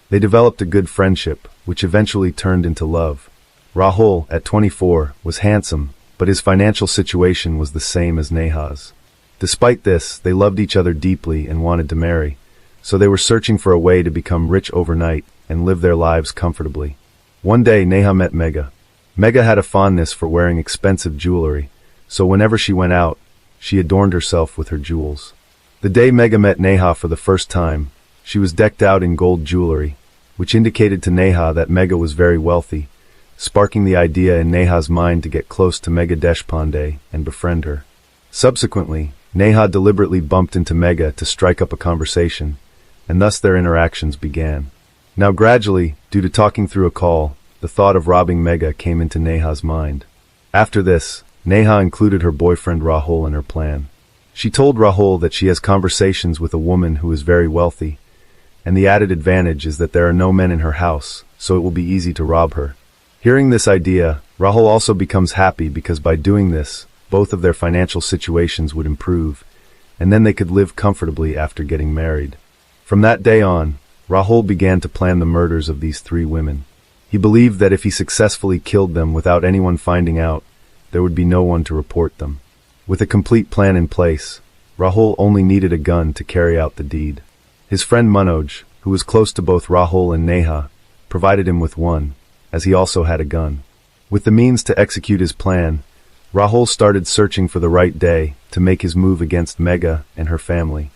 They developed a good friendship, which eventually turned into love. Rahul, at 24, was handsome, but his financial situation was the same as Neha's. Despite this, they loved each other deeply and wanted to marry, so they were searching for a way to become rich overnight and live their lives comfortably. One day, Neha met Megha. Megha had a fondness for wearing expensive jewelry, so whenever she went out, she adorned herself with her jewels. The day Megha met Neha for the first time, she was decked out in gold jewelry, which indicated to Neha that Megha was very wealthy, sparking the idea in Neha's mind to get close to Megha Deshpande and befriend her. Subsequently, Neha deliberately bumped into Megha to strike up a conversation, and thus their interactions began. Now gradually, due to talking through a call, the thought of robbing Megha came into Neha's mind. After this, Neha included her boyfriend Rahul in her plan. She told Rahul that she has conversations with a woman who is very wealthy, and the added advantage is that there are no men in her house, so it will be easy to rob her. Hearing this idea, Rahul also becomes happy because by doing this, both of their financial situations would improve, and then they could live comfortably after getting married. From that day on, Rahul began to plan the murders of these 3 women. He believed that if he successfully killed them without anyone finding out, there would be no one to report them. With a complete plan in place, Rahul only needed a gun to carry out the deed. His friend Manoj, who was close to both Rahul and Neha, provided him with one, as he also had a gun. With the means to execute his plan, Rahul started searching for the right day to make his move against Megha and her family.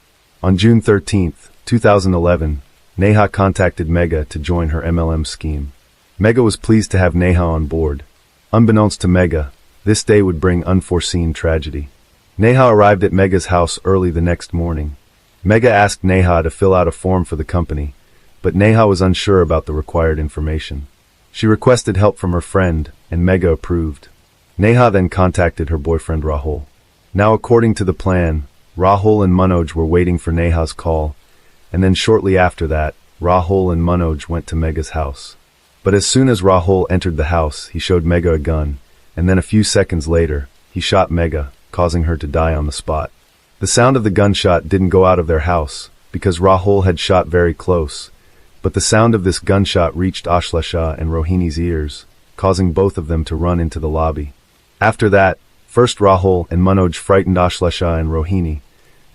On June 13, 2011, Neha contacted Megha to join her MLM scheme. Megha was pleased to have Neha on board. Unbeknownst to Megha, this day would bring unforeseen tragedy. Neha arrived at Megha's house early the next morning. Megha asked Neha to fill out a form for the company, but Neha was unsure about the required information. She requested help from her friend, and Megha approved. Neha then contacted her boyfriend Rahul. Now, according to the plan, Rahul and Manoj were waiting for Neha's call, and then shortly after that, Rahul and Manoj went to Megha's house. But as soon as Rahul entered the house, he showed Megha a gun, and then a few seconds later, he shot Megha, causing her to die on the spot. The sound of the gunshot didn't go out of their house, because Rahul had shot very close, but the sound of this gunshot reached Ashlesha and Rohini's ears, causing both of them to run into the lobby. After that, first Rahul and Manoj frightened Ashlesha and Rohini,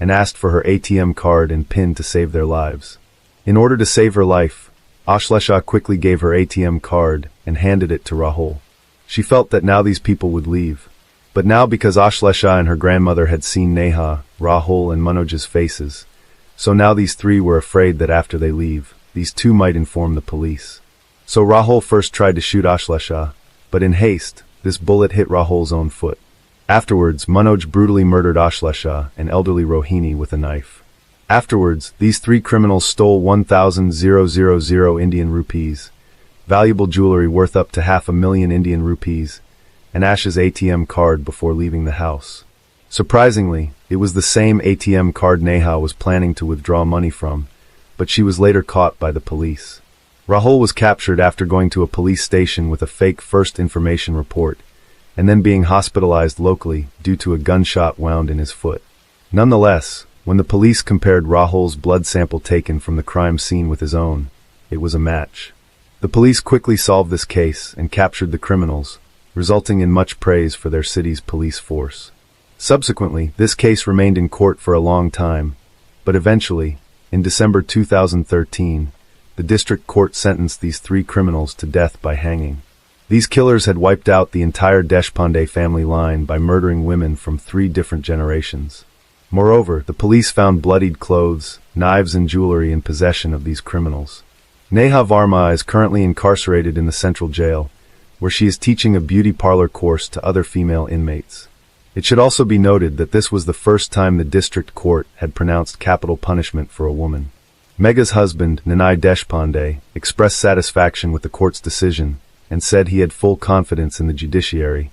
and asked for her ATM card and PIN to save their lives. In order to save her life, Ashlesha quickly gave her ATM card and handed it to Rahul. She felt that now these people would leave. But now, because Ashlesha and her grandmother had seen Neha, Rahul and Manoj's faces, so now these three were afraid that after they leave, these two might inform the police. So Rahul first tried to shoot Ashlesha, but in haste, this bullet hit Rahul's own foot. Afterwards, Manoj brutally murdered Ashlesha and elderly Rohini with a knife. Afterwards, these three criminals stole 1,000 Indian rupees, valuable jewelry worth up to 500,000 Indian rupees, and Ash's ATM card before leaving the house. Surprisingly, it was the same ATM card Neha was planning to withdraw money from, but she was later caught by the police. Rahul was captured after going to a police station with a fake first information report, and then being hospitalized locally due to a gunshot wound in his foot. Nonetheless, when the police compared Rahul's blood sample taken from the crime scene with his own, it was a match. The police quickly solved this case and captured the criminals, resulting in much praise for their city's police force. Subsequently, this case remained in court for a long time, but eventually, in December 2013, the district court sentenced these three criminals to death by hanging. These killers had wiped out the entire Deshpande family line by murdering women from 3 different generations. Moreover, the police found bloodied clothes, knives and jewelry in possession of these criminals. Neha Varma is currently incarcerated in the central jail, where she is teaching a beauty parlor course to other female inmates. It should also be noted that this was the first time the district court had pronounced capital punishment for a woman. Megha's husband, Nanai Deshpande, expressed satisfaction with the court's decision and said he had full confidence in the judiciary,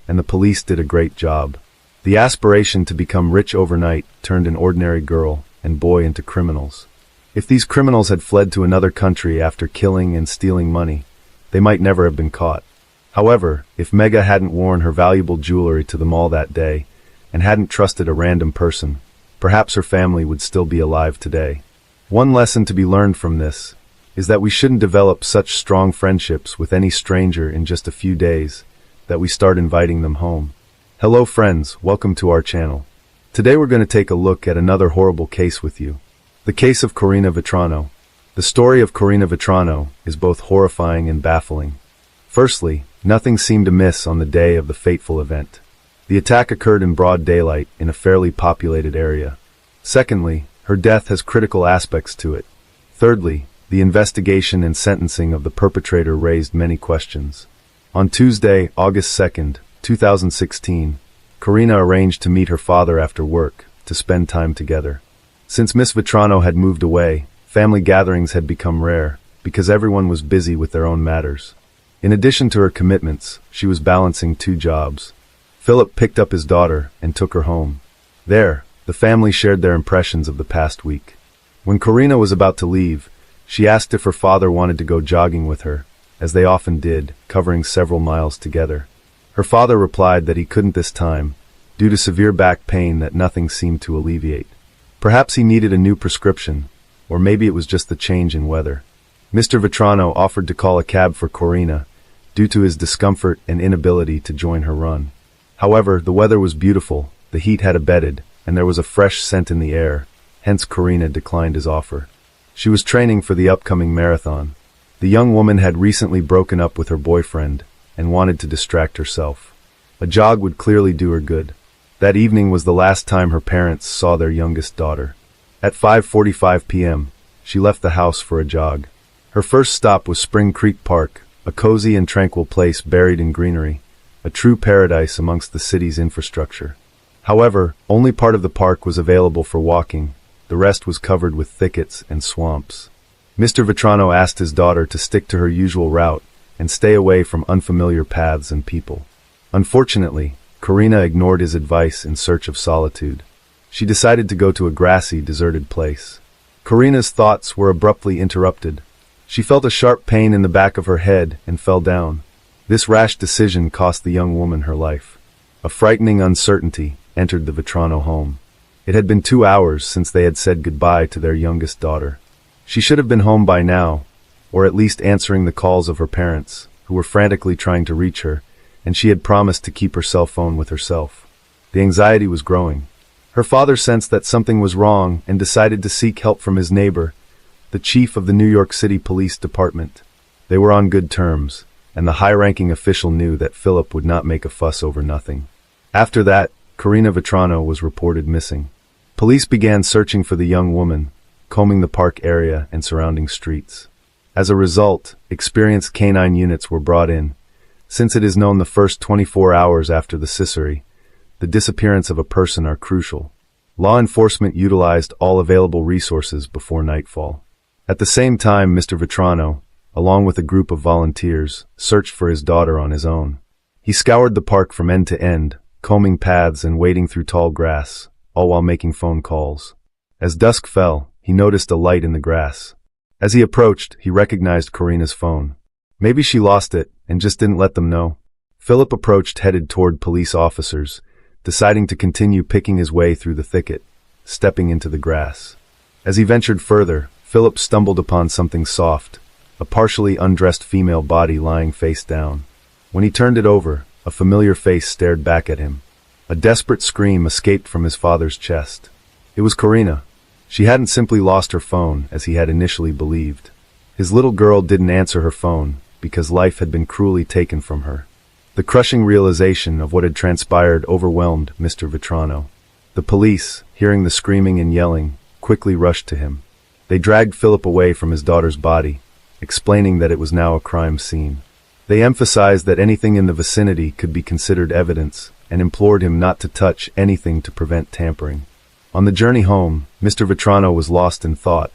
and the police did a great job. The aspiration to become rich overnight turned an ordinary girl and boy into criminals. If these criminals had fled to another country after killing and stealing money, they might never have been caught. However, if Megha hadn't worn her valuable jewelry to the mall that day and hadn't trusted a random person, perhaps her family would still be alive today. One lesson to be learned from this is that we shouldn't develop such strong friendships with any stranger in just a few days that we start inviting them home. Hello friends, welcome to our channel. Today we're going to take a look at another horrible case with you. The case of Corina Vetrano. The story of Corina Vetrano is both horrifying and baffling. Firstly, nothing seemed amiss on the day of the fateful event. The attack occurred in broad daylight in a fairly populated area. Secondly, her death has critical aspects to it. Thirdly, the investigation and sentencing of the perpetrator raised many questions. On Tuesday, August 2nd, 2016, Corina arranged to meet her father after work to spend time together. Since Miss Vetrano had moved away, family gatherings had become rare because everyone was busy with their own matters. In addition to her commitments, she was balancing 2 jobs. Philip picked up his daughter and took her home. There, the family shared their impressions of the past week. When Corina was about to leave, she asked if her father wanted to go jogging with her, as they often did, covering several miles together. Her father replied that he couldn't this time, due to severe back pain that nothing seemed to alleviate. Perhaps he needed a new prescription, or maybe it was just the change in weather. Mr. Vetrano offered to call a cab for Corina, due to his discomfort and inability to join her run. However, the weather was beautiful, the heat had abated, and there was a fresh scent in the air, hence Corina declined his offer. She was training for the upcoming marathon. The young woman had recently broken up with her boyfriend and wanted to distract herself. A jog would clearly do her good. That evening was the last time her parents saw their youngest daughter. At 5:45 p.m., she left the house for a jog. Her first stop was Spring Creek Park, a cozy and tranquil place buried in greenery, a true paradise amongst the city's infrastructure. However, only part of the park was available for walking. The rest was covered with thickets and swamps. Mr. Vetrano asked his daughter to stick to her usual route and stay away from unfamiliar paths and people. Unfortunately, Karina ignored his advice in search of solitude. She decided to go to a grassy, deserted place. Karina's thoughts were abruptly interrupted. She felt a sharp pain in the back of her head and fell down. This rash decision cost the young woman her life. A frightening uncertainty entered the Vetrano home. It had been 2 hours since they had said goodbye to their youngest daughter. She should have been home by now, or at least answering the calls of her parents, who were frantically trying to reach her, and she had promised to keep her cell phone with herself. The anxiety was growing. Her father sensed that something was wrong and decided to seek help from his neighbor, the chief of the New York City Police Department. They were on good terms, and the high-ranking official knew that Philip would not make a fuss over nothing. After that, Karina Vetrano was reported missing. Police began searching for the young woman, combing the park area and surrounding streets. As a result, experienced canine units were brought in. Since it is known the first 24 hours after the scissori, the disappearance of a person are crucial. Law enforcement utilized all available resources before nightfall. At the same time, Mr. Vetrano, along with a group of volunteers, searched for his daughter on his own. He scoured the park from end to end, combing paths and wading through tall grass, all while making phone calls. As dusk fell, he noticed a light in the grass. As he approached, he recognized Karina's phone. Maybe she lost it and just didn't let them know. Philip approached, headed toward police officers, deciding to continue picking his way through the thicket, stepping into the grass. As he ventured further, Philip stumbled upon something soft, a partially undressed female body lying face down. When he turned it over, a familiar face stared back at him. A desperate scream escaped from his father's chest. It was Karina. She hadn't simply lost her phone, as he had initially believed. His little girl didn't answer her phone, because life had been cruelly taken from her. The crushing realization of what had transpired overwhelmed Mr. Vetrano. The police, hearing the screaming and yelling, quickly rushed to him. They dragged Philip away from his daughter's body, explaining that it was now a crime scene. They emphasized that anything in the vicinity could be considered evidence, and implored him not to touch anything to prevent tampering. On the journey home, Mr. Vetrano was lost in thought,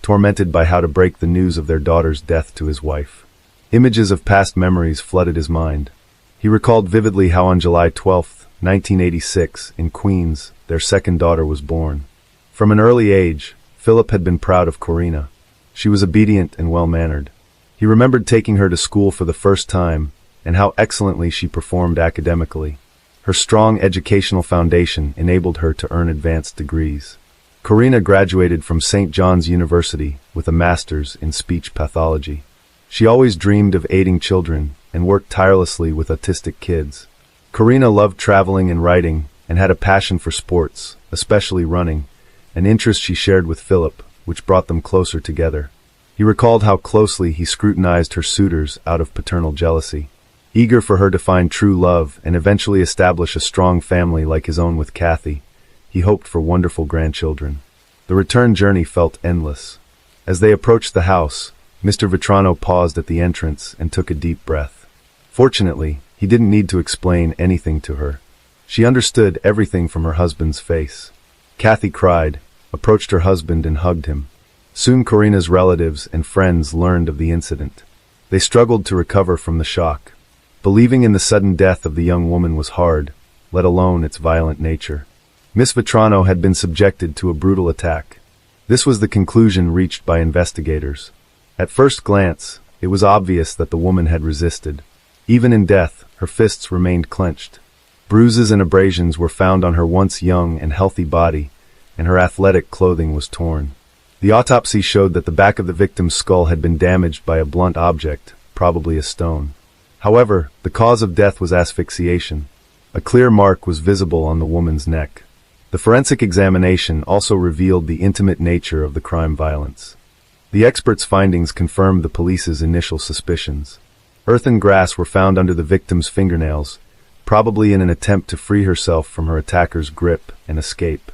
tormented by how to break the news of their daughter's death to his wife. Images of past memories flooded his mind. He recalled vividly how on July 12, 1986, in Queens, their second daughter was born. From an early age, Philip had been proud of Karina. She was obedient and well-mannered. He remembered taking her to school for the first time, and how excellently she performed academically. Her strong educational foundation enabled her to earn advanced degrees. Karina graduated from St. John's University with a master's in speech pathology. She always dreamed of aiding children and worked tirelessly with autistic kids. Karina loved traveling and writing and had a passion for sports, especially running, an interest she shared with Philip, which brought them closer together. He recalled how closely he scrutinized her suitors out of paternal jealousy. Eager for her to find true love and eventually establish a strong family like his own with Kathy, he hoped for wonderful grandchildren. The return journey felt endless. As they approached the house, Mr. Vetrano paused at the entrance and took a deep breath. Fortunately, he didn't need to explain anything to her. She understood everything from her husband's face. Kathy cried, approached her husband and hugged him. Soon Karina's relatives and friends learned of the incident. They struggled to recover from the shock. Believing in the sudden death of the young woman was hard, let alone its violent nature. Miss Vetrano had been subjected to a brutal attack. This was the conclusion reached by investigators. At first glance, it was obvious that the woman had resisted. Even in death, her fists remained clenched. Bruises and abrasions were found on her once young and healthy body, and her athletic clothing was torn. The autopsy showed that the back of the victim's skull had been damaged by a blunt object, probably a stone. However, the cause of death was asphyxiation. A clear mark was visible on the woman's neck. The forensic examination also revealed the intimate nature of the crime violence. The experts' findings confirmed the police's initial suspicions. Earth and grass were found under the victim's fingernails, probably in an attempt to free herself from her attacker's grip and escape.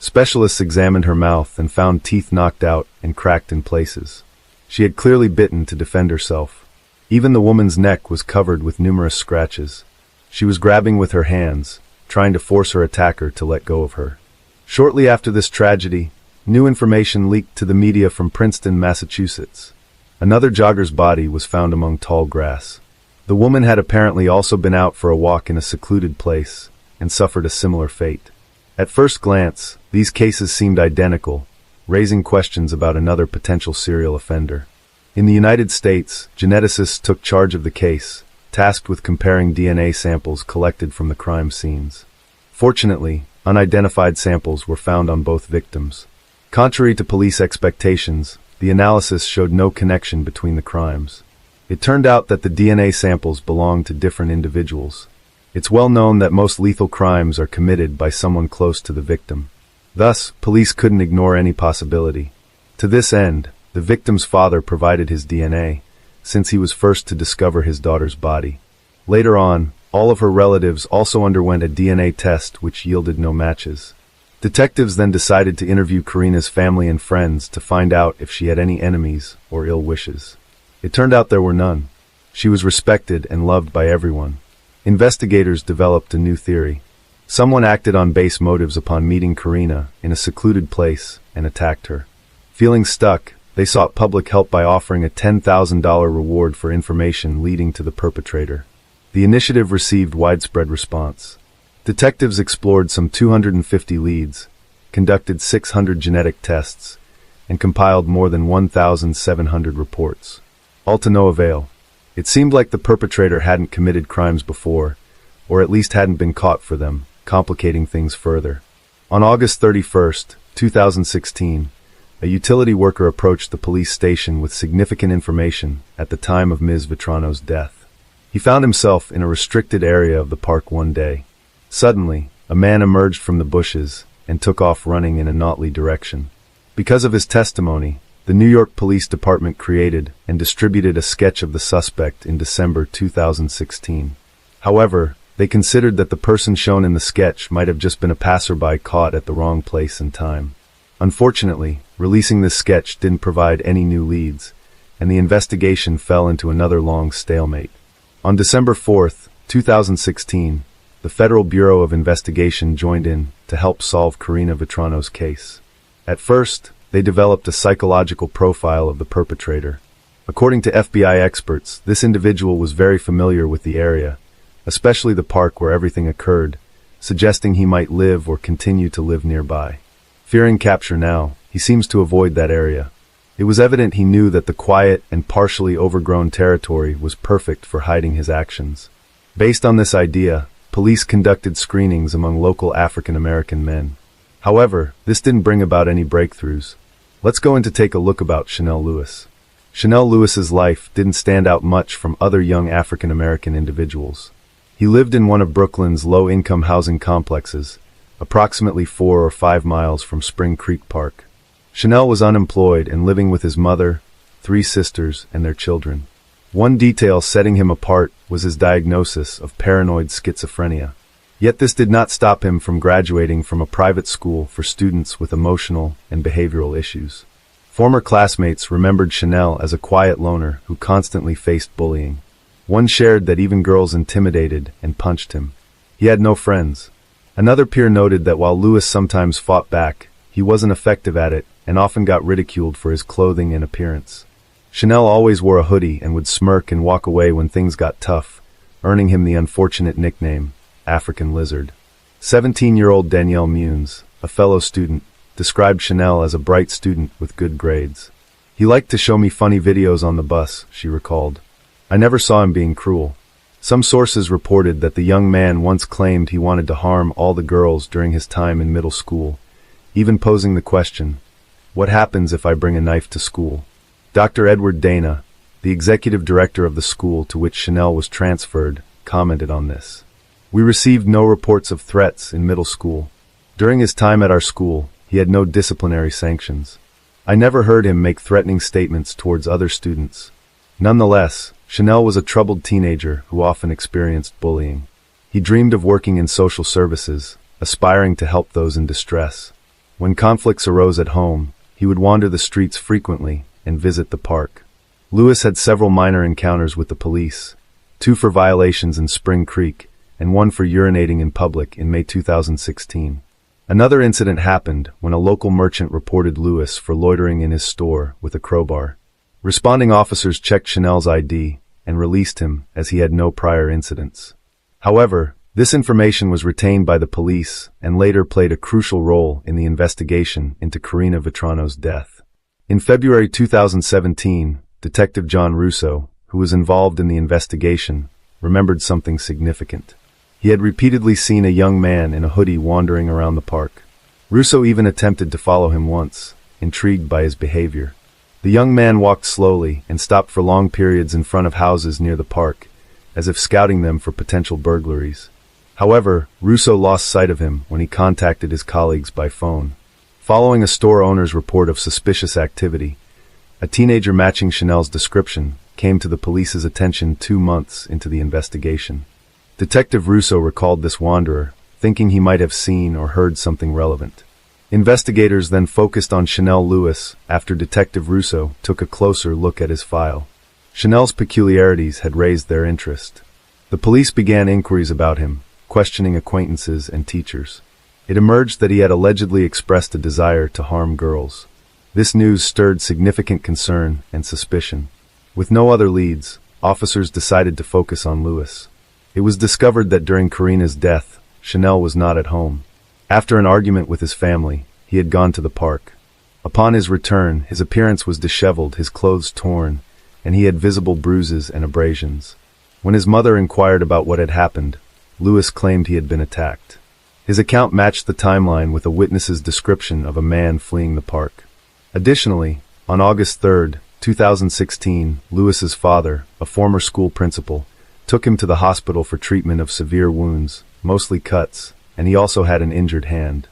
Specialists examined her mouth and found teeth knocked out and cracked in places. She had clearly bitten to defend herself. Even the woman's neck was covered with numerous scratches. She was grabbing with her hands, trying to force her attacker to let go of her. Shortly after this tragedy, new information leaked to the media from Princeton, Massachusetts. Another jogger's body was found among tall grass. The woman had apparently also been out for a walk in a secluded place and suffered a similar fate. At first glance, these cases seemed identical, raising questions about another potential serial offender. In the United States, geneticists took charge of the case, tasked with comparing DNA samples collected from the crime scenes. Fortunately, unidentified samples were found on both victims. Contrary to police expectations, the analysis showed no connection between the crimes. It turned out that the DNA samples belonged to different individuals. It's well known that most lethal crimes are committed by someone close to the victim. Thus, police couldn't ignore any possibility. To this end, the victim's father provided his DNA, since he was first to discover his daughter's body. Later on, all of her relatives also underwent a DNA test which yielded no matches. Detectives then decided to interview Karina's family and friends to find out if she had any enemies or ill wishes. It turned out there were none. She was respected and loved by everyone. Investigators developed a new theory. Someone acted on base motives upon meeting Karina in a secluded place and attacked her. Feeling stuck, they sought public help by offering a $10,000 reward for information leading to the perpetrator. The initiative received widespread response. Detectives explored some 250 leads, conducted 600 genetic tests, and compiled more than 1,700 reports. All to no avail. It seemed like the perpetrator hadn't committed crimes before, or at least hadn't been caught for them, complicating things further. On August 31st, 2016, a utility worker approached the police station with significant information at the time of Ms. Vitrano's death. He found himself in a restricted area of the park one day. Suddenly, a man emerged from the bushes and took off running in a Notley direction. Because of his testimony, the New York Police Department created and distributed a sketch of the suspect in December 2016. However, they considered that the person shown in the sketch might have just been a passerby caught at the wrong place and time. Unfortunately, releasing this sketch didn't provide any new leads, and the investigation fell into another long stalemate. On December 4th, 2016, the Federal Bureau of Investigation joined in to help solve Karina Vitrano's case. At first, they developed a psychological profile of the perpetrator. According to FBI experts, this individual was very familiar with the area, especially the park where everything occurred, suggesting he might live or continue to live nearby. Fearing capture now, he seems to avoid that area. It was evident he knew that the quiet and partially overgrown territory was perfect for hiding his actions. Based on this idea, police conducted screenings among local African American men. However, this didn't bring about any breakthroughs. Let's go in to take a look about Chanel Lewis. Chanel Lewis's life didn't stand out much from other young African American individuals. He lived in one of Brooklyn's low-income housing complexes, approximately 4 or 5 miles from Spring Creek Park. Chanel was unemployed and living with his mother, 3 sisters, and their children. One detail setting him apart was his diagnosis of paranoid schizophrenia. Yet this did not stop him from graduating from a private school for students with emotional and behavioral issues. Former classmates remembered Chanel as a quiet loner who constantly faced bullying. One shared that even girls intimidated and punched him. He had no friends. Another peer noted that while Lewis sometimes fought back, he wasn't effective at it and often got ridiculed for his clothing and appearance. Chanel always wore a hoodie and would smirk and walk away when things got tough, earning him the unfortunate nickname, African Lizard. 17-year-old Danielle Munes, a fellow student, described Chanel as a bright student with good grades. He liked to show me funny videos on the bus, she recalled. I never saw him being cruel. Some sources reported that the young man once claimed he wanted to harm all the girls during his time in middle school, even posing the question, "What happens if I bring a knife to school?" Dr. Edward Dana, the executive director of the school to which Chanel was transferred, commented on this. We received no reports of threats in middle school. During his time at our school, he had no disciplinary sanctions. I never heard him make threatening statements towards other students. Nonetheless, Chanel was a troubled teenager who often experienced bullying. He dreamed of working in social services, aspiring to help those in distress. When conflicts arose at home, he would wander the streets frequently and visit the park. Lewis had several minor encounters with the police, 2 for violations in Spring Creek and 1 for urinating in public in May 2016. Another incident happened when a local merchant reported Lewis for loitering in his store with a crowbar. Responding officers checked Chanel's ID and released him as he had no prior incidents. However, this information was retained by the police and later played a crucial role in the investigation into Karina Vetrano's death. In February 2017, Detective John Russo, who was involved in the investigation, remembered something significant. He had repeatedly seen a young man in a hoodie wandering around the park. Russo even attempted to follow him once, intrigued by his behavior. The young man walked slowly and stopped for long periods in front of houses near the park, as if scouting them for potential burglaries. However, Russo lost sight of him when he contacted his colleagues by phone. Following a store owner's report of suspicious activity, a teenager matching Chanel's description came to the police's attention 2 months into the investigation. Detective Russo recalled this wanderer, thinking he might have seen or heard something relevant. Investigators then focused on Chanel Lewis after Detective Russo took a closer look at his file. Chanel's peculiarities had raised their interest. The police began inquiries about him, questioning acquaintances and teachers. It emerged that he had allegedly expressed a desire to harm girls. This news stirred significant concern and suspicion. With no other leads, officers decided to focus on Lewis. It was discovered that during Karina's death, Chanel was not at home. After an argument with his family, he had gone to the park. Upon his return, his appearance was disheveled, his clothes torn, and he had visible bruises and abrasions. When his mother inquired about what had happened, Lewis claimed he had been attacked. His account matched the timeline with a witness's description of a man fleeing the park. Additionally, on August 3, 2016, Lewis's father, a former school principal, took him to the hospital for treatment of severe wounds, mostly cuts, and he also had an injured hand.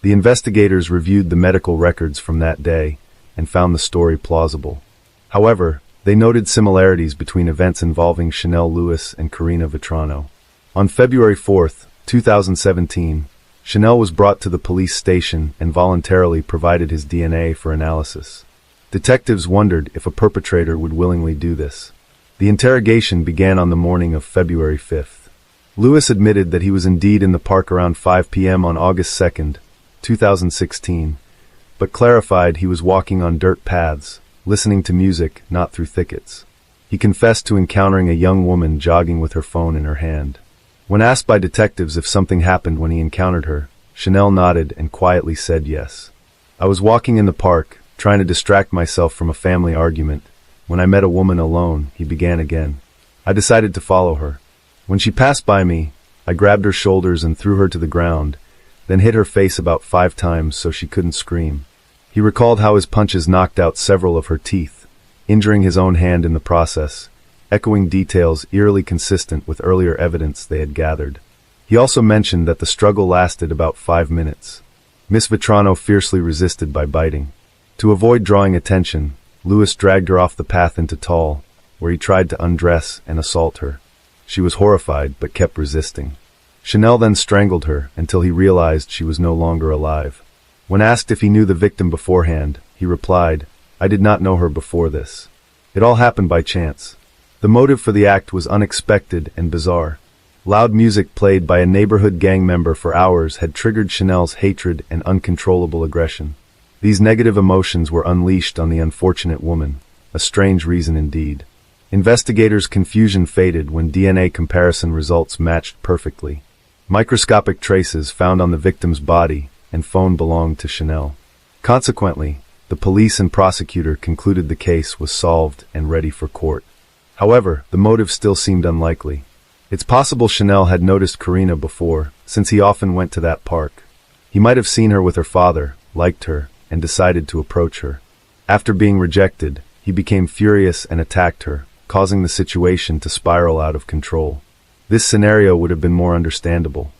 The investigators reviewed the medical records from that day and found the story plausible. However, they noted similarities between events involving Chanel Lewis and Karina Vetrano. On February 4, 2017, Chanel was brought to the police station and voluntarily provided his DNA for analysis. Detectives wondered if a perpetrator would willingly do this. The interrogation began on the morning of February 5th. Lewis admitted that he was indeed in the park around 5 p.m. on August 2, 2016, but clarified he was walking on dirt paths, listening to music, not through thickets. He confessed to encountering a young woman jogging with her phone in her hand. When asked by detectives if something happened when he encountered her, Chanel nodded and quietly said yes. "I was walking in the park, trying to distract myself from a family argument. When I met a woman alone," he began again. "I decided to follow her. When she passed by me, I grabbed her shoulders and threw her to the ground, then hit her face about 5 times so she couldn't scream." He recalled how his punches knocked out several of her teeth, injuring his own hand in the process, echoing details eerily consistent with earlier evidence they had gathered. He also mentioned that the struggle lasted about 5 minutes. Miss Vetrano fiercely resisted by biting. To avoid drawing attention, Lewis dragged her off the path into Tall, where he tried to undress and assault her. She was horrified but kept resisting. Chanel then strangled her until he realized she was no longer alive. When asked if he knew the victim beforehand, he replied, "I did not know her before this. It all happened by chance." The motive for the act was unexpected and bizarre. Loud music played by a neighborhood gang member for hours had triggered Chanel's hatred and uncontrollable aggression. These negative emotions were unleashed on the unfortunate woman, a strange reason indeed. Investigators' confusion faded when DNA comparison results matched perfectly. Microscopic traces found on the victim's body and phone belonged to Chanel. Consequently, the police and prosecutor concluded the case was solved and ready for court. However, the motive still seemed unlikely. It's possible Chanel had noticed Karina before, since he often went to that park. He might have seen her with her father, liked her, and decided to approach her. After being rejected, he became furious and attacked her, causing the situation to spiral out of control. This scenario would have been more understandable.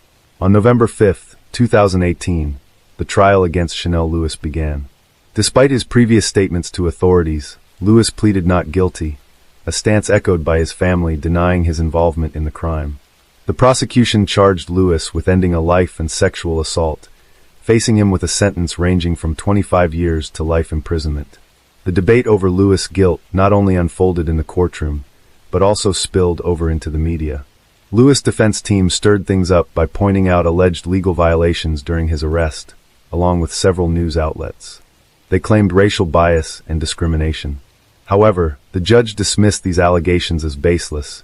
On November 5, 2018, the trial against Chanel Lewis began. Despite his previous statements to authorities, Lewis pleaded not guilty, a stance echoed by his family denying his involvement in the crime. The prosecution charged Lewis with ending a life and sexual assault, facing him with a sentence ranging from 25 years to life imprisonment. The debate over Lewis' guilt not only unfolded in the courtroom, but also spilled over into the media. Lewis' defense team stirred things up by pointing out alleged legal violations during his arrest, along with several news outlets. They claimed racial bias and discrimination. However, the judge dismissed these allegations as baseless,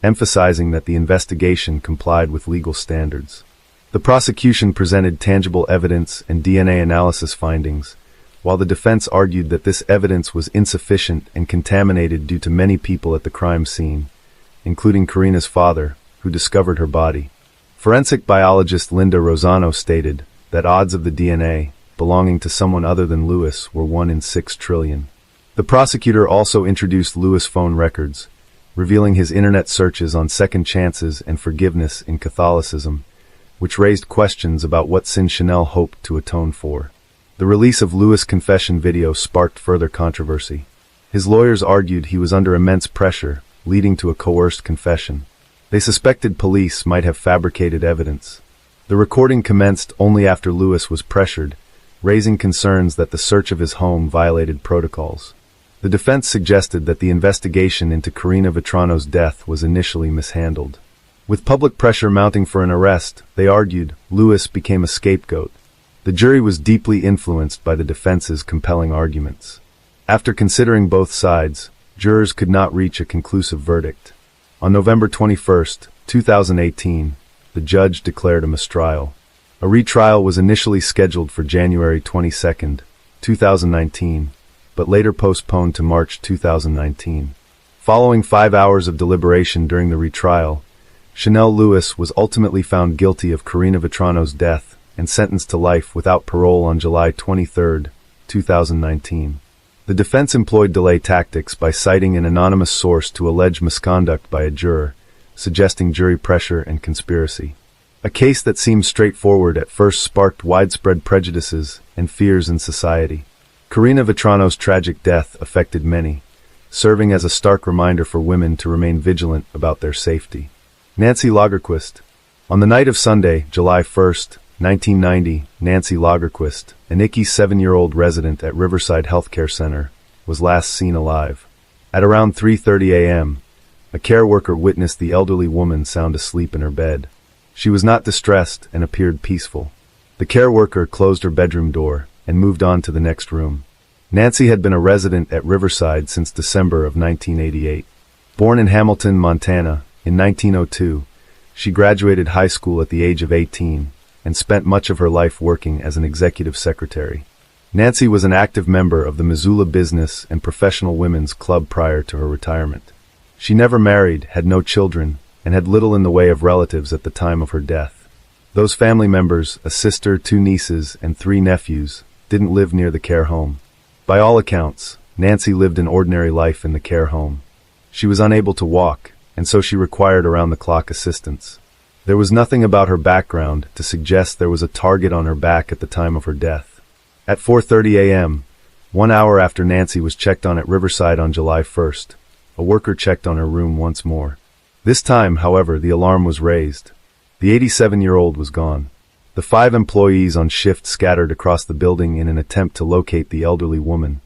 emphasizing that the investigation complied with legal standards. The prosecution presented tangible evidence and DNA analysis findings, while the defense argued that this evidence was insufficient and contaminated due to many people at the crime scene, including Karina's father, who discovered her body. Forensic biologist Linda Rosano stated that odds of the DNA belonging to someone other than Lewis were 1 in 6 trillion. The prosecutor also introduced Lewis' phone records, revealing his internet searches on second chances and forgiveness in Catholicism, which raised questions about what sin Chanel hoped to atone for. The release of Lewis' confession video sparked further controversy. His lawyers argued he was under immense pressure, leading to a coerced confession. They suspected police might have fabricated evidence. The recording commenced only after Lewis was pressured, raising concerns that the search of his home violated protocols. The defense suggested that the investigation into Karina Vetrano's death was initially mishandled. With public pressure mounting for an arrest, they argued, Lewis became a scapegoat. The jury was deeply influenced by the defense's compelling arguments. After considering both sides, jurors could not reach a conclusive verdict. On November 21, 2018, the judge declared a mistrial. A retrial was initially scheduled for January 22, 2019, but later postponed to March 2019. Following 5 hours of deliberation during the retrial, Chanel Lewis was ultimately found guilty of Karina Vetrano's death and sentenced to life without parole on July 23, 2019. The defense employed delay tactics by citing an anonymous source to allege misconduct by a juror, suggesting jury pressure and conspiracy. A case that seemed straightforward at first sparked widespread prejudices and fears in society. Karina Vetrano's tragic death affected many, serving as a stark reminder for women to remain vigilant about their safety. Nancy Lagerquist. On the night of Sunday, July 1, 1990, Nancy Lagerquist, an icky 7-year-old resident at Riverside Healthcare Center, was last seen alive. At around 3:30 a.m., a care worker witnessed the elderly woman sound asleep in her bed. She was not distressed and appeared peaceful. The care worker closed her bedroom door and moved on to the next room. Nancy had been a resident at Riverside since December of 1988. Born in Hamilton, Montana, in 1902, she graduated high school at the age of 18 and spent much of her life working as an executive secretary. Nancy was an active member of the Missoula Business and Professional Women's Club prior to her retirement. She never married, had no children, and had little in the way of relatives at the time of her death. Those family members, a sister, 2 nieces, and 3 nephews, didn't live near the care home. By all accounts, Nancy lived an ordinary life in the care home. She was unable to walk, and so she required around-the-clock assistance. There was nothing about her background to suggest there was a target on her back at the time of her death. At 4:30 a.m., 1 hour after Nancy was checked on at Riverside on July 1st, a worker checked on her room once more. This time, however, the alarm was raised. The 87-year-old was gone. The 5 employees on shift scattered across the building in an attempt to locate the elderly woman,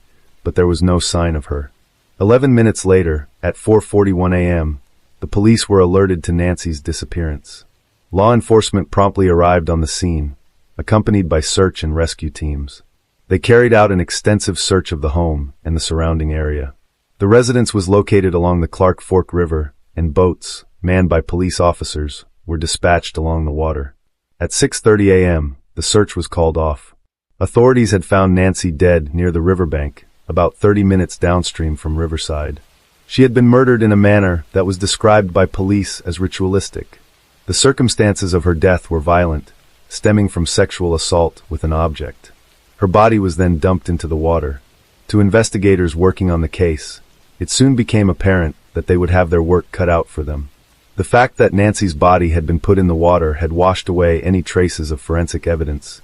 but there was no sign of her. 11 minutes later, at 4:41 a.m., the police were alerted to Nancy's disappearance. Law enforcement promptly arrived on the scene, accompanied by search and rescue teams. They carried out an extensive search of the home and the surrounding area. The residence was located along the Clark Fork River, and boats, manned by police officers, were dispatched along the water. At 6:30 a.m., the search was called off. Authorities had found Nancy dead near the riverbank, about 30 minutes downstream from Riverside. She had been murdered in a manner that was described by police as ritualistic. The circumstances of her death were violent, stemming from sexual assault with an object. Her body was then dumped into the water. To investigators working on the case, it soon became apparent that they would have their work cut out for them. The fact that Nancy's body had been put in the water had washed away any traces of forensic evidence,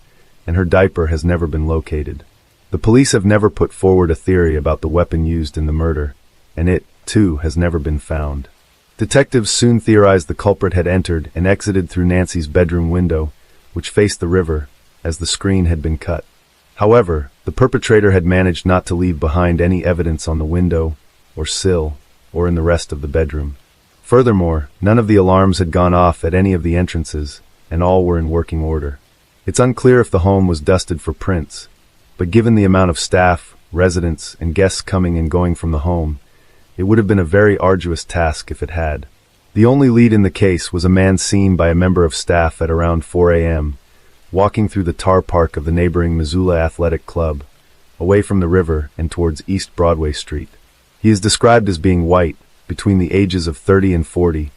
and her diaper has never been located. The police have never put forward a theory about the weapon used in the murder, and it, too, has never been found. Detectives soon theorized the culprit had entered and exited through Nancy's bedroom window, which faced the river, as the screen had been cut. However, the perpetrator had managed not to leave behind any evidence on the window, or sill, or in the rest of the bedroom. Furthermore, none of the alarms had gone off at any of the entrances, and all were in working order. It's unclear if the home was dusted for prints, but given the amount of staff, residents, and guests coming and going from the home, it would have been a very arduous task if it had. The only lead in the case was a man seen by a member of staff at around 4 a.m., walking through the tar park of the neighboring Missoula Athletic Club, away from the river and towards East Broadway Street. He is described as being white, between the ages of 30 and 40,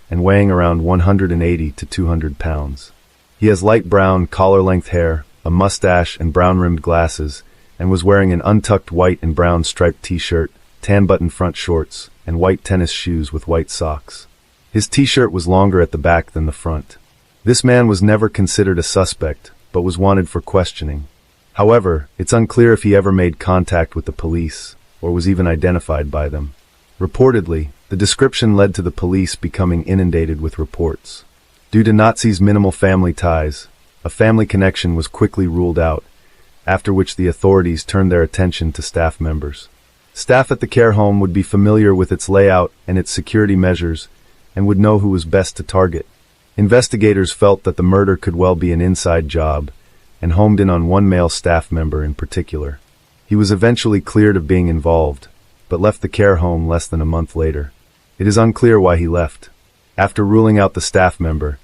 and weighing around 180 to 200 pounds. He has light brown, collar-length hair, a mustache and brown-rimmed glasses, and was wearing an untucked white and brown striped t-shirt, tan-button front shorts, and white tennis shoes with white socks. His t-shirt was longer at the back than the front. This man was never considered a suspect, but was wanted for questioning. However, it's unclear if he ever made contact with the police, or was even identified by them. Reportedly, the description led to the police becoming inundated with reports. Due to Nazi's minimal family ties, a family connection was quickly ruled out, after which the authorities turned their attention to staff members. Staff at the care home would be familiar with its layout and its security measures, and would know who was best to target. Investigators felt that the murder could well be an inside job, and homed in on one male staff member in particular. He was eventually cleared of being involved, but left the care home less than a month later. It is unclear why he left. After ruling out the staff member,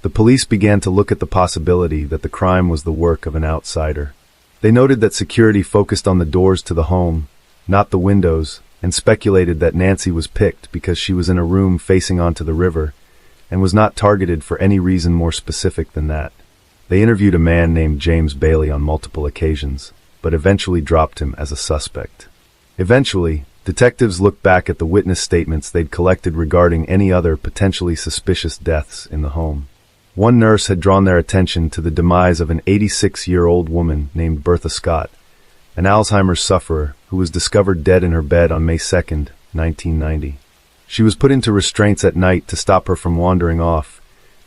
the police began to look at the possibility that the crime was the work of an outsider. They noted that security focused on the doors to the home, not the windows, and speculated that Nancy was picked because she was in a room facing onto the river, and was not targeted for any reason more specific than that. They interviewed a man named James Bailey on multiple occasions, but eventually dropped him as a suspect. Eventually, detectives looked back at the witness statements they'd collected regarding any other potentially suspicious deaths in the home. One nurse had drawn their attention to the demise of an 86-year-old woman named Bertha Scott, an Alzheimer's sufferer who was discovered dead in her bed on May 2, 1990. She was put into restraints at night to stop her from wandering off,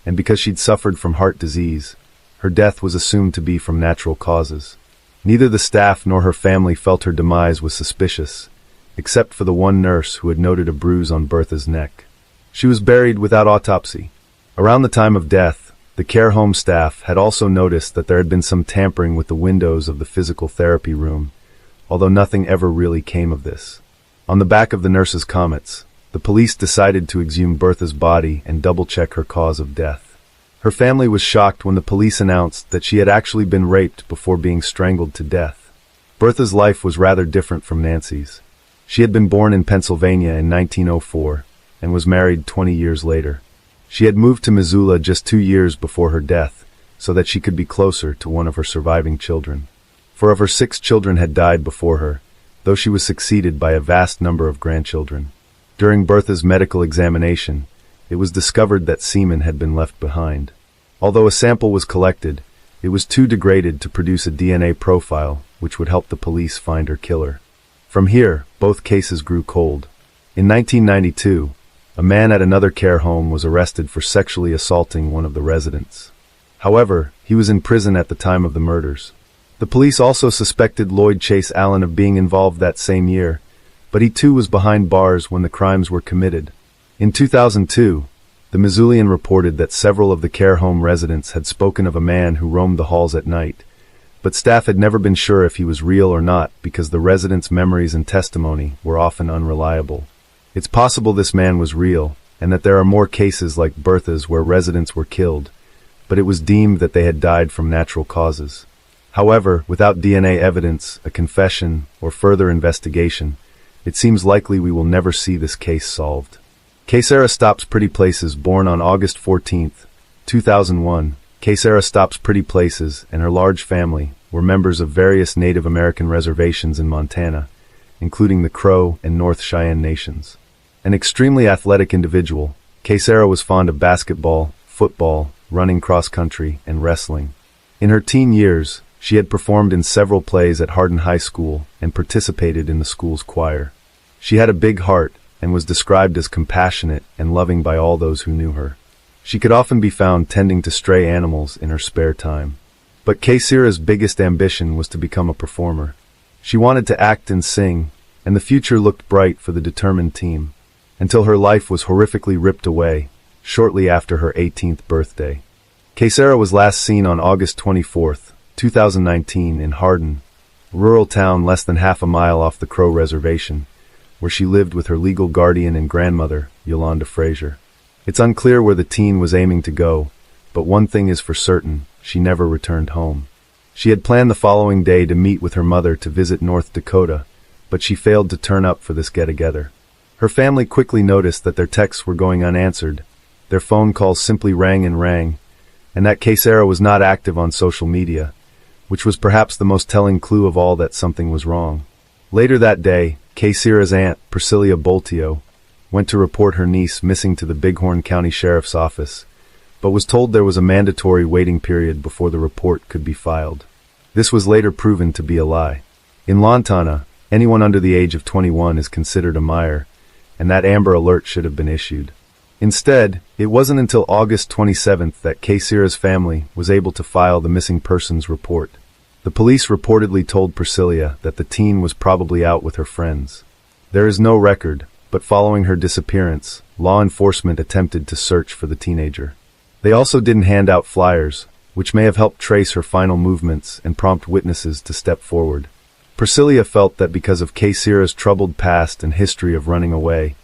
and because she'd suffered from heart disease, her death was assumed to be from natural causes. Neither the staff nor her family felt her demise was suspicious, except for the one nurse who had noted a bruise on Bertha's neck. She was buried without autopsy. Around the time of death, the care home staff had also noticed that there had been some tampering with the windows of the physical therapy room, although nothing ever really came of this. On the back of the nurse's comments, the police decided to exhume Bertha's body and double-check her cause of death. Her family was shocked when the police announced that she had actually been raped before being strangled to death. Bertha's life was rather different from Nancy's. She had been born in Pennsylvania in 1904 and was married 20 years later. She had moved to Missoula just 2 years before her death, so that she could be closer to one of her surviving children. 4 of her 6 children had died before her, though she was succeeded by a vast number of grandchildren. During Bertha's medical examination, it was discovered that semen had been left behind. Although a sample was collected, it was too degraded to produce a DNA profile, which would help the police find her killer. From here, both cases grew cold. In 1992, a man at another care home was arrested for sexually assaulting one of the residents. However, he was in prison at the time of the murders. The police also suspected Lloyd Chase Allen of being involved that same year, but he too was behind bars when the crimes were committed. In 2002, the Missoulian reported that several of the care home residents had spoken of a man who roamed the halls at night, but staff had never been sure if he was real or not because the residents' memories and testimony were often unreliable. It's possible this man was real, and that there are more cases like Bertha's where residents were killed, but it was deemed that they had died from natural causes. However, without DNA evidence, a confession, or further investigation, it seems likely we will never see this case solved. Kaysera Stops Pretty Places, born on August 14, 2001, Kaysera Stops Pretty Places and her large family were members of various Native American reservations in Montana, including the Crow and North Cheyenne nations. An extremely athletic individual, Kaysera was fond of basketball, football, running cross-country, and wrestling. In her teen years, she had performed in several plays at Hardin High School and participated in the school's choir. She had a big heart and was described as compassionate and loving by all those who knew her. She could often be found tending to stray animals in her spare time. But Kaysira's biggest ambition was to become a performer. She wanted to act and sing, and the future looked bright for the determined team, until her life was horrifically ripped away, shortly after her 18th birthday. Kaysira was last seen on August 24, 2019 in Hardin, a rural town less than half a mile off the Crow Reservation, where she lived with her legal guardian and grandmother, Yolanda Frazier. It's unclear where the teen was aiming to go, but one thing is for certain, she never returned home. She had planned the following day to meet with her mother to visit North Dakota, but she failed to turn up for this get-together. Her family quickly noticed that their texts were going unanswered, their phone calls simply rang, and that Kaysira was not active on social media, which was perhaps the most telling clue of all that something was wrong. Later that day, Kaysira's aunt, Priscilla Boltio, went to report her niece missing to the Bighorn County Sheriff's Office, but was told there was a mandatory waiting period before the report could be filed. This was later proven to be a lie. In Montana, anyone under the age of 21 is considered a minor, and that Amber Alert should have been issued. Instead, it wasn't until August 27th that Kaysira's family was able to file the missing persons report. The police reportedly told Priscilla that the teen was probably out with her friends. There is no record, but following her disappearance, law enforcement attempted to search for the teenager. They also didn't hand out flyers, which may have helped trace her final movements and prompt witnesses to step forward. Priscilla felt that because of Kaysira's troubled past and history of running away,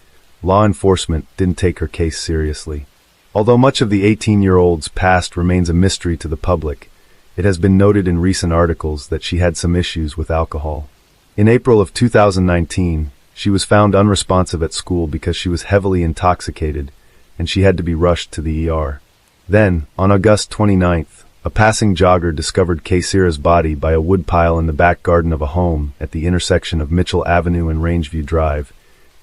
law enforcement didn't take her case seriously. Although much of the 18-year-old's past remains a mystery to the public, it has been noted in recent articles that she had some issues with alcohol. In April of 2019, she was found unresponsive at school because she was heavily intoxicated, and she had to be rushed to the ER. Then, on August 29th, a passing jogger discovered Kaysira's body by a woodpile in the back garden of a home at the intersection of Mitchell Avenue and Rangeview Drive,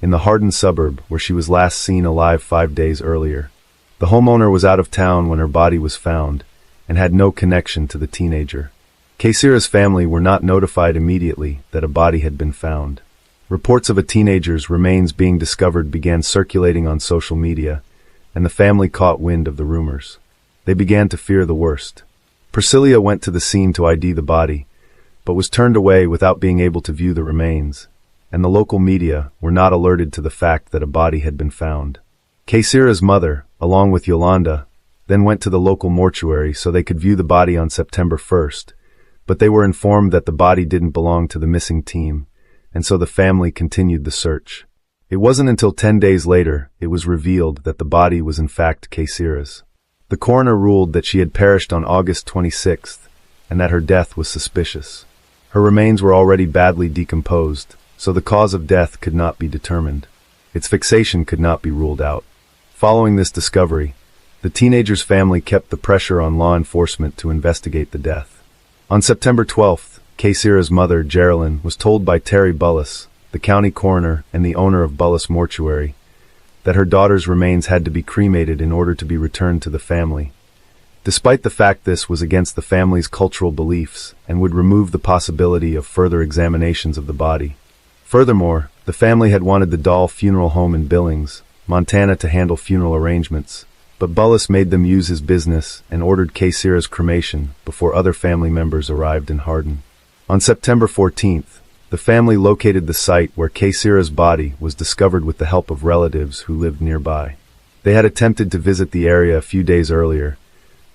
in the Hardin suburb where she was last seen alive 5 days earlier. The homeowner was out of town when her body was found, and had no connection to the teenager. Kaysira's family were not notified immediately that a body had been found. Reports of a teenager's remains being discovered began circulating on social media, and the family caught wind of the rumors. They began to fear the worst. Priscilla went to the scene to ID the body, but was turned away without being able to view the remains, and the local media were not alerted to the fact that a body had been found. Kaysira's mother, along with Yolanda, then went to the local mortuary so they could view the body on September 1st, but they were informed that the body didn't belong to the missing team, and so the family continued the search. It wasn't until 10 days later it was revealed that the body was in fact Kaysira's. The coroner ruled that she had perished on August 26th, and that her death was suspicious. Her remains were already badly decomposed, so the cause of death could not be determined. Its fixation could not be ruled out. Following this discovery, the teenager's family kept the pressure on law enforcement to investigate the death. On September 12th, Kaysira's mother, Geraldine, was told by Terry Bullis, the county coroner and the owner of Bullis Mortuary, that her daughter's remains had to be cremated in order to be returned to the family. Despite the fact this was against the family's cultural beliefs and would remove the possibility of further examinations of the body. Furthermore, the family had wanted the Dahl Funeral Home in Billings, Montana to handle funeral arrangements, but Bullis made them use his business and ordered Kaysira's cremation before other family members arrived in Hardin. On September 14th, the family located the site where Kaysira's body was discovered with the help of relatives who lived nearby. They had attempted to visit the area a few days earlier,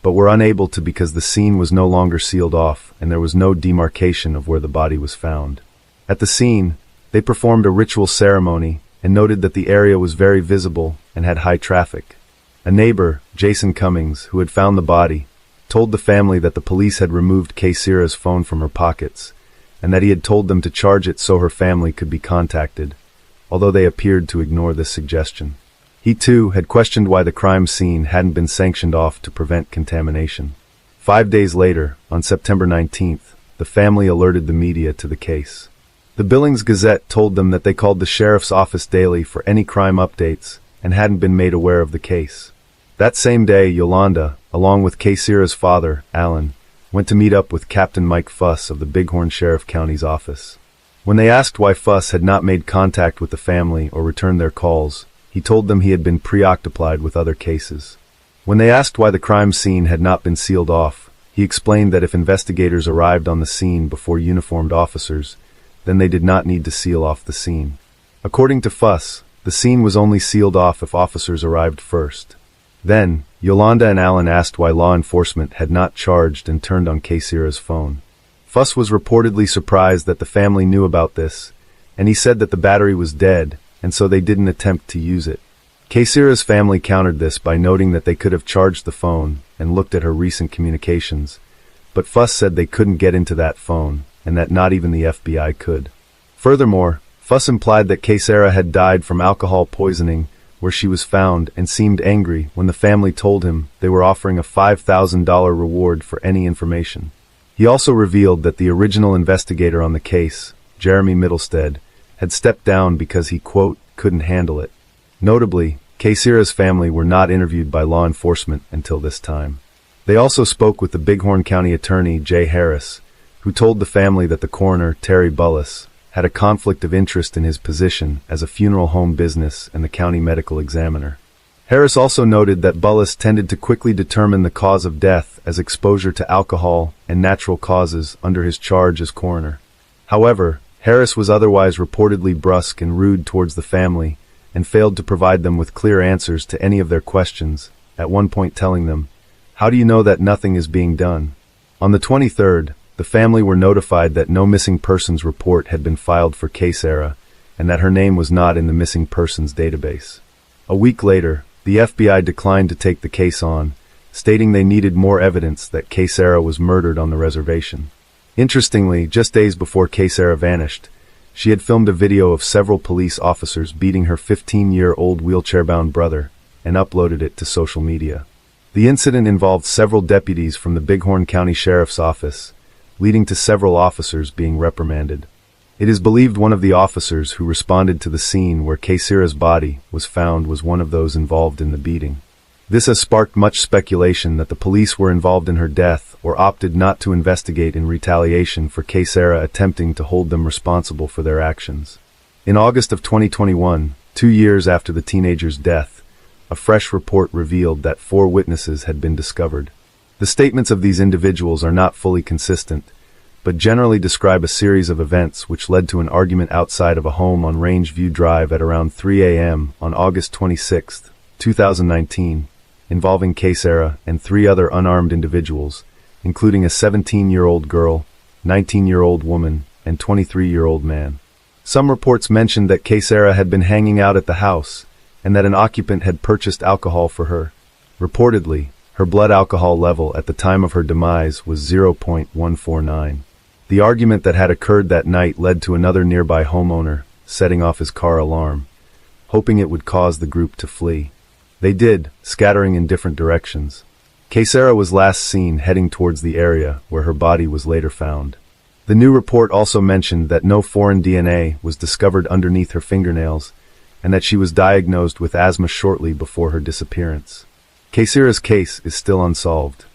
but were unable to because the scene was no longer sealed off and there was no demarcation of where the body was found. At the scene, they performed a ritual ceremony and noted that the area was very visible and had high traffic. A neighbor, Jason Cummings, who had found the body, told the family that the police had removed Kaysira's phone from her pockets, and that he had told them to charge it so her family could be contacted, although they appeared to ignore this suggestion. He too had questioned why the crime scene hadn't been sanctioned off to prevent contamination. 5 days later, on September 19th, the family alerted the media to the case. The Billings Gazette told them that they called the sheriff's office daily for any crime updates and hadn't been made aware of the case. That same day, Yolanda, along with Kaysira's father, Alan, went to meet up with Captain Mike Fuss of the Bighorn Sheriff County's office. When they asked why Fuss had not made contact with the family or returned their calls, he told them he had been preoccupied with other cases. When they asked why the crime scene had not been sealed off, he He explained that if investigators arrived on the scene before uniformed officers, then they did not need to seal off the scene. According to Fuss, the scene was only sealed off if officers arrived first. Then, Yolanda and Alan asked why law enforcement had not charged and turned on Kaysira's phone. Fuss was reportedly surprised that the family knew about this, and he said that the battery was dead, and so they didn't attempt to use it. Kaysira's family countered this by noting that they could have charged the phone and looked at her recent communications, but Fuss said they couldn't get into that phone, and that not even the FBI could. Furthermore, Fuss implied that Kaysira had died from alcohol poisoning where she was found and seemed angry when the family told him they were offering a $5,000 reward for any information. He also revealed that the original investigator on the case, Jeremy Middlestead, had stepped down because he, quote, couldn't handle it. Notably, Kaysira's family were not interviewed by law enforcement until this time. They also spoke with the Bighorn County Attorney, Jay Harris, who told the family that the coroner, Terry Bullis, had a conflict of interest in his position as a funeral home business and the county medical examiner. Harris also noted that Bullis tended to quickly determine the cause of death as exposure to alcohol and natural causes under his charge as coroner. However, Harris was otherwise reportedly brusque and rude towards the family and failed to provide them with clear answers to any of their questions, at one point telling them, "How do you know that nothing is being done?" On the 23rd, the family were notified that no missing persons report had been filed for Kaysira and that her name was not in the missing persons database. A week later, the FBI declined to take the case on, stating they needed more evidence that Kaysira was murdered on the reservation. Interestingly, just days before Kaysira vanished, she had filmed a video of several police officers beating her 15-year-old wheelchair-bound brother and uploaded it to social media. The incident involved several deputies from the Bighorn County Sheriff's Office, leading to several officers being reprimanded. It is believed one of the officers who responded to the scene where Kaysira's body was found was one of those involved in the beating. This has sparked much speculation that the police were involved in her death or opted not to investigate in retaliation for Kaysira attempting to hold them responsible for their actions. In August of 2021, 2 years after the teenager's death, a fresh report revealed that 4 witnesses had been discovered. The statements of these individuals are not fully consistent, but generally describe a series of events which led to an argument outside of a home on Rangeview Drive at around 3 a.m. on August 26, 2019, involving Kaysira and 3 other unarmed individuals, including a 17-year-old girl, 19-year-old woman, and 23-year-old man. Some reports mentioned that Kaysira had been hanging out at the house and that an occupant had purchased alcohol for her. Reportedly, her blood alcohol level at the time of her demise was 0.149. The argument that had occurred that night led to another nearby homeowner setting off his car alarm, hoping it would cause the group to flee. They did, scattering in different directions. Kaysira was last seen heading towards the area where her body was later found. The new report also mentioned that no foreign DNA was discovered underneath her fingernails and that she was diagnosed with asthma shortly before her disappearance. Kaysira's case is still unsolved.